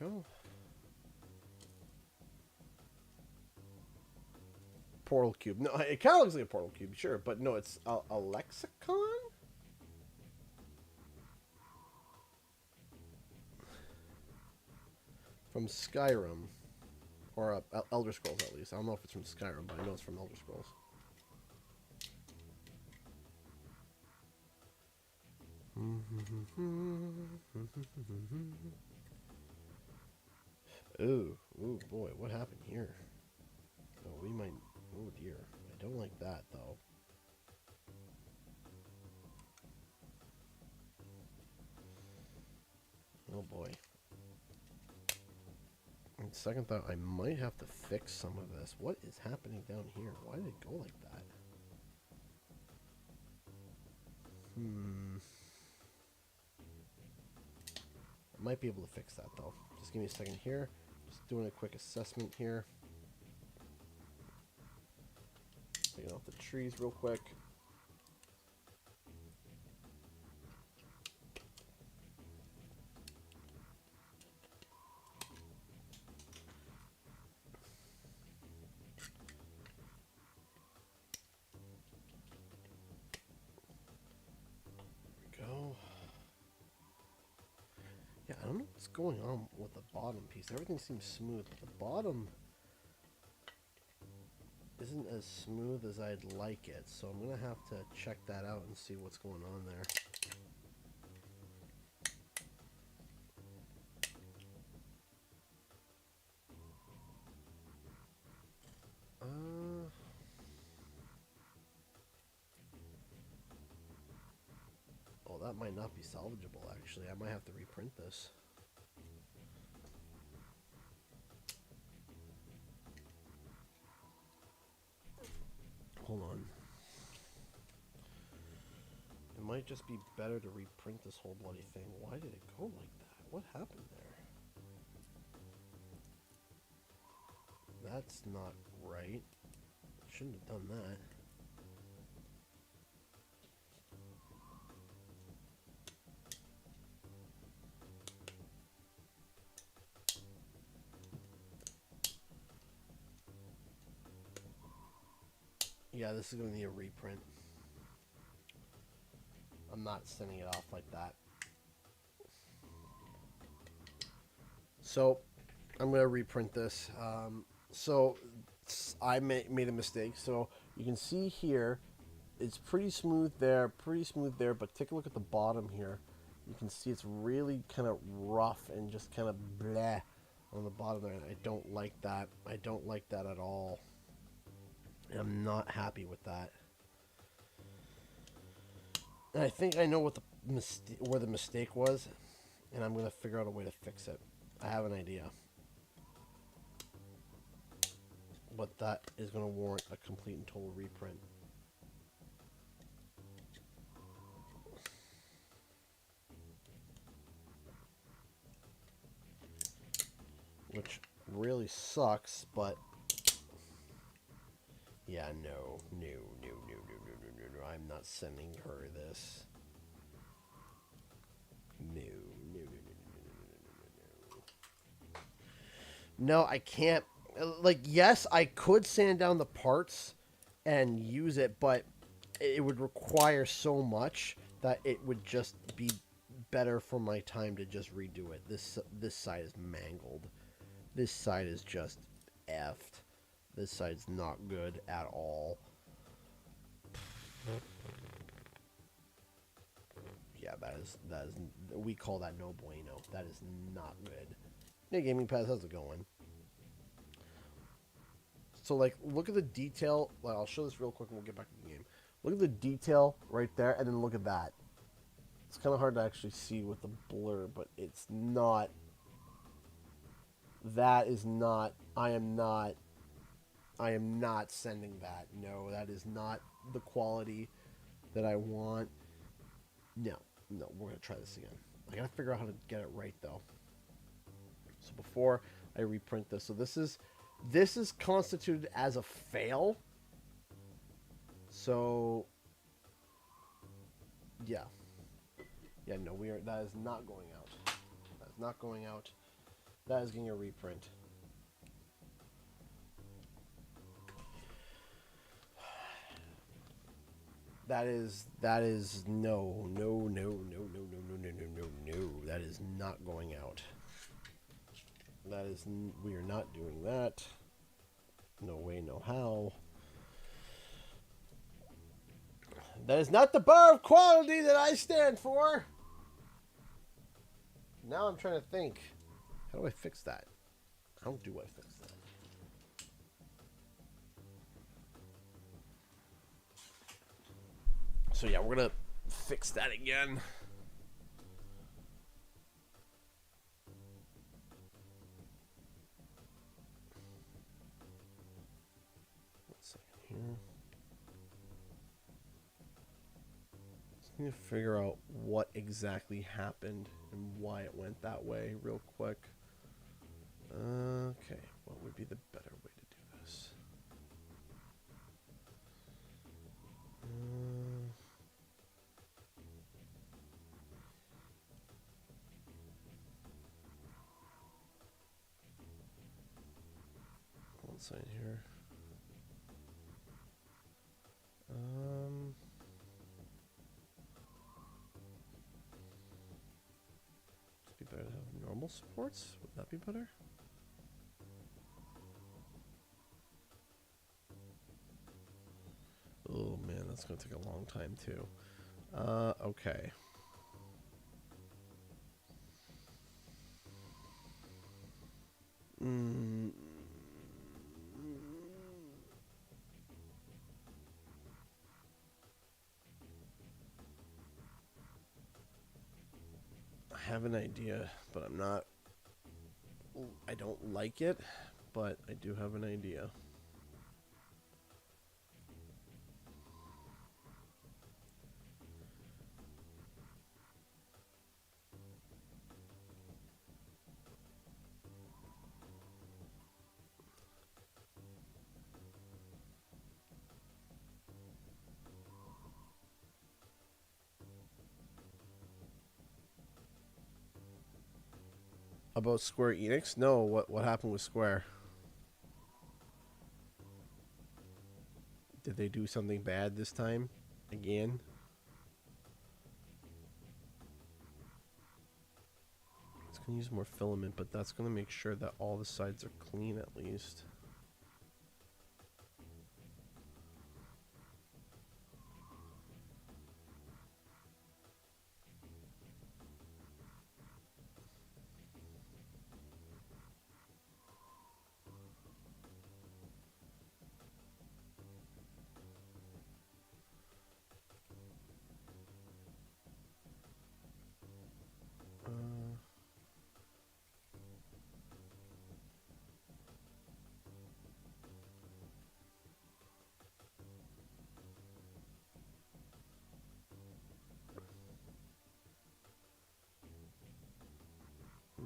Go. Portal cube. No, it kind of looks like a portal cube, sure, but no, it's a lexicon? From Skyrim. Or Elder Scrolls, at least. I don't know if it's from Skyrim, but I know it's from Elder Scrolls. Ooh boy, what happened here? Oh, we might... Oh dear, I don't like that though. Oh boy. On second thought, I might have to fix some of this. What is happening down here? Why did it go like that? I might be able to fix that though. Just give me a second here. Just doing a quick assessment here. Taking off the trees real quick. There we go. Yeah, I don't know what's going on with the bottom piece. Everything seems smooth, but the bottom isn't as smooth as I'd like it, so I'm gonna have to check that out and see what's going on there. Oh, that might not be salvageable actually. I might have to reprint this. Hold on. It might just be better to reprint this whole bloody thing. Why did it go like that? What happened there? That's not right. Shouldn't have done that. Yeah, this is going to need a reprint. I'm not sending it off like that. So, I'm going to reprint this. So, I made a mistake. So, you can see here, it's pretty smooth there, but take a look at the bottom here. You can see it's really kind of rough and just kind of bleh on the bottom there. And I don't like that. I don't like that at all. And I'm not happy with that. And I think I know what where the mistake was, and I'm going to figure out a way to fix it. I have an idea. But that is going to warrant a complete and total reprint. Which really sucks, but yeah, no, I'm not sending her this. No, I can't. Like, yes, I could sand down the parts and use it, but it would require so much that it would just be better for my time to just redo it. This side is mangled. This side is just effed. This side's not good at all. Yeah, that is we call that no bueno. That is not good. Hey, Gaming Pass, how's it going? So, like, look at the detail. Well, I'll show this real quick and we'll get back to the game. Look at the detail right there, and then look at that. It's kind of hard to actually see with the blur, but it's not. That is not. I am not sending that. No, that is not the quality that I want. No, we're going to try this again. I got to figure out how to get it right, though. So before I reprint this. So this is constituted as a fail. So, yeah. Yeah, no, that is not going out. That is not going out. That is getting a reprint. That is no. That is not going out. We are not doing that. No way, no how. That is not the bar of quality that I stand for. Now I'm trying to think. How do I fix that? How do I fix that? So yeah, we're going to fix that again. One second here. Just need to figure out what exactly happened and why it went that way real quick. Okay, what would be the better way to do this? One second here. It'd be better to have normal supports. Would that be better? Oh man, that's gonna take a long time too. Okay. I have an idea, but I don't like it, but I do have an idea. About Square Enix? No, what happened with Square? Did they do something bad this time? Again? It's going to use more filament, but that's going to make sure that all the sides are clean at least.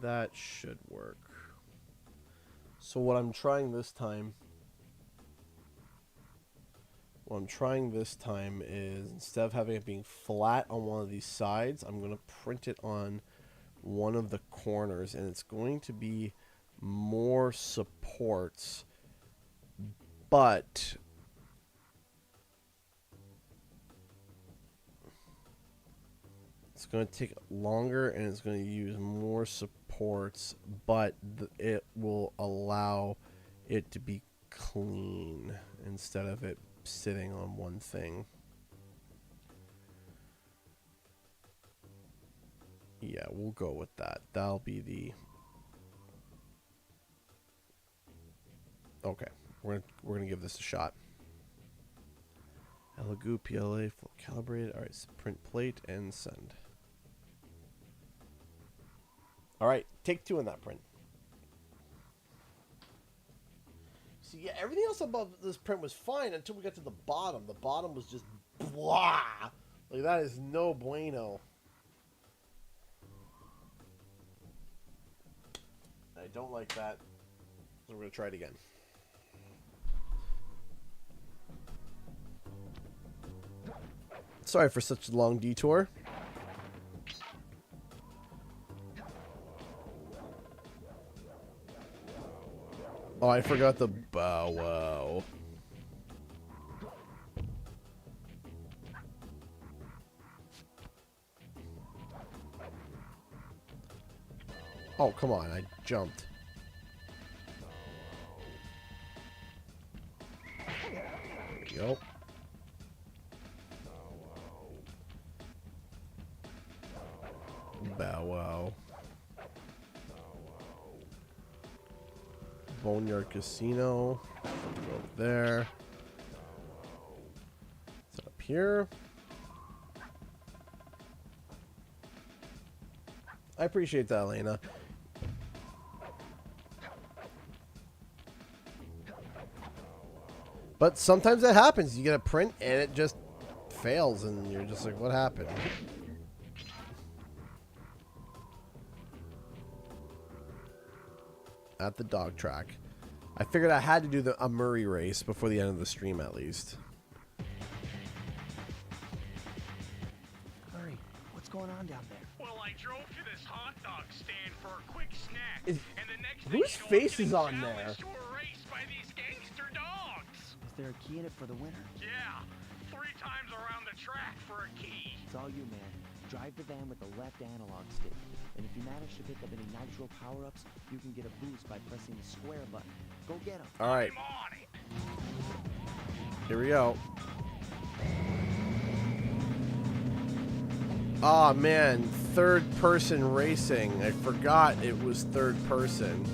That should work. So what I'm trying this time is, instead of having it being flat on one of these sides, I'm going to print it on one of the corners, and it's going to be more supports, but it's going to take longer and it's going to use more supports, but it will allow it to be clean instead of it sitting on one thing. Yeah, we'll go with that. That'll be the... Okay, we're gonna give this a shot. Elegoo PLA full calibrated. All right, so print plate and send. All right, take 2 on that print. See, yeah, everything else above this print was fine until we got to the bottom. The bottom was just blah. Like, that is no bueno. I don't like that. So we're going to try it again. Sorry for such a long detour. Oh, I forgot the bow wow. Oh, come on, I jumped. There we go. Bow wow. Boneyard Casino. Go there. It's up here. I appreciate that, Elena. But sometimes that happens. You get a print and it just fails and you're just like, what happened? At the dog track. I figured I had to do a Murray race before the end of the stream at least. Murray, what's going on down there? Well, I drove to this hot dog stand for a quick snack, Is- and the next whose thing you know, face I'm is getting on there? challenged to a race by these gangster dogs. Is there a key in it for the winner? Yeah, 3 times around the track for a key. It's all you, man. Drive the van with the left analog stick. And if you manage to pick up any nitro power-ups, you can get a boost by pressing the square button. Go get them. All right, I'm on it. here we go. Aw, man, third person racing. I forgot it was third person.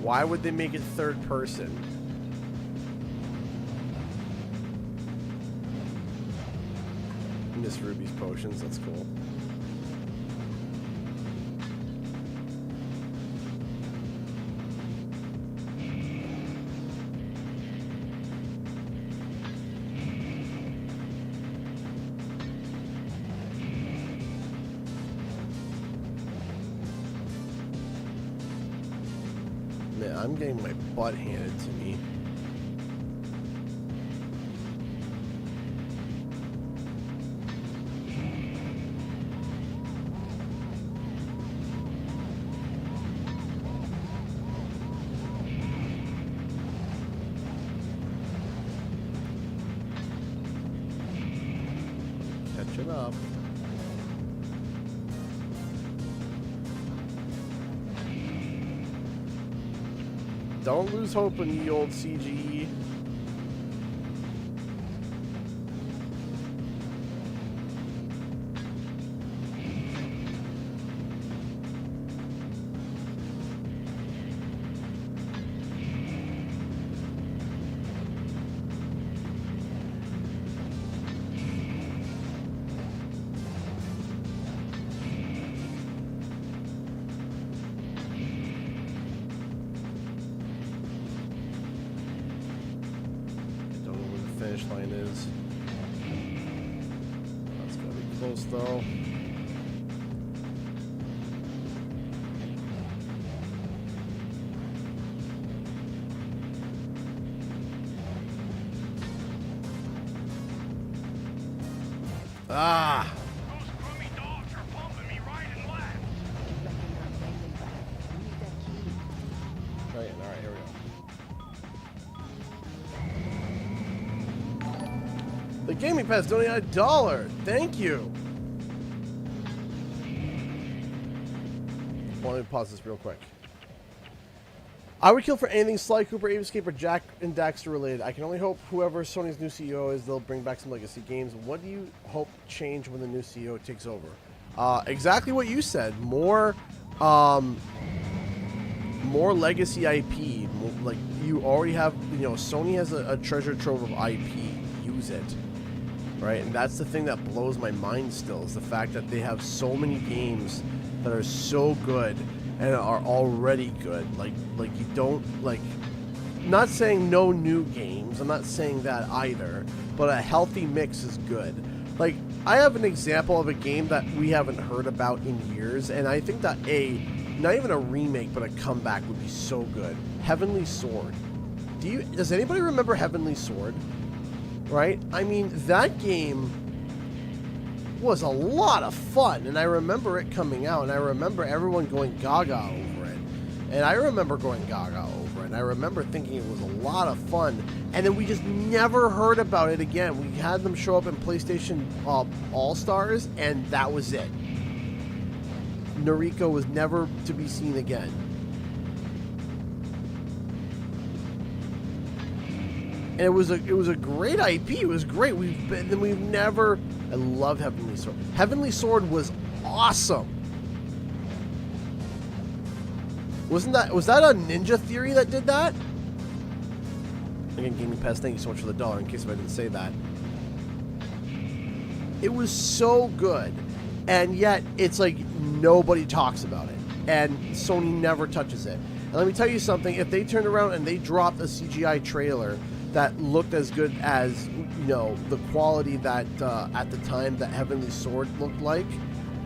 Why would they make it third person? Miss Ruby's potions, that's cool. Man, I'm getting my butt handed to me. up. Don't lose hope in the old CGE. Finish line is. That's gotta be close though. Ah! Those crummy dogs are pumping me right and left. Right, all right, here we go. The Gaming Pass donated $1. Thank you. Let me pause this real quick. I would kill for anything Sly Cooper, Ape Escape, or Jack and Daxter related. I can only hope whoever Sony's new CEO is, they'll bring back some legacy games. What do you hope change when the new CEO takes over? Exactly what you said. More legacy IP. Like you already have, you know, Sony has a treasure trove of IP. Use it. Right, and that's the thing that blows my mind still, is the fact that they have so many games that are so good and are already good. Like you don't, like, not saying no new games, I'm not saying that either, but a healthy mix is good. Like, I have an example of a game that we haven't heard about in years, and I think that not even a remake, but a comeback would be so good. Heavenly Sword. Does anybody remember Heavenly Sword? Right? I mean, that game was a lot of fun, and I remember it coming out, and I remember everyone going gaga over it, and I remember going gaga over it, and I remember thinking it was a lot of fun, and then we just never heard about it again. We had them show up in PlayStation All-Stars, and that was it. Noriko was never to be seen again. And it was a great IP. It was great. We've never. I love Heavenly Sword. Heavenly Sword was awesome. Was that a Ninja Theory that did that? Again, Gaming Pass, thank you so much for the $1. In case if I didn't say that, it was so good, and yet it's like nobody talks about it, and Sony never touches it. And let me tell you something: if they turned around and they dropped a CGI trailer that looked as good as, you know, the quality that at the time that Heavenly Sword looked like,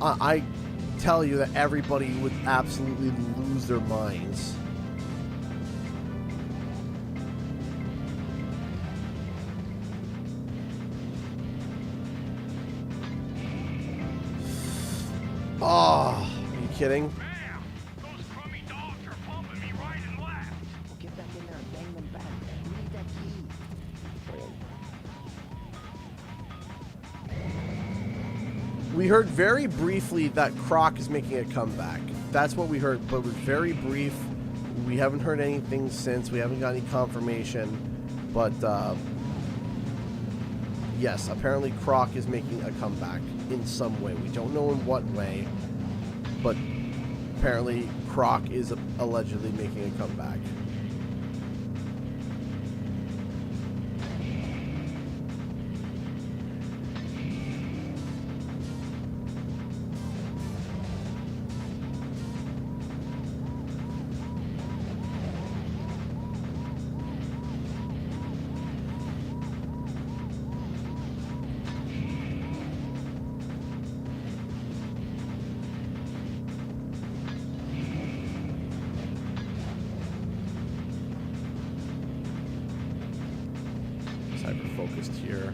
I tell you that everybody would absolutely lose their minds. Oh, are you kidding? Bam! Those crummy dogs are pumping me right and left. Well, get back in there and bang them back. We need that key. We heard very briefly that Croc is making a comeback. That's what we heard, but it was very brief. We haven't heard anything since. We haven't got any confirmation. But, yes, apparently Croc is making a comeback in some way. We don't know in what way, but apparently Croc is allegedly making a comeback. Hyper-focused here.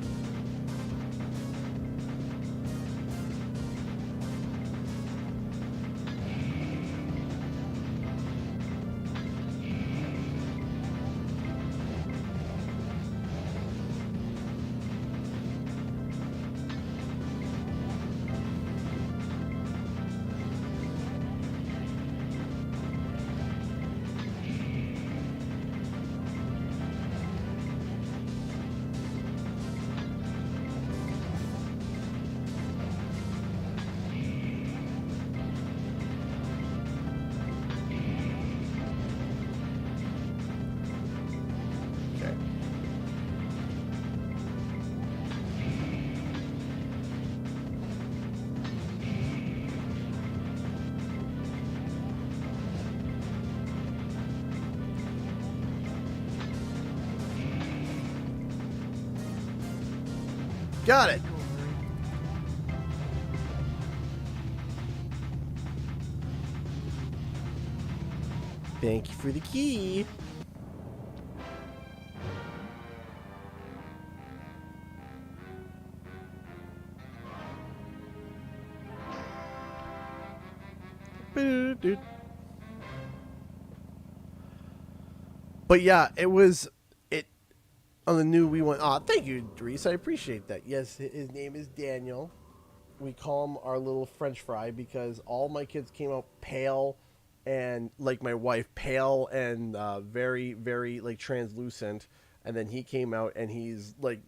Got it. Thank you for the key. But yeah, it was on the new we went. Thank you, Dries. I appreciate that. Yes, his name is Daniel. We call him our little French fry because all my kids came out pale and like my wife, pale and very, very like translucent. And then he came out and he's like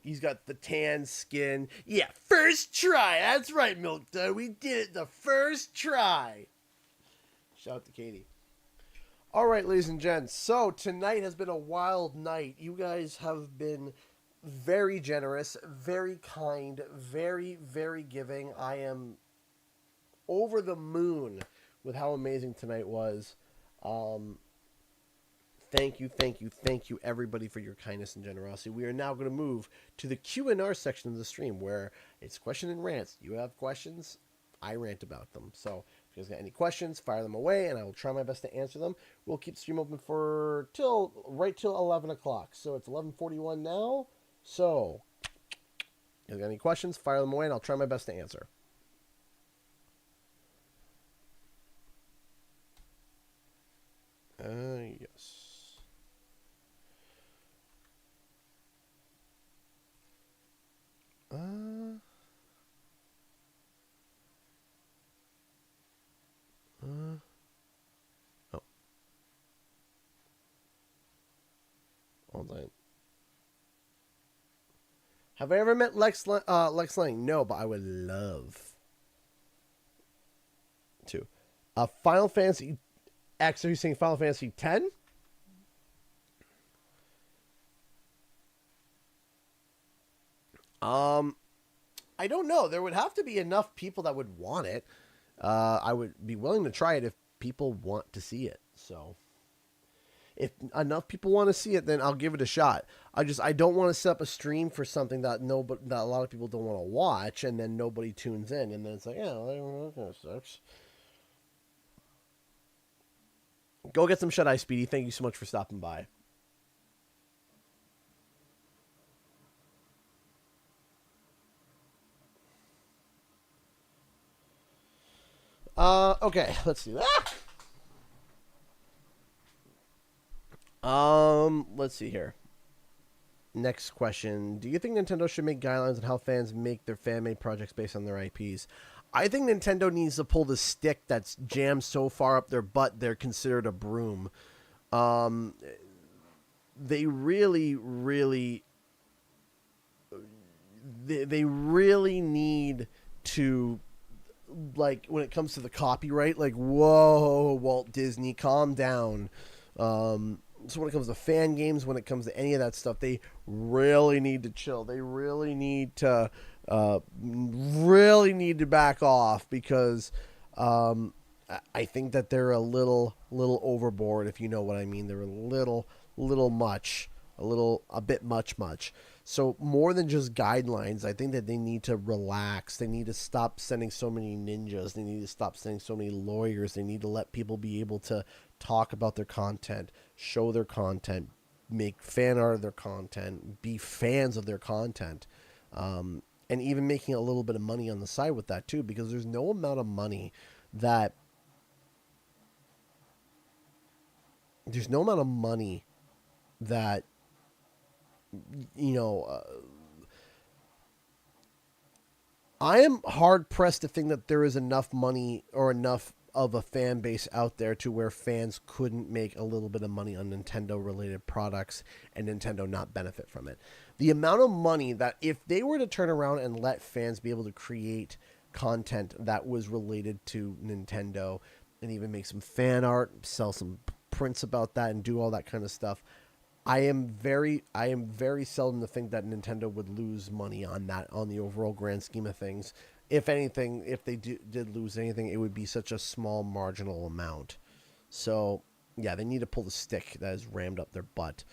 he's got the tan skin. Yeah, first try. That's right, Milk Dud. We did it the first try. Shout out to Katie. All right, ladies and gents. So tonight has been a wild night. You guys have been very generous, very kind, very, very giving. I am over the moon with how amazing tonight was. Thank you, everybody, for your kindness and generosity. We are now going to move to the Q&R section of the stream where it's question and rants. You have questions, I rant about them. So if you guys got any questions, fire them away, and I will try my best to answer them. We'll keep the stream open for right till 11 o'clock. So it's 11:41 now. So if you got any questions, fire them away, and I'll try my best to answer. Yes. Oh. Hold on. Have I ever met Lex Lang? No, but I would love to. Final Fantasy X, are you saying Final Fantasy X? I don't know. There would have to be enough people that would want it. I would be willing to try it if people want to see it. So if enough people want to see it, then I'll give it a shot. I don't want to set up a stream for something that that a lot of people don't want to watch, and then nobody tunes in, and then it's like, yeah, I don't know, that kind of sucks. Go get some shut-eye, Speedy. Thank you so much for stopping by. Okay, let's do that. Let's see here. Next question. Do you think Nintendo should make guidelines on how fans make their fan-made projects based on their IPs? I think Nintendo needs to pull the stick that's jammed so far up their butt they're considered a broom. They really, really... They really need to... Like, when it comes to the copyright, like, whoa, Walt Disney, calm down. So when it comes to fan games, when it comes to any of that stuff, they really need to chill. They really need to back off because I think that they're a little overboard, if you know what I mean. They're a little much, a bit much. So more than just guidelines, I think that they need to relax. They need to stop sending so many ninjas. They need to stop sending so many lawyers. They need to let people be able to talk about their content, show their content, make fan art of their content, be fans of their content, and even making a little bit of money on the side with that too, because there's no amount of money that I am hard pressed to think that there is enough money or enough of a fan base out there to where fans couldn't make a little bit of money on Nintendo related products and Nintendo not benefit from it. The amount of money that if they were to turn around and let fans be able to create content that was related to Nintendo and even make some fan art, sell some prints about that and do all that kind of stuff, I am very seldom to think that Nintendo would lose money on that on the overall grand scheme of things. If anything, if they did lose anything, it would be such a small marginal amount. So, yeah, they need to pull the stick that is rammed up their butt.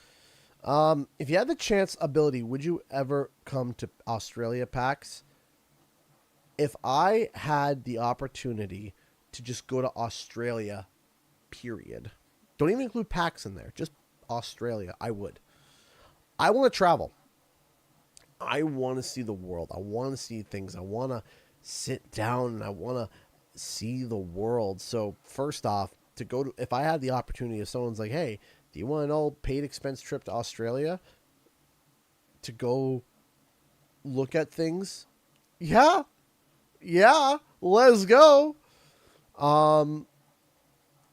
If you had the chance ability, would you ever come to Australia, PAX? If I had the opportunity to just go to Australia, period. Don't even include PAX in there. Just Australia. I would. I want to travel. I want to see the world. I want to see things. I want to sit down and I want to see the world. So first off, to go to, if I had the opportunity, if someone's like, hey, do you want an all paid expense trip to Australia to go look at things? Yeah, let's go.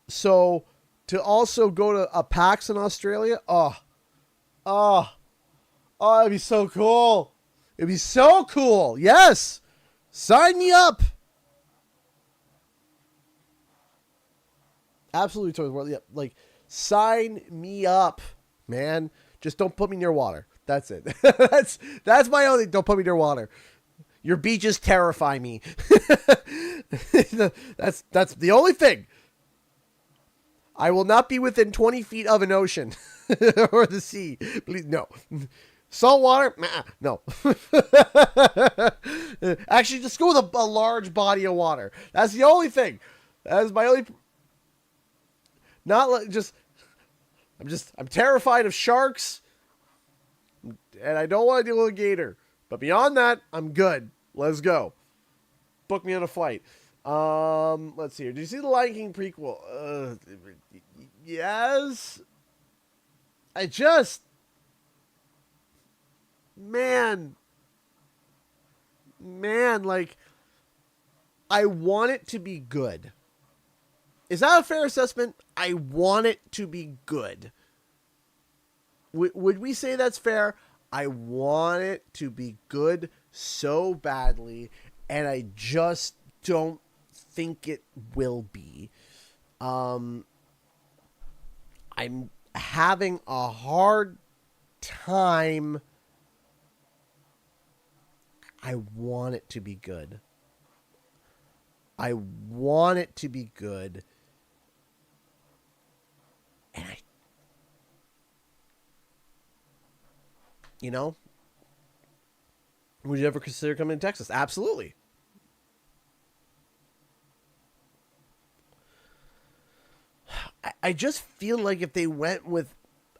So to also go to a PAX in Australia, it'd be so cool. It'd be so cool. Yes, sign me up. Absolutely, towards the world. Yeah, like sign me up, man. Just don't put me near water. That's it. that's my only. Don't put me near water. Your beaches terrify me. That's the only thing. I will not be within 20 feet of an ocean or the sea. Please, no. Salt water? No. Actually, just go with a large body of water. That's the only thing. That's my only. Not like just. I'm terrified of sharks, and I don't want to deal with a gator. But beyond that, I'm good. Let's go. Book me on a flight. Let's see here. Did you see the Lion King prequel? Yes. Man, like, I want it to be good. Is that a fair assessment? I want it to be good. Would we say that's fair? I want it to be good so badly, and I just don't think it will be. I'm having a hard time. I want it to be good. I want it to be good. And would you ever consider coming to Texas? Absolutely. I just feel like if they went with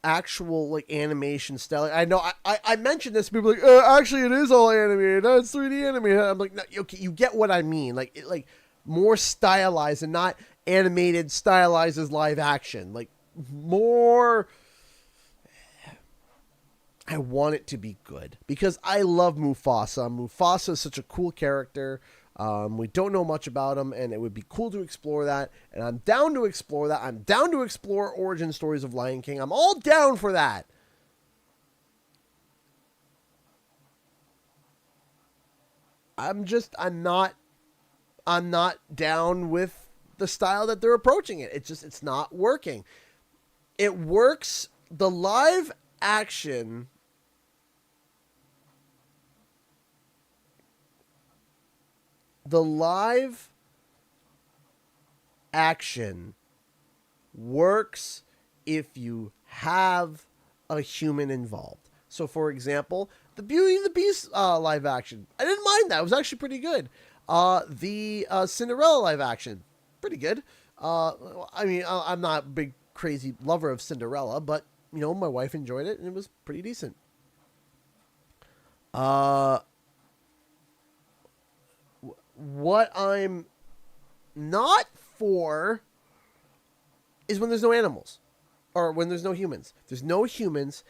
actual like animation style, I know I mentioned this. People are like, actually, it is all animated. No, it's 3D animated. I'm like, no, okay, you get what I mean. Like more stylized and not animated, stylized as live action. Like more. I want it to be good because I love Mufasa. Mufasa is such a cool character. We don't know much about him, and it would be cool to explore that. And I'm down to explore that. I'm down to explore origin stories of Lion King. I'm all down for that. I'm not down with the style that they're approaching it. It's not working. It works. The live action works if you have a human involved. So, for example, the Beauty and the Beast live action, I didn't mind that. It was actually pretty good. The Cinderella live action, pretty good. I mean, I'm not a big crazy lover of Cinderella, but my wife enjoyed it and it was pretty decent. What I'm not for is when there's no animals or when there's no humans. If there's no humans,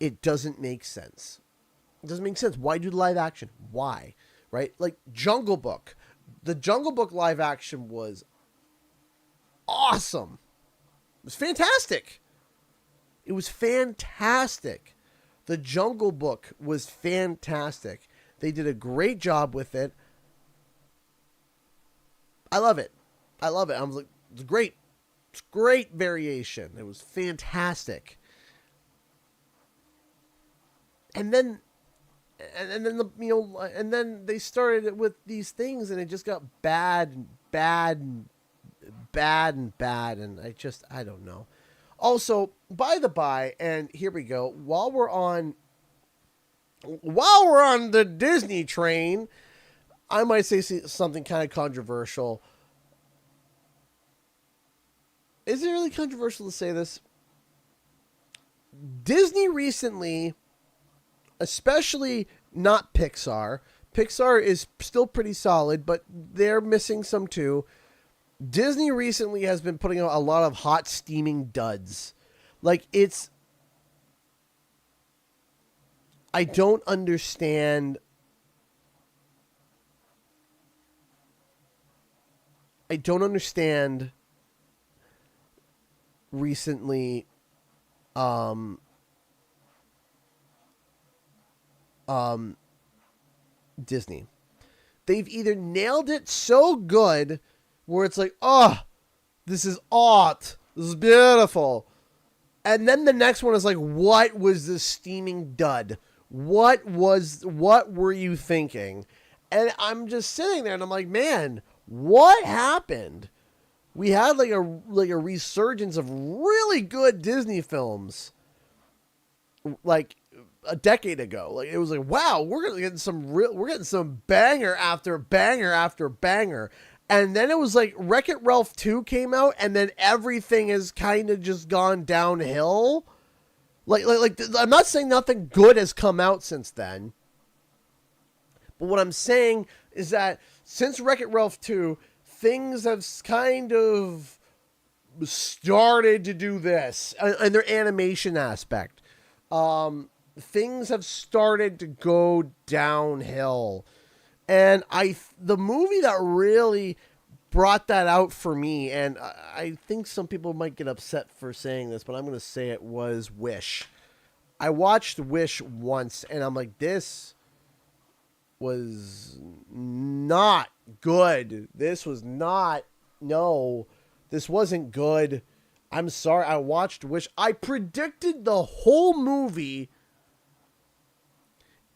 it doesn't make sense. It doesn't make sense. Why do live action? Why? Right? Like Jungle Book. The Jungle Book live action was awesome. It was fantastic. It was fantastic. The Jungle Book was fantastic. They did a great job with it. I love it. I was like, it's great. It's great variation. It was fantastic. And then they started it with these things, and it just got bad, and I don't know. Also, by the by, and here we go. While we're on the Disney train, I might say something kind of controversial. Is it really controversial to say this? Disney recently, especially not Pixar. Pixar is still pretty solid, but they're missing some too. Disney recently has been putting out a lot of hot steaming duds. Like, I don't understand. Recently, Disney. They've either nailed it so good where it's like, oh, this is art. This is beautiful. And then the next one is like, what was this steaming dud? What were you thinking? And I'm just sitting there and I'm like, man, what happened? We had like a resurgence of really good Disney films like a decade ago. Like, it was like, wow, we're getting some banger after banger after banger. And then it was like Wreck-It Ralph 2 came out, and then everything has kind of just gone downhill. Like I'm not saying nothing good has come out since then. But what I'm saying is that since Wreck-It Ralph 2, things have kind of started to do this in their animation aspect. Things have started to go downhill. And the movie that really brought that out for me, and I think some people might get upset for saying this, but I'm going to say it, was Wish. I watched Wish once, and I'm like, this was not good. This wasn't good. I'm sorry. I watched Wish. I predicted the whole movie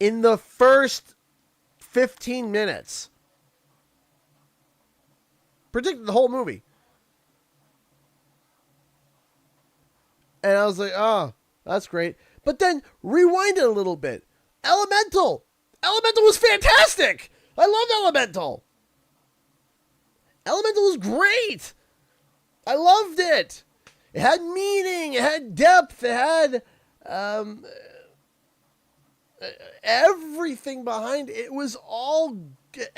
in the first 15 minutes. Predicted the whole movie. And I was like, oh, that's great. But then rewind it a little bit. Elemental was fantastic. I loved Elemental. Elemental was great. I loved it. It had meaning. It had depth. It had everything behind it. It was all...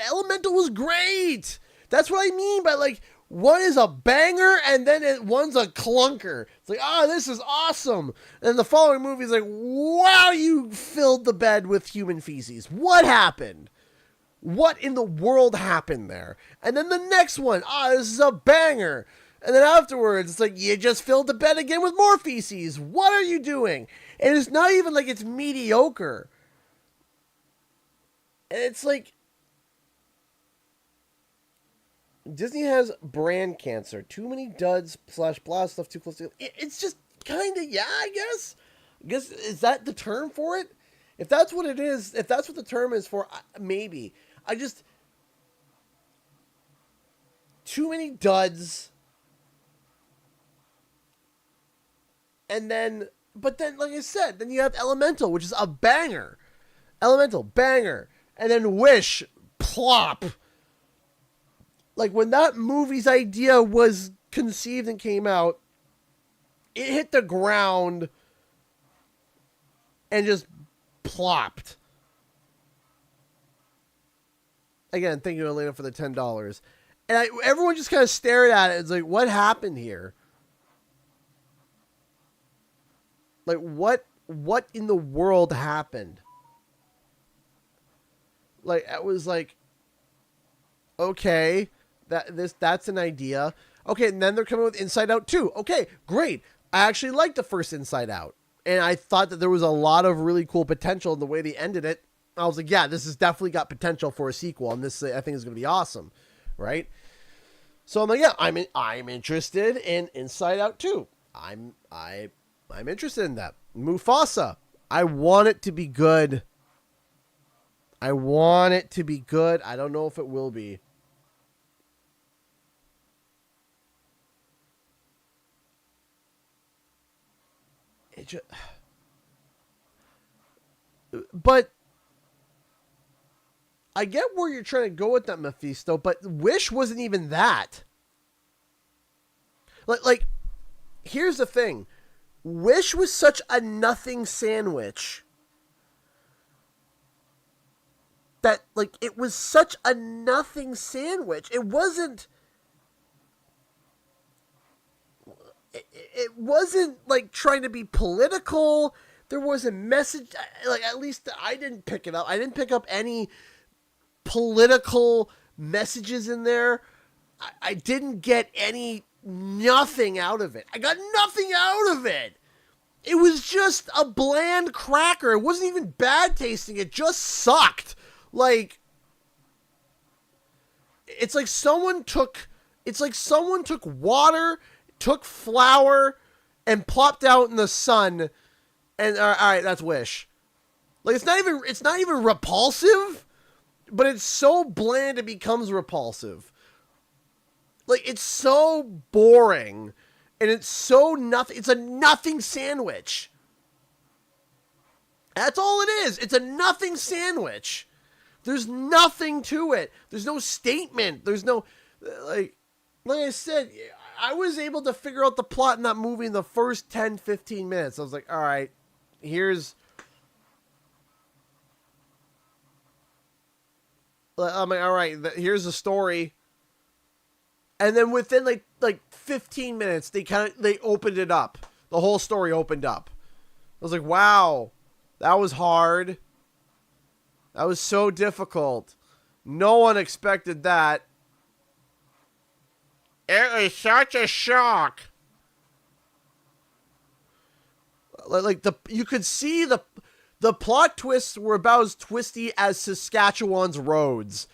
Elemental was great. That's what I mean by, like, one is a banger and then one's a clunker. It's like, oh, this is awesome. And the following movie is like, wow, you filled the bed with human feces. What happened? What in the world happened there? And then the next one, this is a banger. And then afterwards, it's like, you just filled the bed again with more feces. What are you doing? And it's not even like it's mediocre. And it's like, Disney has brand cancer. Too many duds / blah stuff too close to it's just kind of, yeah, I guess. Is that the term for it? If that's what it is, if that's what the term is for, maybe. Too many duds. And then, but then, like I said, then you have Elemental, which is a banger. Elemental, banger. And then Wish, plop. Like, when that movie's idea was conceived and came out, it hit the ground and just plopped. Again, thank you, Elena, for the $10. And everyone just kind of stared at it. It's like, what happened here? Like, what in the world happened? Like, it was like, okay, that's an idea. Okay, and then they're coming with Inside Out 2. Okay, great. I actually liked the first Inside Out. And I thought that there was a lot of really cool potential in the way they ended it. I was like, yeah, this has definitely got potential for a sequel, and this, I think, is going to be awesome, right? So I'm like, yeah, I'm interested in Inside Out 2. I'm interested in that. Mufasa. I want it to be good. I don't know if it will be. But I get where you're trying to go with that, Mephisto, but Wish wasn't even that. Like, here's the thing. Wish was such a nothing sandwich that, like, it was such a nothing sandwich. It wasn't... It wasn't, like, trying to be political. There was a message. Like, at least I didn't pick it up. I didn't pick up any political messages in there. I didn't get nothing out of it. I got nothing out of it. It was just a bland cracker. It wasn't even bad tasting. It just sucked. Like, it's like someone took water, took flour, and plopped out in the sun, and all right, that's Wish. Like, it's not even repulsive, but it's so bland it becomes repulsive. Like, it's so boring, and it's so nothing. It's a nothing sandwich. That's all it is. It's a nothing sandwich. There's nothing to it. There's no statement. There's no, like I said, I was able to figure out the plot in that movie in the first 10, 15 minutes. I was like, all right, here's... I'm like, all right, here's the story. And then within like 15 minutes, they opened it up. The whole story opened up. I was like, wow, that was hard. That was so difficult. No one expected that. It was such a shock. Like you could see the plot twists were about as twisty as Saskatchewan's roads.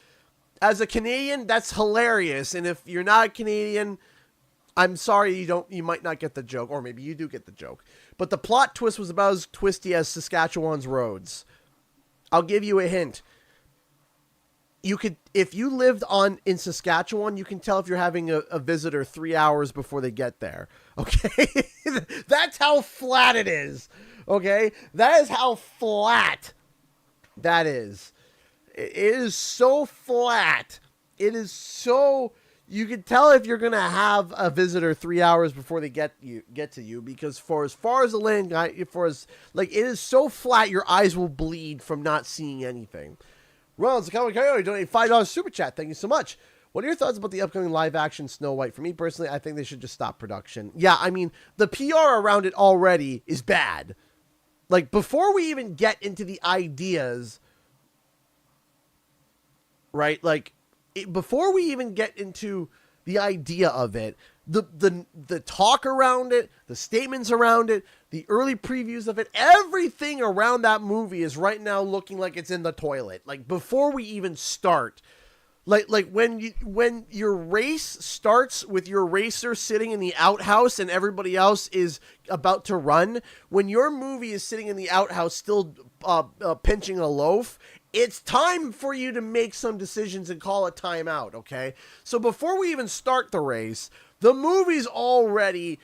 As a Canadian, that's hilarious. And if you're not a Canadian, I'm sorry you might not get the joke, or maybe you do get the joke. But the plot twist was about as twisty as Saskatchewan's roads. I'll give you a hint. If you lived in Saskatchewan, you can tell if you're having a visitor 3 hours before they get there. Okay? That's how flat it is. Okay? That is how flat that is. It is so flat. It is so... You can tell if you're going to have a visitor 3 hours before they get to you, because for as far as the land, it is so flat, your eyes will bleed from not seeing anything. Ronald's the Comic Coyote donated $5 super chat. Thank you so much. What are your thoughts about the upcoming live action Snow White? For me personally, I think they should just stop production. Yeah, I mean, the PR around it already is bad. Like, before we even get into the ideas, right? Like, before we even get into the idea of it, the talk around it, the statements around it, the early previews of it, everything around that movie is right now looking like it's in the toilet. Like, before we even start, like when your race starts with your racer sitting in the outhouse and everybody else is about to run, when your movie is sitting in the outhouse still pinching a loaf, it's time for you to make some decisions and call a timeout, okay? So before we even start the race, the movie's already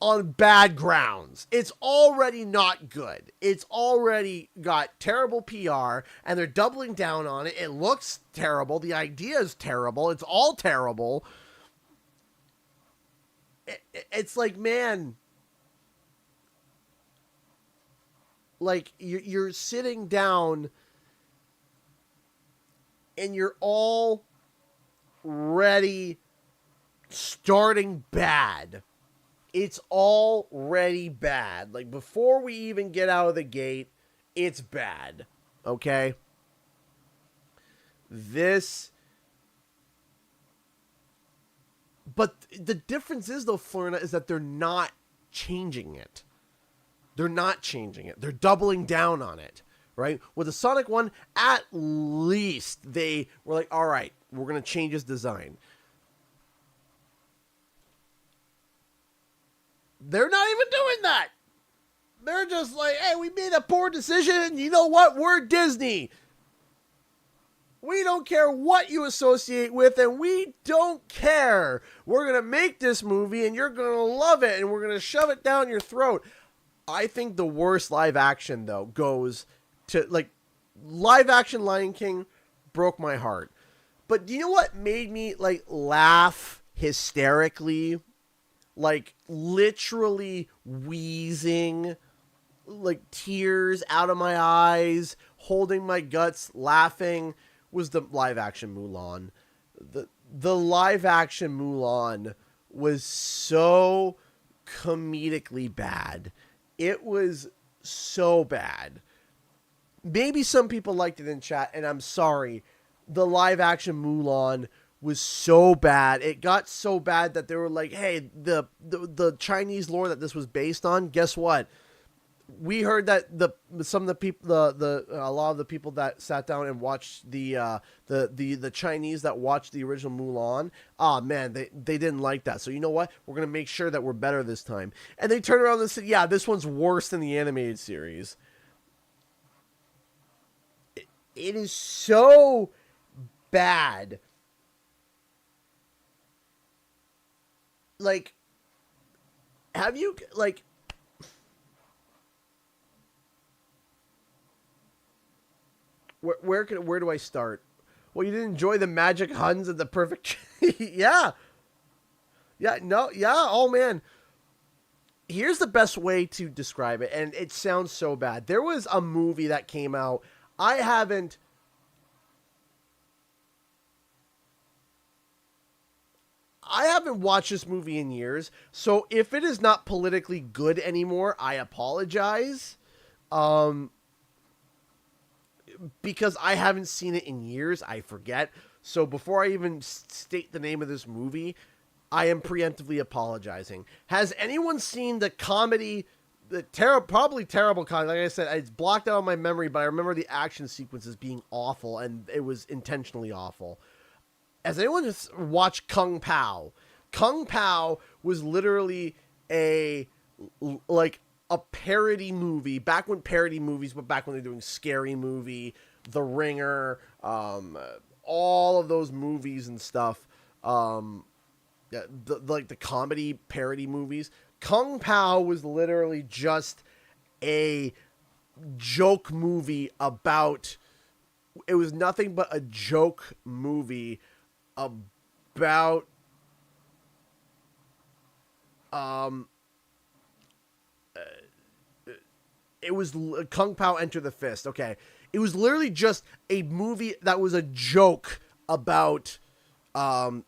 on bad grounds. It's already not good. It's already got terrible PR, and they're doubling down on it. It looks terrible. The idea is terrible. It's all terrible. It's like, man, like you're sitting down and you're already starting bad. It's already bad. Like, before we even get out of the gate, it's bad. Okay? But the difference is, though, Florina, is that they're not changing it. They're not changing it. They're doubling down on it. Right? With the Sonic one, at least they were like, all right, we're going to change his design. They're not even doing that. They're just like, hey, we made a poor decision. You know what? We're Disney. We don't care what you associate with, and we don't care. We're going to make this movie, and you're going to love it, and we're going to shove it down your throat. I think the worst live action though goes to like live action Lion King broke my heart. But do you know what made me like laugh hysterically? Like literally wheezing, like tears out of my eyes, holding my guts, laughing, was the live action Mulan. The live action Mulan was so comedically bad. It was so bad. Maybe some people liked it in chat, and I'm sorry. The live action Mulan was so bad. It got so bad that they were like, hey, the Chinese lore that this was based on, guess what? We heard that some of the people, a lot of the people that sat down and watched the Chinese that watched the original Mulan, man, they didn't like that. So you know what? We're gonna make sure that we're better this time. And they turned around and said, yeah, this one's worse than the animated series. It is so bad. Like, have you like? Where do I start? Well, you didn't enjoy the magic Huns and the perfect... Yeah. Yeah, no, yeah, oh man. Here's the best way to describe it, and it sounds so bad. There was a movie that came out. I haven't watched this movie in years, so if it is not politically good anymore, I apologize. Because I haven't seen it in years, I forget. So before I even state the name of this movie, I am preemptively apologizing. Has anyone seen the comedy, probably terrible comedy? Like I said, it's blocked out of my memory, but I remember the action sequences being awful, and it was intentionally awful. Has anyone just watched Kung Pao? Kung Pao was literally a parody movie back when parody movies, but back when they're doing Scary Movie, The Ringer, all of those movies and stuff, the comedy parody movies. Kung Pao was literally just a joke movie about. It was nothing but a joke movie about. It was Kung Pao Enter the Fist. Okay. It was literally just a movie that was a joke about kung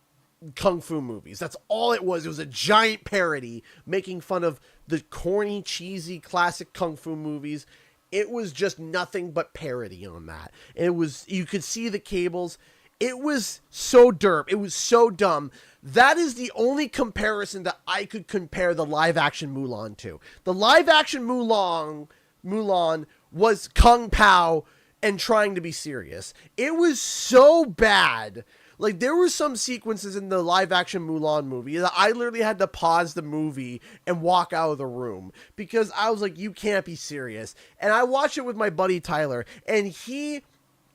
fu movies. That's all it was. It was a giant parody making fun of the corny, cheesy, classic kung fu movies. It was just nothing but parody on that. It was, you could see the cables. It was so derp. It was so dumb. That is the only comparison that I could compare the live action Mulan to. The live action Mulan was Kung Pao and trying to be serious. It was so bad. Like, there were some sequences in the live action Mulan movie that I literally had to pause the movie and walk out of the room because I was like, you can't be serious. And I watched it with my buddy Tyler, and he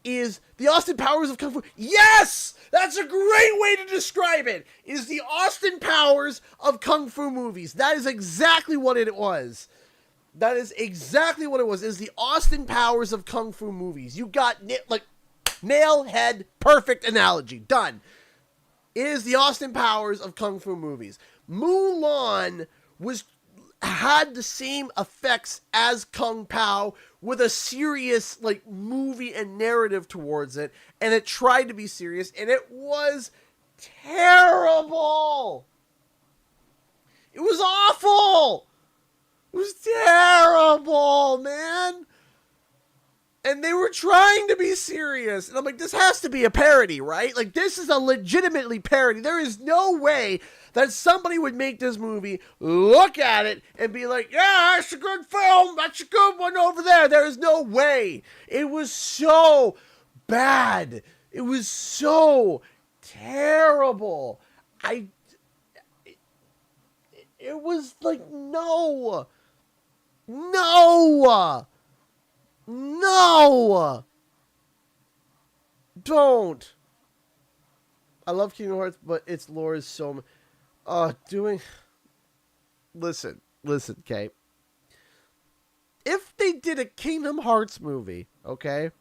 is the Austin Powers of Kung Fu. Yes! That's a great way to describe it. Is the Austin Powers of Kung Fu movies. That is exactly what it was. That is exactly what it was. Is the Austin Powers of Kung Fu movies. You got nail head, perfect analogy. Done. It is the Austin Powers of Kung Fu movies. Mulan had the same effects as Kung Pao with a serious movie and narrative towards it, and it tried to be serious, and it was terrible. It was awful. It was terrible, man. And they were trying to be serious. And I'm like, this has to be a parody, right? Like, this is a legitimately parody. There is no way that somebody would make this movie, look at it, and be like, yeah, that's a good film. That's a good one over there. There is no way. It was so bad. It was so terrible. It was like, no. Don't. I love Kingdom Hearts, but its lore is so... Listen, okay? if they did a Kingdom Hearts movie, okay?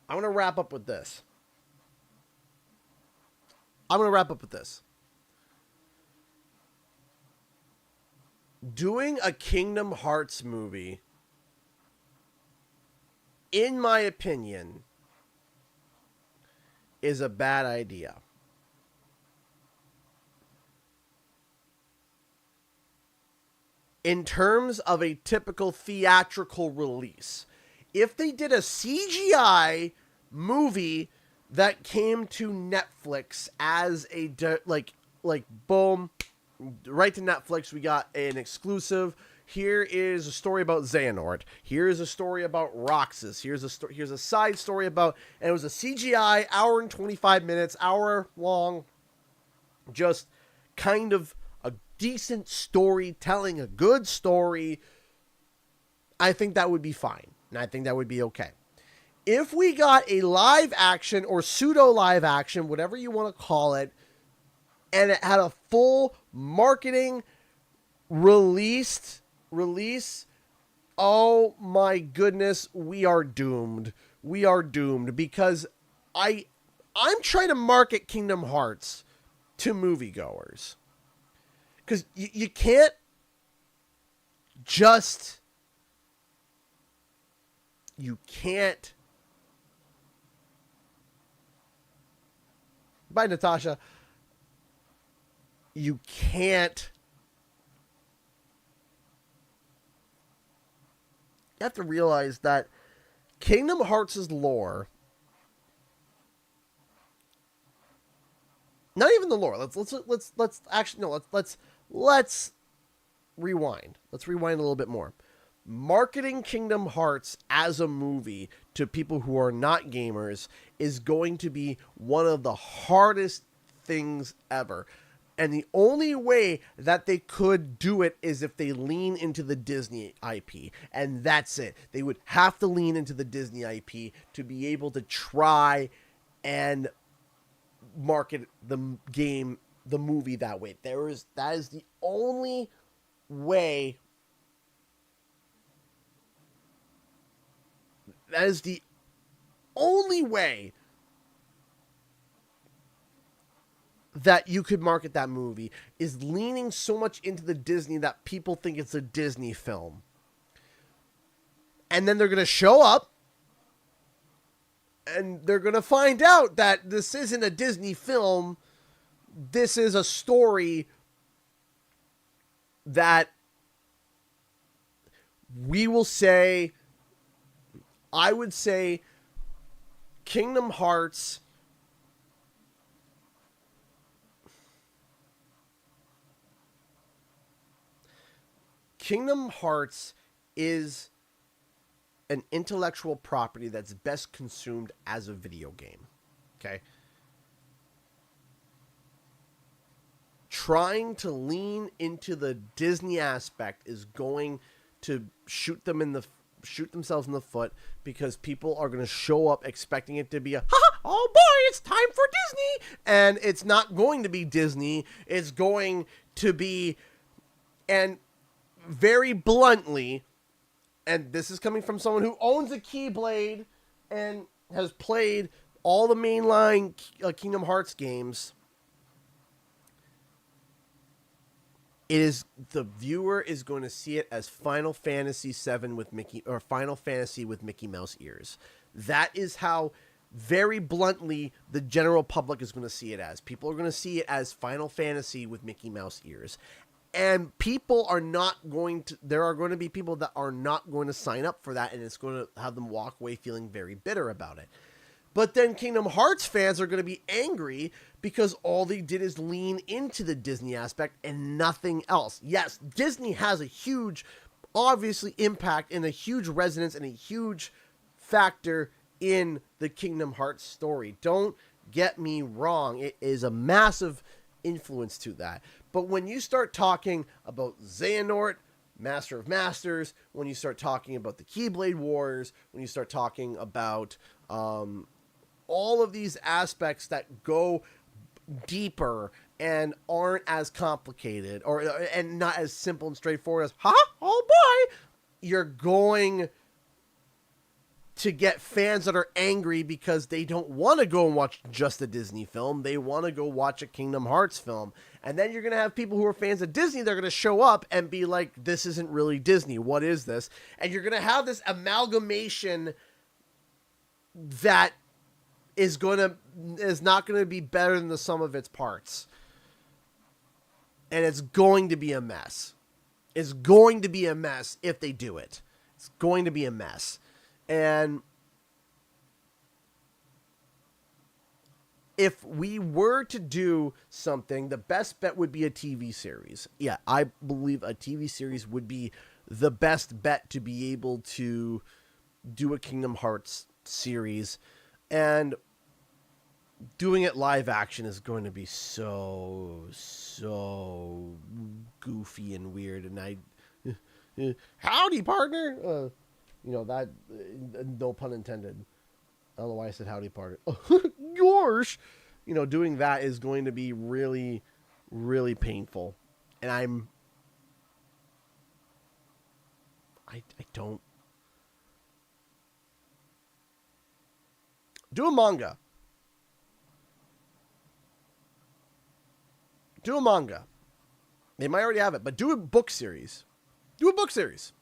I'm going to wrap up with this. Doing a Kingdom Hearts movie, in my opinion, is a bad idea. In terms of a typical theatrical release, if they did a CGI movie that came to Netflix as a boom, right to Netflix, we got an exclusive. Here is a story about Xehanort. Here's a story about Roxas. Here's a side story about, and it was a CGI, hour and 25 minutes, hour long, just kind of a decent story, telling a good story. I think that would be fine, and I think that would be okay. If we got a live action or pseudo live action, whatever you want to call it, and it had a full marketing release, oh my goodness, we are doomed. We are doomed, because I'm trying to market Kingdom Hearts to moviegoers. Because you can't just... You can't... Bye, Natasha. You can't... You have to realize that Kingdom Hearts' lore... Not even the lore. Let's actually no. Let's rewind. Let's rewind a little bit more. Marketing Kingdom Hearts as a movie to people who are not gamers is going to be one of the hardest things ever. And the only way that they could do it is if they lean into the Disney IP. And that's it. They would have to lean into the Disney IP to be able to try and market the game, the movie that way. That is the only way. That is the only way that you could market that movie, is leaning so much into the Disney that people think it's a Disney film. And then they're going to show up and they're going to find out that this isn't a Disney film. This is a story that we will say, I would say Kingdom Hearts is an intellectual property that's best consumed as a video game. Okay? Trying to lean into the Disney aspect is going to shoot themselves in the foot, because people are going to show up expecting it to be oh boy, it's time for Disney, and it's not going to be Disney. It's going to be, and very bluntly, and this is coming from someone who owns a Keyblade and has played all the mainline Kingdom Hearts games, the viewer is going to see it as Final Fantasy VII with Mickey, or Final Fantasy with Mickey Mouse ears. That is how, very bluntly, the general public is going to see it as. People are going to see it as Final Fantasy with Mickey Mouse ears. And people are not going to, there are going to be people that are not going to sign up for that, and it's going to have them walk away feeling very bitter about it. But then Kingdom Hearts fans are going to be angry because all they did is lean into the Disney aspect and nothing else. Yes, Disney has a huge, obviously, impact and a huge resonance and a huge factor in the Kingdom Hearts story. Don't get me wrong. It is a massive influence to that. But when you start talking about Xehanort, Master of Masters, when you start talking about the Keyblade Wars, when you start talking about all of these aspects that go deeper and aren't as complicated and not as simple and straightforward as, huh? Oh boy! You're going to get fans that are angry because they don't want to go and watch just a Disney film. They want to go watch a Kingdom Hearts film. And then you're going to have people who are fans of Disney. They're going to show up and be like, this isn't really Disney. What is this? And you're going to have this amalgamation that is not going to be better than the sum of its parts. And it's going to be a mess. It's going to be a mess if they do it. It's going to be a mess. And if we were to do something, the best bet would be a TV series. Yeah, I believe a TV series would be the best bet to be able to do a Kingdom Hearts series. And doing it live action is going to be so goofy and weird. And howdy, partner. That, no pun intended. I don't know why I said howdy, partner. Gosh. Doing that is going to be really, really painful. And I don't. Do a manga. Do a manga. They might already have it, but do a book series. Do a book series.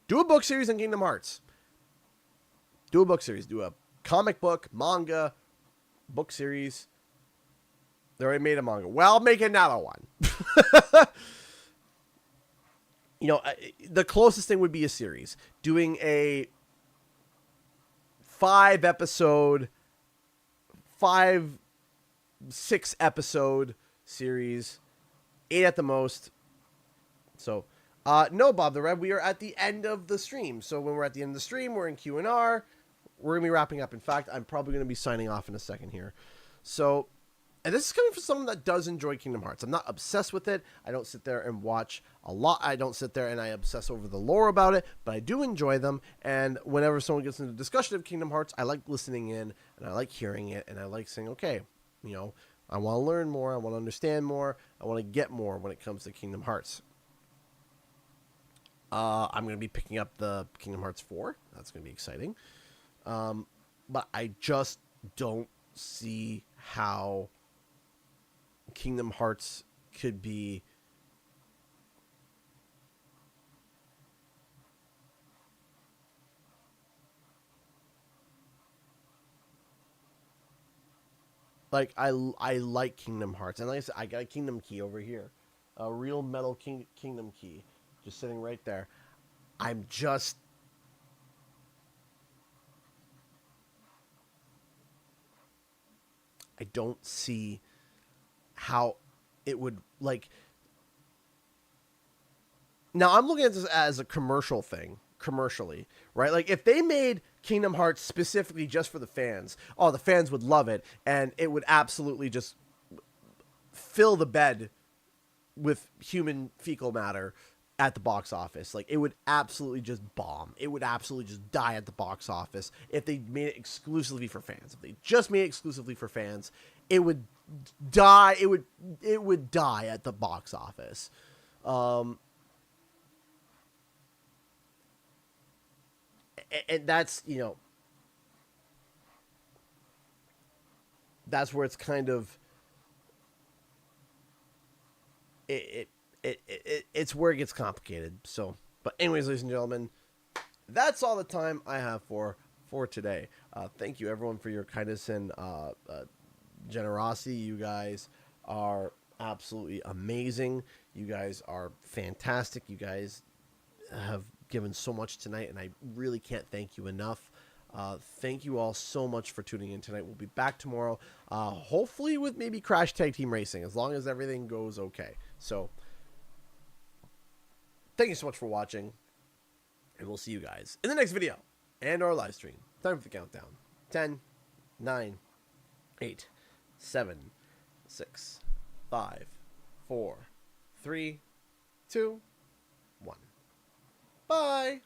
Do a book series in Kingdom Hearts. Do a book series. Do a comic book, manga, book series. They already made a manga. Well, make another one. The closest thing would be a series. Doing a 6 episode series. 8 at the most. So, no, Bob the Red, we are at the end of the stream. So when we're at the end of the stream, we're in Q&R. We're going to be wrapping up. In fact, I'm probably going to be signing off in a second here. So, and this is coming from someone that does enjoy Kingdom Hearts. I'm not obsessed with it. I don't sit there and watch a lot. I don't sit there and I obsess over the lore about it, but I do enjoy them. And whenever someone gets into discussion of Kingdom Hearts, I like listening in and I like hearing it. And I like saying, okay, I want to learn more. I want to understand more. I want to get more when it comes to Kingdom Hearts. I'm going to be picking up the Kingdom Hearts 4. That's going to be exciting. But I just don't see how Kingdom Hearts could be like I like Kingdom Hearts, and like I said, I got a Kingdom Key over here, a real metal Kingdom Key, just sitting right there. I don't see how it would, like, now I'm looking at this as a commercial thing, commercially, right? Like, if they made Kingdom Hearts specifically just for the fans, the fans would love it, and it would absolutely just fill the bed with human fecal matter at the box office. Like, it would absolutely just bomb. It would absolutely just die at the box office if they made it exclusively for fans. If they just made it exclusively for fans, it would die. It would die at the box office. And that's, that's where it's kind of, it's where it gets complicated. So, but anyways, ladies and gentlemen, that's all the time I have for today. Thank you everyone for your kindness and generosity. You guys are absolutely amazing. You guys are fantastic. You guys have given so much tonight, and I really can't thank you enough. Thank you all so much for tuning in tonight. We'll be back tomorrow, hopefully with maybe Crash Tag Team Racing, as long as everything goes okay. So, thank you so much for watching, and we'll see you guys in the next video and our live stream. Time for the countdown. 10, 9, 8, 7, 6, 5, 4, 3, 2, 1. Bye.